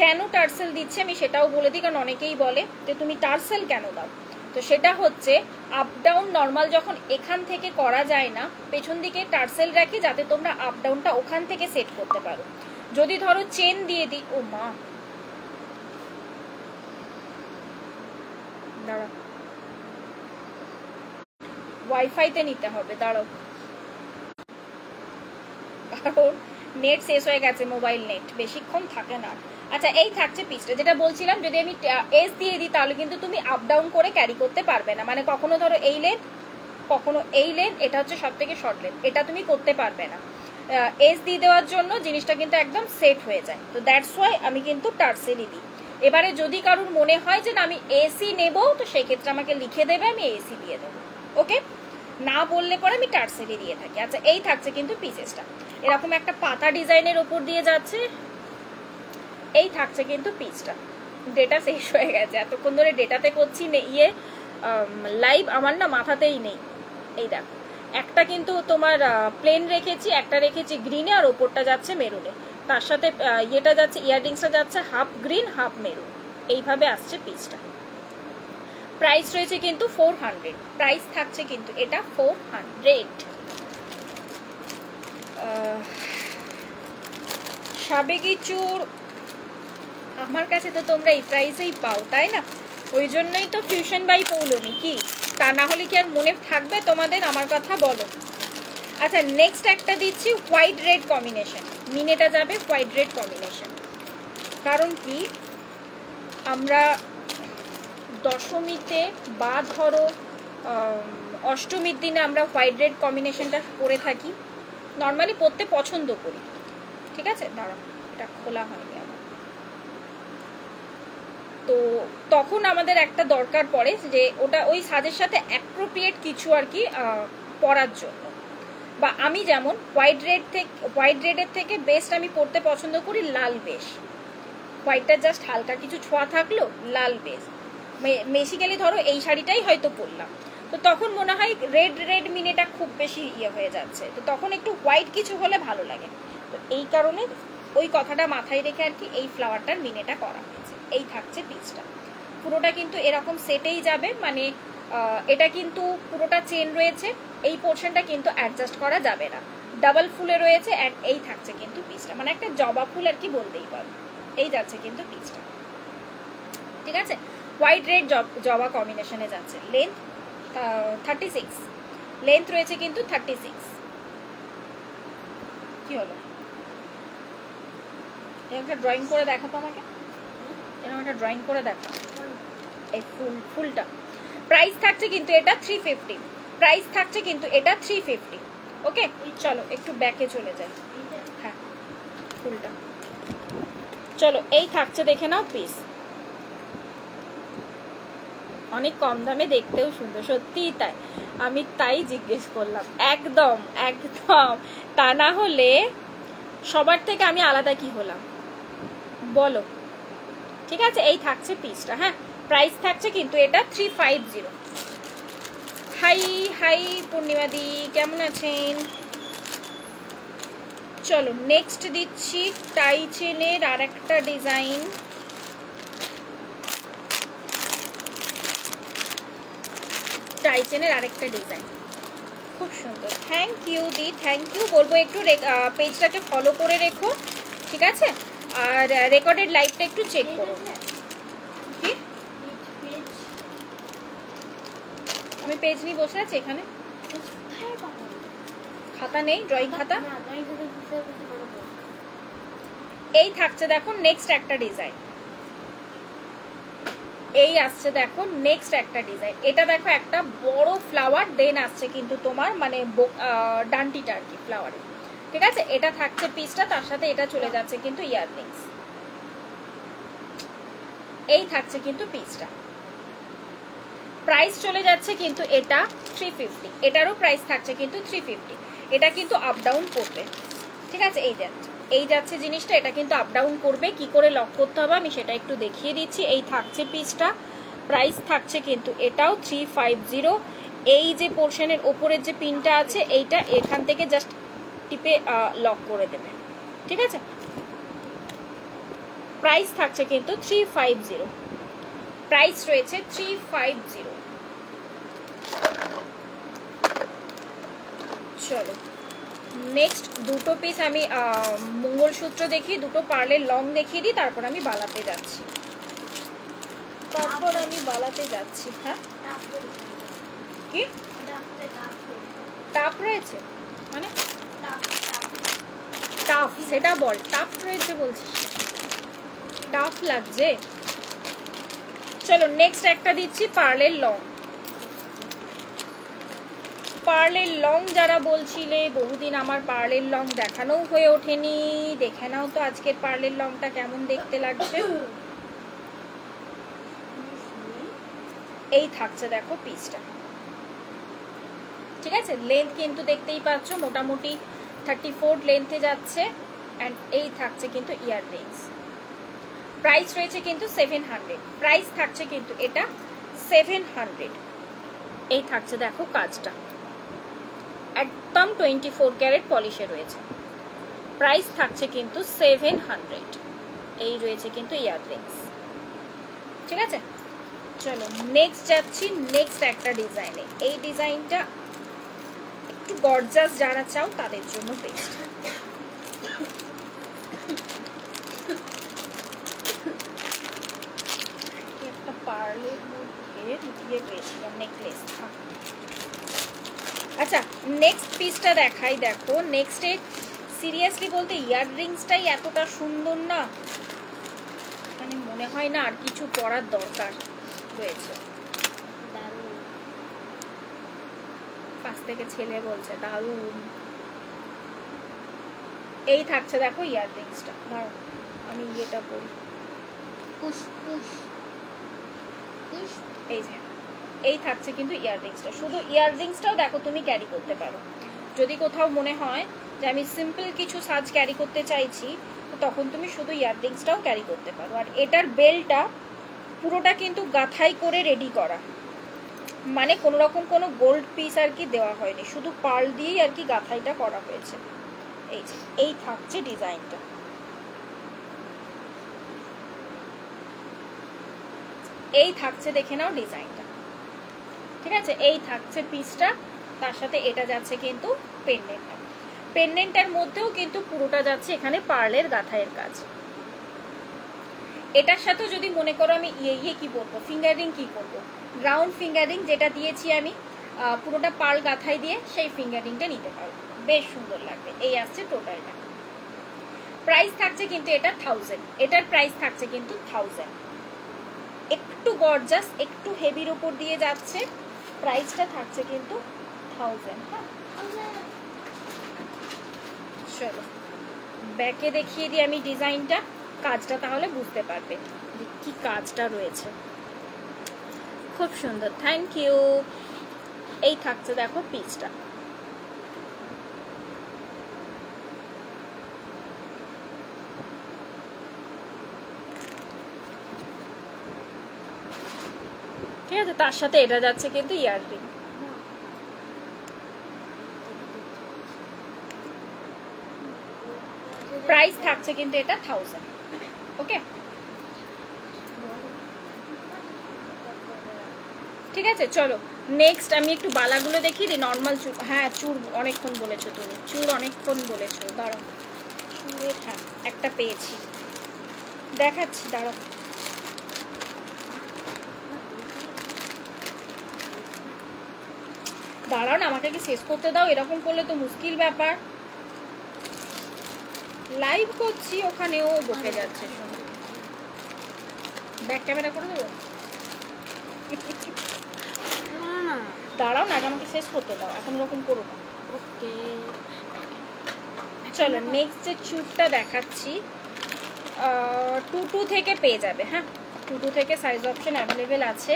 কেন টার্সেল দিচ্ছি আমি সেটাও বলে দিই, কারণ অনেকেই বলে যে তুমি টার্সেল কেন দাও। তো সেটা হচ্ছে আপ ডাউন নর্মাল যখন এখান থেকে করা যায় না, পেছন দিকে টার্সেল রাখি যাতে তোমরা আপ ডাউনটা ওখান থেকে সেট করতে পারো। যদি ধরো চেন দিয়ে দিই, ও মা দাঁড়া, ওয়াইফাইতে নিতে হবে, দাঁড়াও, কারণ নেট শেষ হয়ে গেছে, মোবাইল নেট বেশিক্ষণ থাকে না। আচ্ছা, এই থাকছে পিসটা, যেটা বলছিলাম যদি আমি এস দিয়ে দিই তাহলে কিন্তু তুমি আপ ডাউন করে ক্যারি করতে পারবে না। মানে কখনো ধরো এই লেন্থ, কখনো এই লেন্থ, এটা হচ্ছে সব থেকে শর্ট লেন্থ, এটা তুমি করতে পারবে না। এস দিয়ে দেওয়ার জন্য জিনিসটা কিন্তু একদম সেট হয়ে যায়। তো দ্যাটস ওয়াই আমি কিন্তু টার্সেলই দিই। এবারে যদি কারোর মনে হয় যে না আমি এসি নেবো, তো সেই ক্ষেত্রে আমাকে লিখে দেবে, আমি এসি দিয়ে দেবো। ওকে, না বললে পরে আমি টার্সেলই দিয়ে থাকি। আচ্ছা, এই থাকছে কিন্তু পিসেসটা এরকম একটা পাতা ডিজাইনের ওপর দিয়ে যাচ্ছে। এই থাকছে কিন্তু পিসটা। ডেটা শেষ হয়ে গেছে, এতক্ষণ ধরে ডেটাতে করছি লাইভ, আমার না মাথাতেই নেই। এই দেখো, একটা কিন্তু তোমার প্লেন রেখেছি, একটা রেখেছি গ্রিনে, আর ওপরটা যাচ্ছে মেরুনে, তার সাথে ইয়েটা যাচ্ছে, ইয়াররিংসটা যাচ্ছে হাফ গ্রিন হাফ মেরুন। এইভাবে আসছে পিসটা। প্রাইস রয়েছে কিন্তু 400, প্রাইস থাকছে কিন্তু এটা 400। সাবেকি চুর আমার কাছে তো তোমরা এই প্রাইসেই পাও, তাই না? ওই জন্যই তো ফিউশন বাই পৌলমী, কি তা না হলে কি আর মনে থাকবে তোমাদের আমার কথা, বলো? আচ্ছা, নেক্সট একটা দিচ্ছি হোয়াইট রেড কম্বিনেশন। মিনেটা যাবে হোয়াইট রেড কম্বিনেশন, কারণ কি আমরা দশমীতে বা ধরো অষ্টমীর দিনে আমরা হোয়াইট রেড কম্বিনেশনটা করে থাকি, নর্মালি পরতে পছন্দ করি। ঠিক আছে, দাঁড়াও, এটা খোলা হয়নি আমার। তো তখন আমাদের একটা দরকার পড়ে যে ওটা ওই সাজের সাথে অ্যাপ্রোপ্রিয়েট কিছু আর কি পরার জন্য। বা আমি যেমন হোয়াইট রেডের থেকে বেস্ট আমি পরতে পছন্দ করি লাল বেশ। হোয়াইটটা জাস্ট হালকা কিছু ছোঁয়া থাকলো, লাল বেশ। বেসিক্যালি ধরো এই শাড়িটাই হয়তো পরলাম, তো তখন মনে হয় রেড মিনেটা খুব বেশি ইয়ে হয়ে যাচ্ছে, তো তখন একটু হোয়াইট কিছু হলে ভালো লাগে। তো এই কারণে ওই কথাটা মাথায় রেখে আর কি এই ফ্লাওয়ারটার মিনেটা করা হয়েছে। এই থাকছে পিসটা, পুরোটা কিন্তু এরকম সেটেই যাবে। মানে এটা কিন্তু পুরোটা চেন রয়েছে, এই পোর্শনটা কিন্তু অ্যাডজাস্ট করা যাবে না, ডাবল ফুলে রয়েছে। এই থাকছে কিন্তু পিসটা, মানে একটা জবা ফুল আর কি বলতেই পারো। এই যাচ্ছে কিন্তু পিসটা, ঠিক আছে? হোয়াইট রেড জবা কম্বিনেশনে যাচ্ছে। লেন্থ 36, লেন্থ রয়েছে কিন্তু 36। কি হলো, একটা ড্রয়িং করে দেখাতো আমাকে, এরকম একটা ড্রয়িং করে দেখা। এই ফুলটা প্রাইস থাকছে কিন্তু এটা 350, প্রাইস থাকছে কিন্তু এটা 350। ওকে, চলো একটু ব্যাকে চলে যাই। হ্যাঁ, ফুলটা চলো, এই থাকছে, দেখে নাও পিস। অনেক কম দামে, দেখতেও সুন্দর, সত্যিই তাই, আমি তাই জিজ্ঞেস করলাম। একদম একদম, তা না হলে সবার থেকে আমি আলাদা কি হলাম বলো? ঠিক আছে, এই থাকছে পিসটা। হ্যাঁ, প্রাইস থাকছে কিন্তু এটা 350। হাই হাই পূর্ণিমা দি, কেমন আছেন? চলো নেক্সট দিচ্ছি টাই চেনের আর একটা ডিজাইন। টাই চেনের আরেকটা ডিজাইন খুব সুন্দর। থ্যাংক ইউ দি, থ্যাংক ইউ বলবো। একটু পেজটাকে ফলো করে রেখো, ঠিক আছে? আর রেকর্ডেড লাইভটা একটু চেক করো। কি আমি পেজ নিয়ে বসে আছি এখানে, খাতা নেই, ড্রয়িং খাতা। এই থাকছে দেখো নেক্সট একটা ডিজাইন, এই আসছে দেখো নেক্সট একটা ডিজাইন। এটা দেখো একটা বড় ফ্লাওয়ার, দেন আসছে কিন্তু তোমার মানে ডান্টিটা আর কি ফ্লাওয়ারে, ঠিক আছে? এটা থাকছে পিসটা, তার সাথে এটা চলে যাচ্ছে কিন্তু ইয়াররিংস। এই থাকছে কিন্তু পিসটা। প্রাইস চলে যাচ্ছে কিন্তু এটা 350, এটারও প্রাইস থাকছে কিন্তু 350। এটা কিন্তু আপ ডাউন করবে, ঠিক আছে? এই যাচ্ছে জিনিসটা, এটা কিন্তু আপ ডাউন করবে। কি করে লক করতে হবে আমি সেটা একটু দেখিয়ে দিচ্ছি। এই থাকছে পিসটা, প্রাইস থাকছে কিন্তু এটাও 350। এই যে পোর্শনের ওপরের যে পিনটা আছে এইটা এখান থেকে জাস্ট টিপে লক করে দেবে, ঠিক আছে? প্রাইস থাকছে কিন্তু 350, প্রাইস রয়েছে 350। চলো নেক্সট দুটো পিস আমি মঙ্গলসূত্র দেখি, দুটো পার্লের লং দেখিয়ে দিই, তারপর আমি বালাতে যাচ্ছি। হ্যাঁ কি টাফ রয়েছে মানে টাফ, সেটা বল। টাফ রয়েছে বলছিস, টাফ লাগছে। চলো নেক্সট একটা দিচ্ছি পার্লের লং। পার্লের লং যারা বলছিলে, বহুদিন আমার পার্লের লং দেখানো হয়ে ওঠেনি, দেখে নাও তো আজকের পার্লের লংটা কেমন দেখতে লাগছে। এই থাকছে দেখো পিসটা, ঠিক আছে? লেন্থ কিন্তু দেখতেই পাচ্ছ মোটামুটি 34 লেন্থে যাচ্ছে। অ্যান্ড এই থাকছে কিন্তু ইয়াররিংস। প্রাইস রয়েছে কিন্তু 700, প্রাইস থাকছে কিন্তু এটা 700। এই থাকছে দেখো কাজটা, একদম 24 ক্যারেট পলিশে রয়েছে। প্রাইস থাকছে কিন্তু 700। এই রয়েছে কিন্তু ইয়াররিংস, ঠিক আছে? চলো নেক্সট যাচ্ছি, নেক্সট একটা ডিজাইনে। এই ডিজাইনটা একটু গর্জাস যারা চাও তাদের জন্য বেস্ট। একটা পার্লের মধ্যে দিয়ে পেয়েছিলাম নেকলেস। আচ্ছা নেক্সট পিসটা দেখাই। দেখো নেক্সটে সিরিয়াসলি বলতে ইয়াররিংসটাই এতটা সুন্দর না, মানে মনে হয় না আর কিছু পরার দরকার রয়েছে। পাশ থেকে ছেলে বলছে দারুণ। এই থাকছে দেখো ইয়াররিংসটা, দাঁড়াও আমি ইয়েটা বলি। এই যে এই থাকছে কিন্তু ইয়াররিংসটা। শুধু ইয়াররিংসটাও দেখো তুমি ক্যারি করতে পারো। যদি কোথাও মনে হয় যে আমি সিম্পল কিছু সাজ ক্যারি করতে চাইছি, তখন তুমি শুধু ইয়াররিংসটাও ক্যারি করতে পারো। আর এটার বেলটা পুরোটা কিন্তু গাঁথাই করে রেডি করা, মানে কোনো রকম কোনো গোল্ড পিস আর কি দেওয়া হয়নি, শুধু পার্ল দিয়েই আর কি গাঁথাইটা করা হয়েছে। এই যে এই থাকছে ডিজাইনটা, এই থাকছে দেখে নাও ডিজাইনটা, ঠিক আছে? এই থাকছে পিসটা, তার সাথে এটা যাচ্ছে কিন্তু পেন্ডেন্টটা। পেন্ডেন্টের মধ্যেও কিন্তু পুরোটা যাচ্ছে এখানে পার্লের গাঁথাইয়ের কাজ। এটার সাথে যদি মনে করো আমি ইয়ে কি বলবো, ফিঙ্গারিং কি করবো, রাউন্ড ফিঙ্গারিং যেটা দিয়েছি আমি পুরোটা পার্ল গাঁথাই দিয়ে, সেই ফিঙ্গারিংটা নিতে পারো, বেশ সুন্দর লাগবে। এই আসছে টোটালটা। প্রাইস থাকছে কিন্তু এটা 1000, এটার প্রাইস থাকছে কিন্তু 1000। একটু গর্জাস, একটু হেভির উপর দিয়ে যাচ্ছে, প্রাইসটা থাকছে কিন্তু 1000। হ্যাঁ চলো ব্যাকে দেখিয়ে দিই আমি ডিজাইনটা, কাজটা তাহলে বুঝতে পারবে কি কাজটা রয়েছে। খুব সুন্দর, থ্যাংক ইউ। এই থাকছে দেখো পিসটা, ঠিক আছে? তার সাথে এটা যাচ্ছে কিন্তু ইয়াররিং। প্রাইস থাকছে কিন্তু এটা 1000। ওকে ঠিক আছে? চলো নেক্সট আমি একটু বালাগুলো দেখিয়ে দিই। নর্মাল চুর, হ্যাঁ চুর অনেকক্ষণ বলেছো তুমি, চুর অনেকক্ষণ বলেছো। দাঁড়াও চুরের, হ্যাঁ একটা পেয়েছি, দেখাচ্ছি দাঁড়াও। দাঁড়াও না, আমাকে কি শেষ করতে দাও, এরকম করলে তো মুশকিল ব্যাপার। লাইভ করছি, ওখানেও বসে যাচ্ছে। ব্যাক ক্যামেরা করে দেবো, দাঁড়াও না, আমাকে শেষ করতে দাও, এখন এরকম করো না। ওকে চলো নেক্সট যে চুটটা দেখাচ্ছি 22 থেকে পেয়ে যাবে। হ্যাঁ 22 থেকে সাইজ অপশন অ্যাভেলেবেল আছে।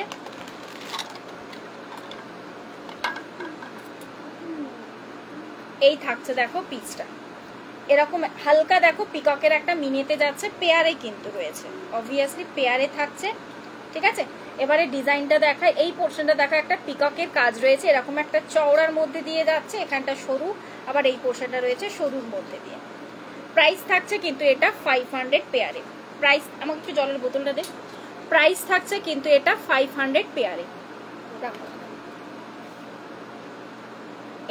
এই থাকছে দেখো পিসটা, এরকম হালকা দেখো পিককের একটা মিনিতে যাচ্ছে, পেয়ারে কিন্তু রয়েছে, অবভিয়াসলি পেয়ারে থাকছে। ঠিক আছে, এবারে ডিজাইনটা দেখায়, এই পোর্শনটা দেখা, একটা পিককের কাজ রয়েছে, এরকম একটা চওড়ার মধ্যে দিয়ে যাচ্ছে, এখানটা সরু, আবার এই পোর্শনটা রয়েছে সরুর মধ্যে দিয়ে। প্রাইস থাকছে কিন্তু এটা 500 পেয়ারে। প্রাইস, আমাকে একটু জলের বোতলটা দে। প্রাইস থাকছে কিন্তু এটা 500 পেয়ারে।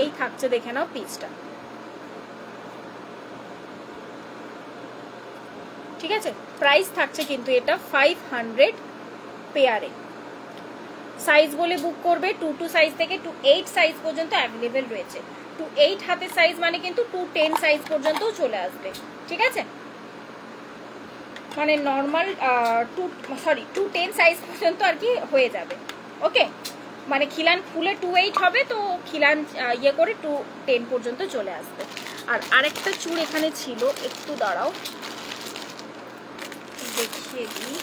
এই থাকছে, দেখে নাও পিসটা। ঠিক আছে, প্রাইস থাকছে কিন্তু এটা 500 পেয়ারে। সাইজ বলে বুক করবে 2 সাইজ থেকে 8 সাইজ পর্যন্ত অ্যাভেলেবেল রয়েছে। 8 হাতের সাইজ মানে কিন্তু 10 সাইজ পর্যন্ত চলে আসবে। ঠিক আছে, মানে নর্মাল 10 সাইজ পর্যন্ত আর কি হয়ে যাবে। ওকে, মানে খিলান খুলে 8 হবে, তো খিলান ইয়ে করে 10 পর্যন্ত চলে আসবে। আর আরেকটা চুড় এখানে ছিল, একটু দাঁড়াও দেখিয়ে দিই।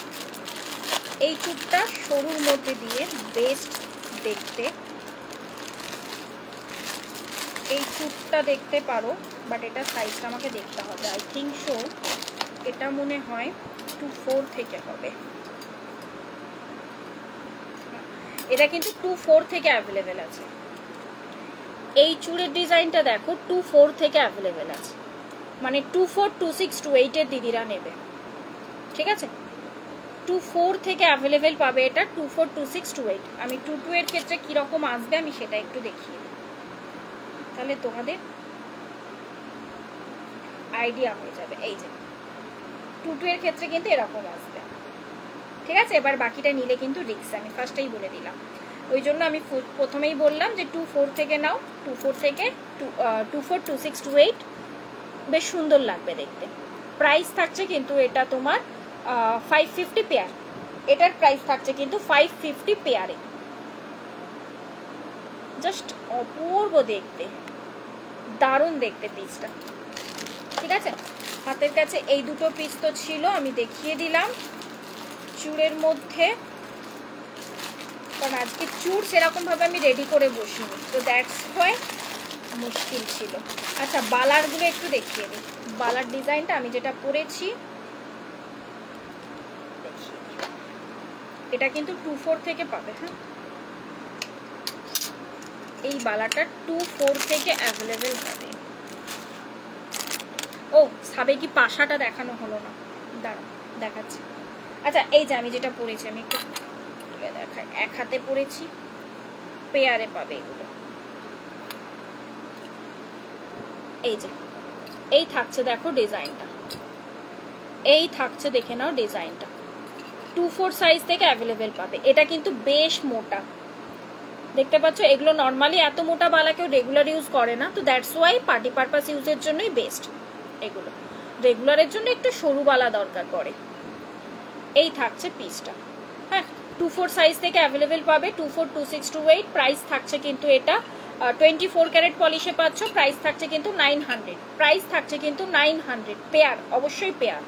এই চুড়টা সরুর মধ্যে দিয়ে বেস্ট দেখতে, এই চুড়টা দেখতে পারো, বাট এটা সাইজটা আমাকে দেখতে হবে। আই থিঙ্ক সো এটা মনে হয় 2-4 থেকে হবে। এটা কিন্তু 2-4 থেকে অ্যাভেলেবেল আছে। এই চুড়ের ডিজাইনটা দেখো 2-4 থেকে অ্যাভেলেবেল আছে, মানে 2-4, 2-6, 2-8 এর দিদিরা নেবে। ঠিক আছে, 2-4 থেকে অ্যাভেলেবেল পাবে এটা, 2-4, 2-6, 2-8। আমি 2-2 এর ক্ষেত্রে কিরকম আসবে আমি সেটা একটু দেখিয়ে দিই, তাহলে তোমাদের আইডিয়া হয়ে যাবে। এই যে 2-2 এর ক্ষেত্রে কিন্তু এরকম আসবে। ঠিক আছে, এবার বাকিটা নিলে কিন্তু রিস্ক, আমি ফার্স্টেই বলে দিলাম। ওই জন্য আমি প্রথমেই বললাম যে 2-4 থেকে নাও, 2-4 থেকে 2-4, 2-6, 2-8 বেশ সুন্দর লাগবে দেখতে। প্রাইস থাকছে কিন্তু এটা তোমার 550 পেয়ার। এটার প্রাইস থাকছে কিন্তু 550 পেয়ারে। জাস্ট অপূর্ব দেখতে, দারুণ দেখতে পিসটা। ঠিক আছে, হাতের কাছে এই দুটো পিস তো ছিল, আমি দেখিয়ে দিলাম। চুড়ের মধ্যে, কারণ আজকে চুড় সেরকম ভাবে আমি রেডি করে বসিনি, তো দ্যাটস হোয়াই মুশকিল ছিল। আচ্ছা, বালারগুলো একটু দেখিয়ে দিই। বালার ডিজাইনটা আমি যেটা পরেছি দেখিয়ে দিই, এটা কিন্তু 2-4 থেকে পাবে। হ্যাঁ, এই বালাটা 2-4 থেকে অ্যাভেলেবেল হবে। ও সাবে কি পাশাটা দেখানো হলো না, দাঁড়া দেখাচ্ছি। আচ্ছা, এই যে আমি যেটা পরেছি, আমি একটু দেখাই, এক হাতে পরেছি, পেয়ারে পাবে এগুলো। এই যে এই থাকছে দেখো ডিজাইনটা, এই থাকছে দেখে নাও ডিজাইনটা। 2-4 সাইজ থেকে অ্যাভেলেবেল পাবে। এটা কিন্তু বেশ মোটা, দেখতে পাচ্ছ। এগুলো নর্মালি এত মোটা বালা কেউ রেগুলার ইউজ করে না, তো দ্যাটস ওয়াই পার্টি পারপাস ইউজের জন্যই বেস্ট। এগুলো রেগুলারের জন্য একটু সরু বালা দরকার পড়ে। এই থাকছে পিসটা। হ্যাঁ, 2-4 সাইজ থেকে অ্যাভেলেবেল পাবে, 2-4, 2-6, 2-8। প্রাইস থাকছে কিন্তু এটা 24 ক্যারেট পলিশে পাচ্ছ। প্রাইস থাকছে কিন্তু 900। প্রাইস থাকছে কিন্তু 900 পেয়ার, অবশ্যই পেয়ার।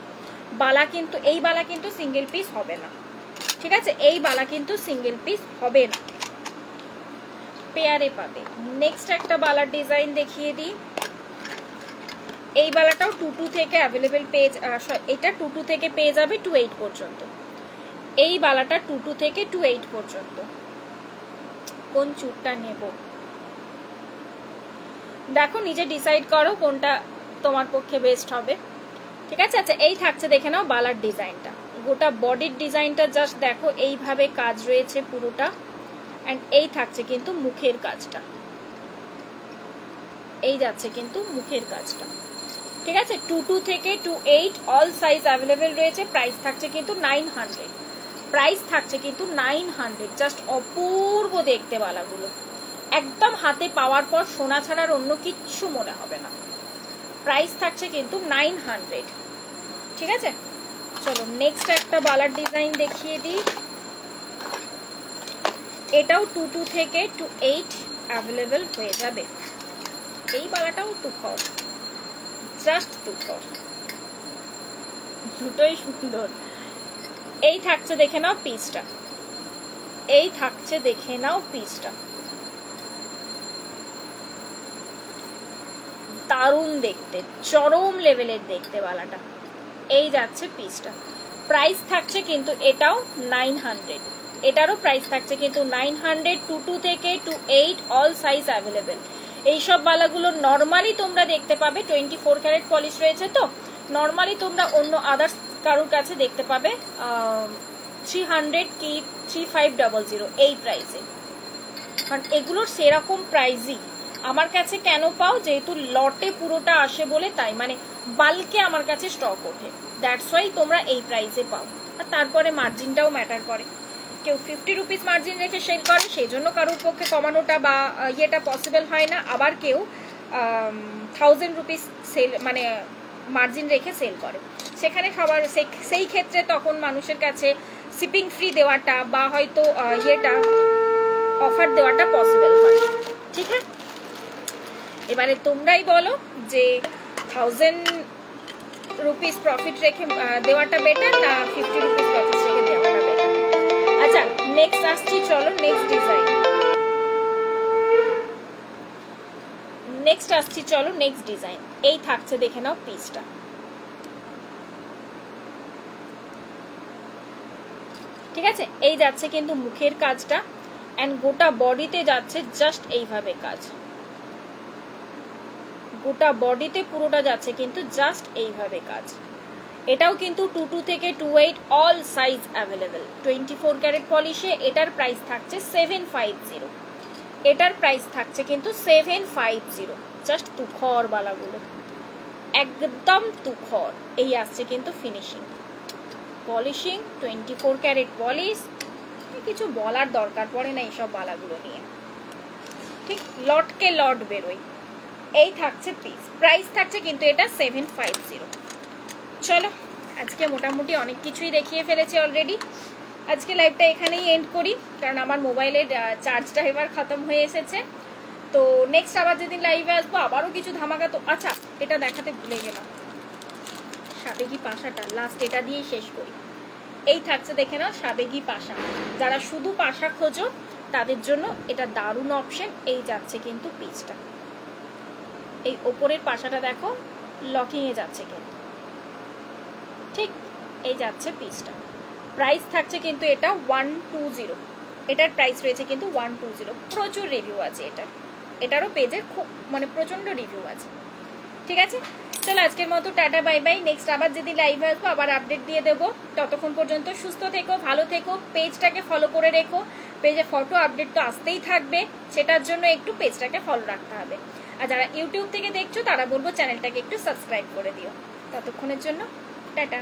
বালা কিন্তু, এই বালা কিন্তু সিঙ্গেল পিস হবে না। ঠিক আছে, এই বালা কিন্তু সিঙ্গেল পিস হবে না, পেয়ারে পাবে। নেক্সট একটা বালার ডিজাইন দেখিয়ে দিই। এই বালাটাও 2-2 থেকে অ্যাভেলেবেল পেজ, এটা 2-2 থেকে পেয়ে যাবে 2-8 পর্যন্ত। এই বালাটা 2-2 থেকে 2-8 পর্যন্ত। কোন চুড়টা নেব দেখো, নিজে ডিসাইড করো কোনটা তোমার পক্ষে বেস্ট হবে। ঠিক আছে, আচ্ছা এই থাকছে দেখে নাও বালার ডিজাইনটা। গোটা বডির ডিজাইনটা জাস্ট দেখো, এইভাবে কাজ রয়েছে পুরোটা। অ্যান্ড এই থাকছে কিন্তু মুখের কাজটা, এই যাচ্ছে কিন্তু মুখের কাজটা। ঠিক আছে, 2-2 থেকে 2-8 অল সাইজ অ্যাভেলেবেল রয়েছে। প্রাইস থাকছে কিন্তু 900। প্রাইস থাকছে কিন্তু 900। জাস্ট অপূর্ব দেখতে বালাগুলো, একদম হাতে পাওয়ার পর সোনা ছাড়ার অন্য কিচ্ছু মনে হবে না। প্রাইস থাকছে কিন্তু 900। ঠিক আছে, চলো নেক্সট একটা বালার ডিজাইন দেখিয়ে দিই। এটাও 2-2 থেকে 2-8 অ্যাভেলেবেল হয়ে যাবে। এই বালাটাও 2-4, জাস্ট 2-4, দুটোই সুন্দর। এই থাকছে দেখে নাও পিসটা, এই থাকছে দেখে নাও পিসটা। দারুণ দেখতে, চরম লেভেলের দেখতে বালাটা। এই যাচ্ছে পিসটা, প্রাইস থাকছে কিন্তু এটাও 900, এটারও প্রাইস থাকছে কিন্তু 900, 22 থেকে 28 অল সাইজ অ্যাভেলেবেল। এইসব বালাগুলো নর্মালি তোমরা দেখতে পাবে 24 ক্যারেট পলিশ রয়েছে, তো নর্মালি তোমরা অন্য আদার্স কারোর কাছে দেখতে পাবে 300 কি 3500 এই প্রাইসে। কারণ এগুলোর সেরকম প্রাইসই আমার কাছে কেন পাও, যেহেতু লটে পুরোটা আসে বলে, তাই মানে বাল্কে আমার কাছে স্টক ওঠে, দ্যাটস ওয়াই তোমরা এই প্রাইসে পাও। আর তারপরে মার্জিনটাও ম্যাটার করে, কেউ 50 রুপিস মার্জিন রেখে সেল করে, সেই জন্য কারোর পক্ষে কমানোটা বা ইয়েটা পসিবল হয় না। আবার কেউ 1000 রুপিস সেল মানে মার্জিন রেখে সেল করে, সেখানে সবার সেই ক্ষেত্রে তখন মানুষের কাছে শিপিং ফ্রি দেওয়াটা বা হয়তো ইয়েটা অফার দেওয়াটা পসিবল হয়, ঠিক আছে। এবারে তোমরাই বলো যে 1000 রুপিস প্রফিট রেখে দেওয়াটা বেটার না 50 রুপিস প্রফিট রেখে দেওয়াটা বেটার। আচ্ছা নেক্সট আসছি, চলো নেক্সট ডিজাইন, নেক্সট আসছি, চলো নেক্সট ডিজাইন। এই থাকছে, দেখে নাও পিসটা, ঠিক আছে। এই যাচ্ছে কিন্তু মুখের কাজটা, এন্ড গোটা বডিতে যাচ্ছে জাস্ট এইভাবে কাজ, গোটা বডিতে পুরোটা যাচ্ছে কিন্তু জাস্ট এইভাবে কাজ। এটাও কিন্তু 22 থেকে 28 অল সাইজ অ্যাভেলেবেল, 24 ক্যারেট পলিশে। এটার প্রাইস থাকছে 750, এটার প্রাইস থাকছে কিন্তু 750। জাস্ট তুখর বালাগুলো, একদম তুখর। এই আসছে কিন্তু ফিনিশিং, পলিশিং 24 ক্যারেট পলিশ, কিছু বলার দরকার পড়ে না এইসব বালাগুলো নিয়ে, ঠিক লটকে লট বেরোয়। এই থাকছে পিস, প্রাইস থাকছে কিন্তু এটা 750। চলো আজকে মোটামুটি অনেক কিছুই দেখিয়ে ফেলেছি অলরেডি। আজকে লাইভটা এখানেই এন্ড করি, কারণ আমার মোবাইলের চার্জটা এবার খতম হয়ে এসেছে। তো নেক্সট আবার যেদিন লাইভে আসবো আবারও কিছু ধামাকা। তো আচ্ছা এটা দেখাতে ভুলে গেলাম, সাবেকি পাশাটা লাস্ট এটা দিয়েই শেষ করি। এই থাকছে, দেখে নাও সাবেকি পাশা, যারা শুধু পাশা খোঁজো তাদের জন্য এটা দারুণ অপশন। এই যাচ্ছে কিন্তু পিসটা, এই ওপরের পাশাটা দেখো লকিং এ যাচ্ছে কিন্তু, ঠিক। এই যাচ্ছে পিসটা, প্রাইস থাকছে কিন্তু এটা 120, এটার প্রাইস রয়েছে কিন্তু 120। প্রচুর রিভিউ আছে এটারও পেজে খুব মানে প্রচন্ড রিভিউ আছে, ঠিক আছে। চলো আজকের মতো টাটা বাই বাই। নেক্সট আবার যদি লাইভে আসবো আবার আপডেট দিয়ে দেবো। ততক্ষণ পর্যন্ত সুস্থ থেকো, ভালো থেকো, পেজটাকে ফলো করে রেখো। পেজে ফটো আপডেট তো আসতেই থাকবে, সেটার জন্য একটু পেজটাকে ফলো রাখতে হবে। আর যারা ইউটিউব থেকে দেখছো তারা বলবো চ্যানেলটাকে একটু সাবস্ক্রাইব করে দিও। ততক্ষণের জন্য টাটা।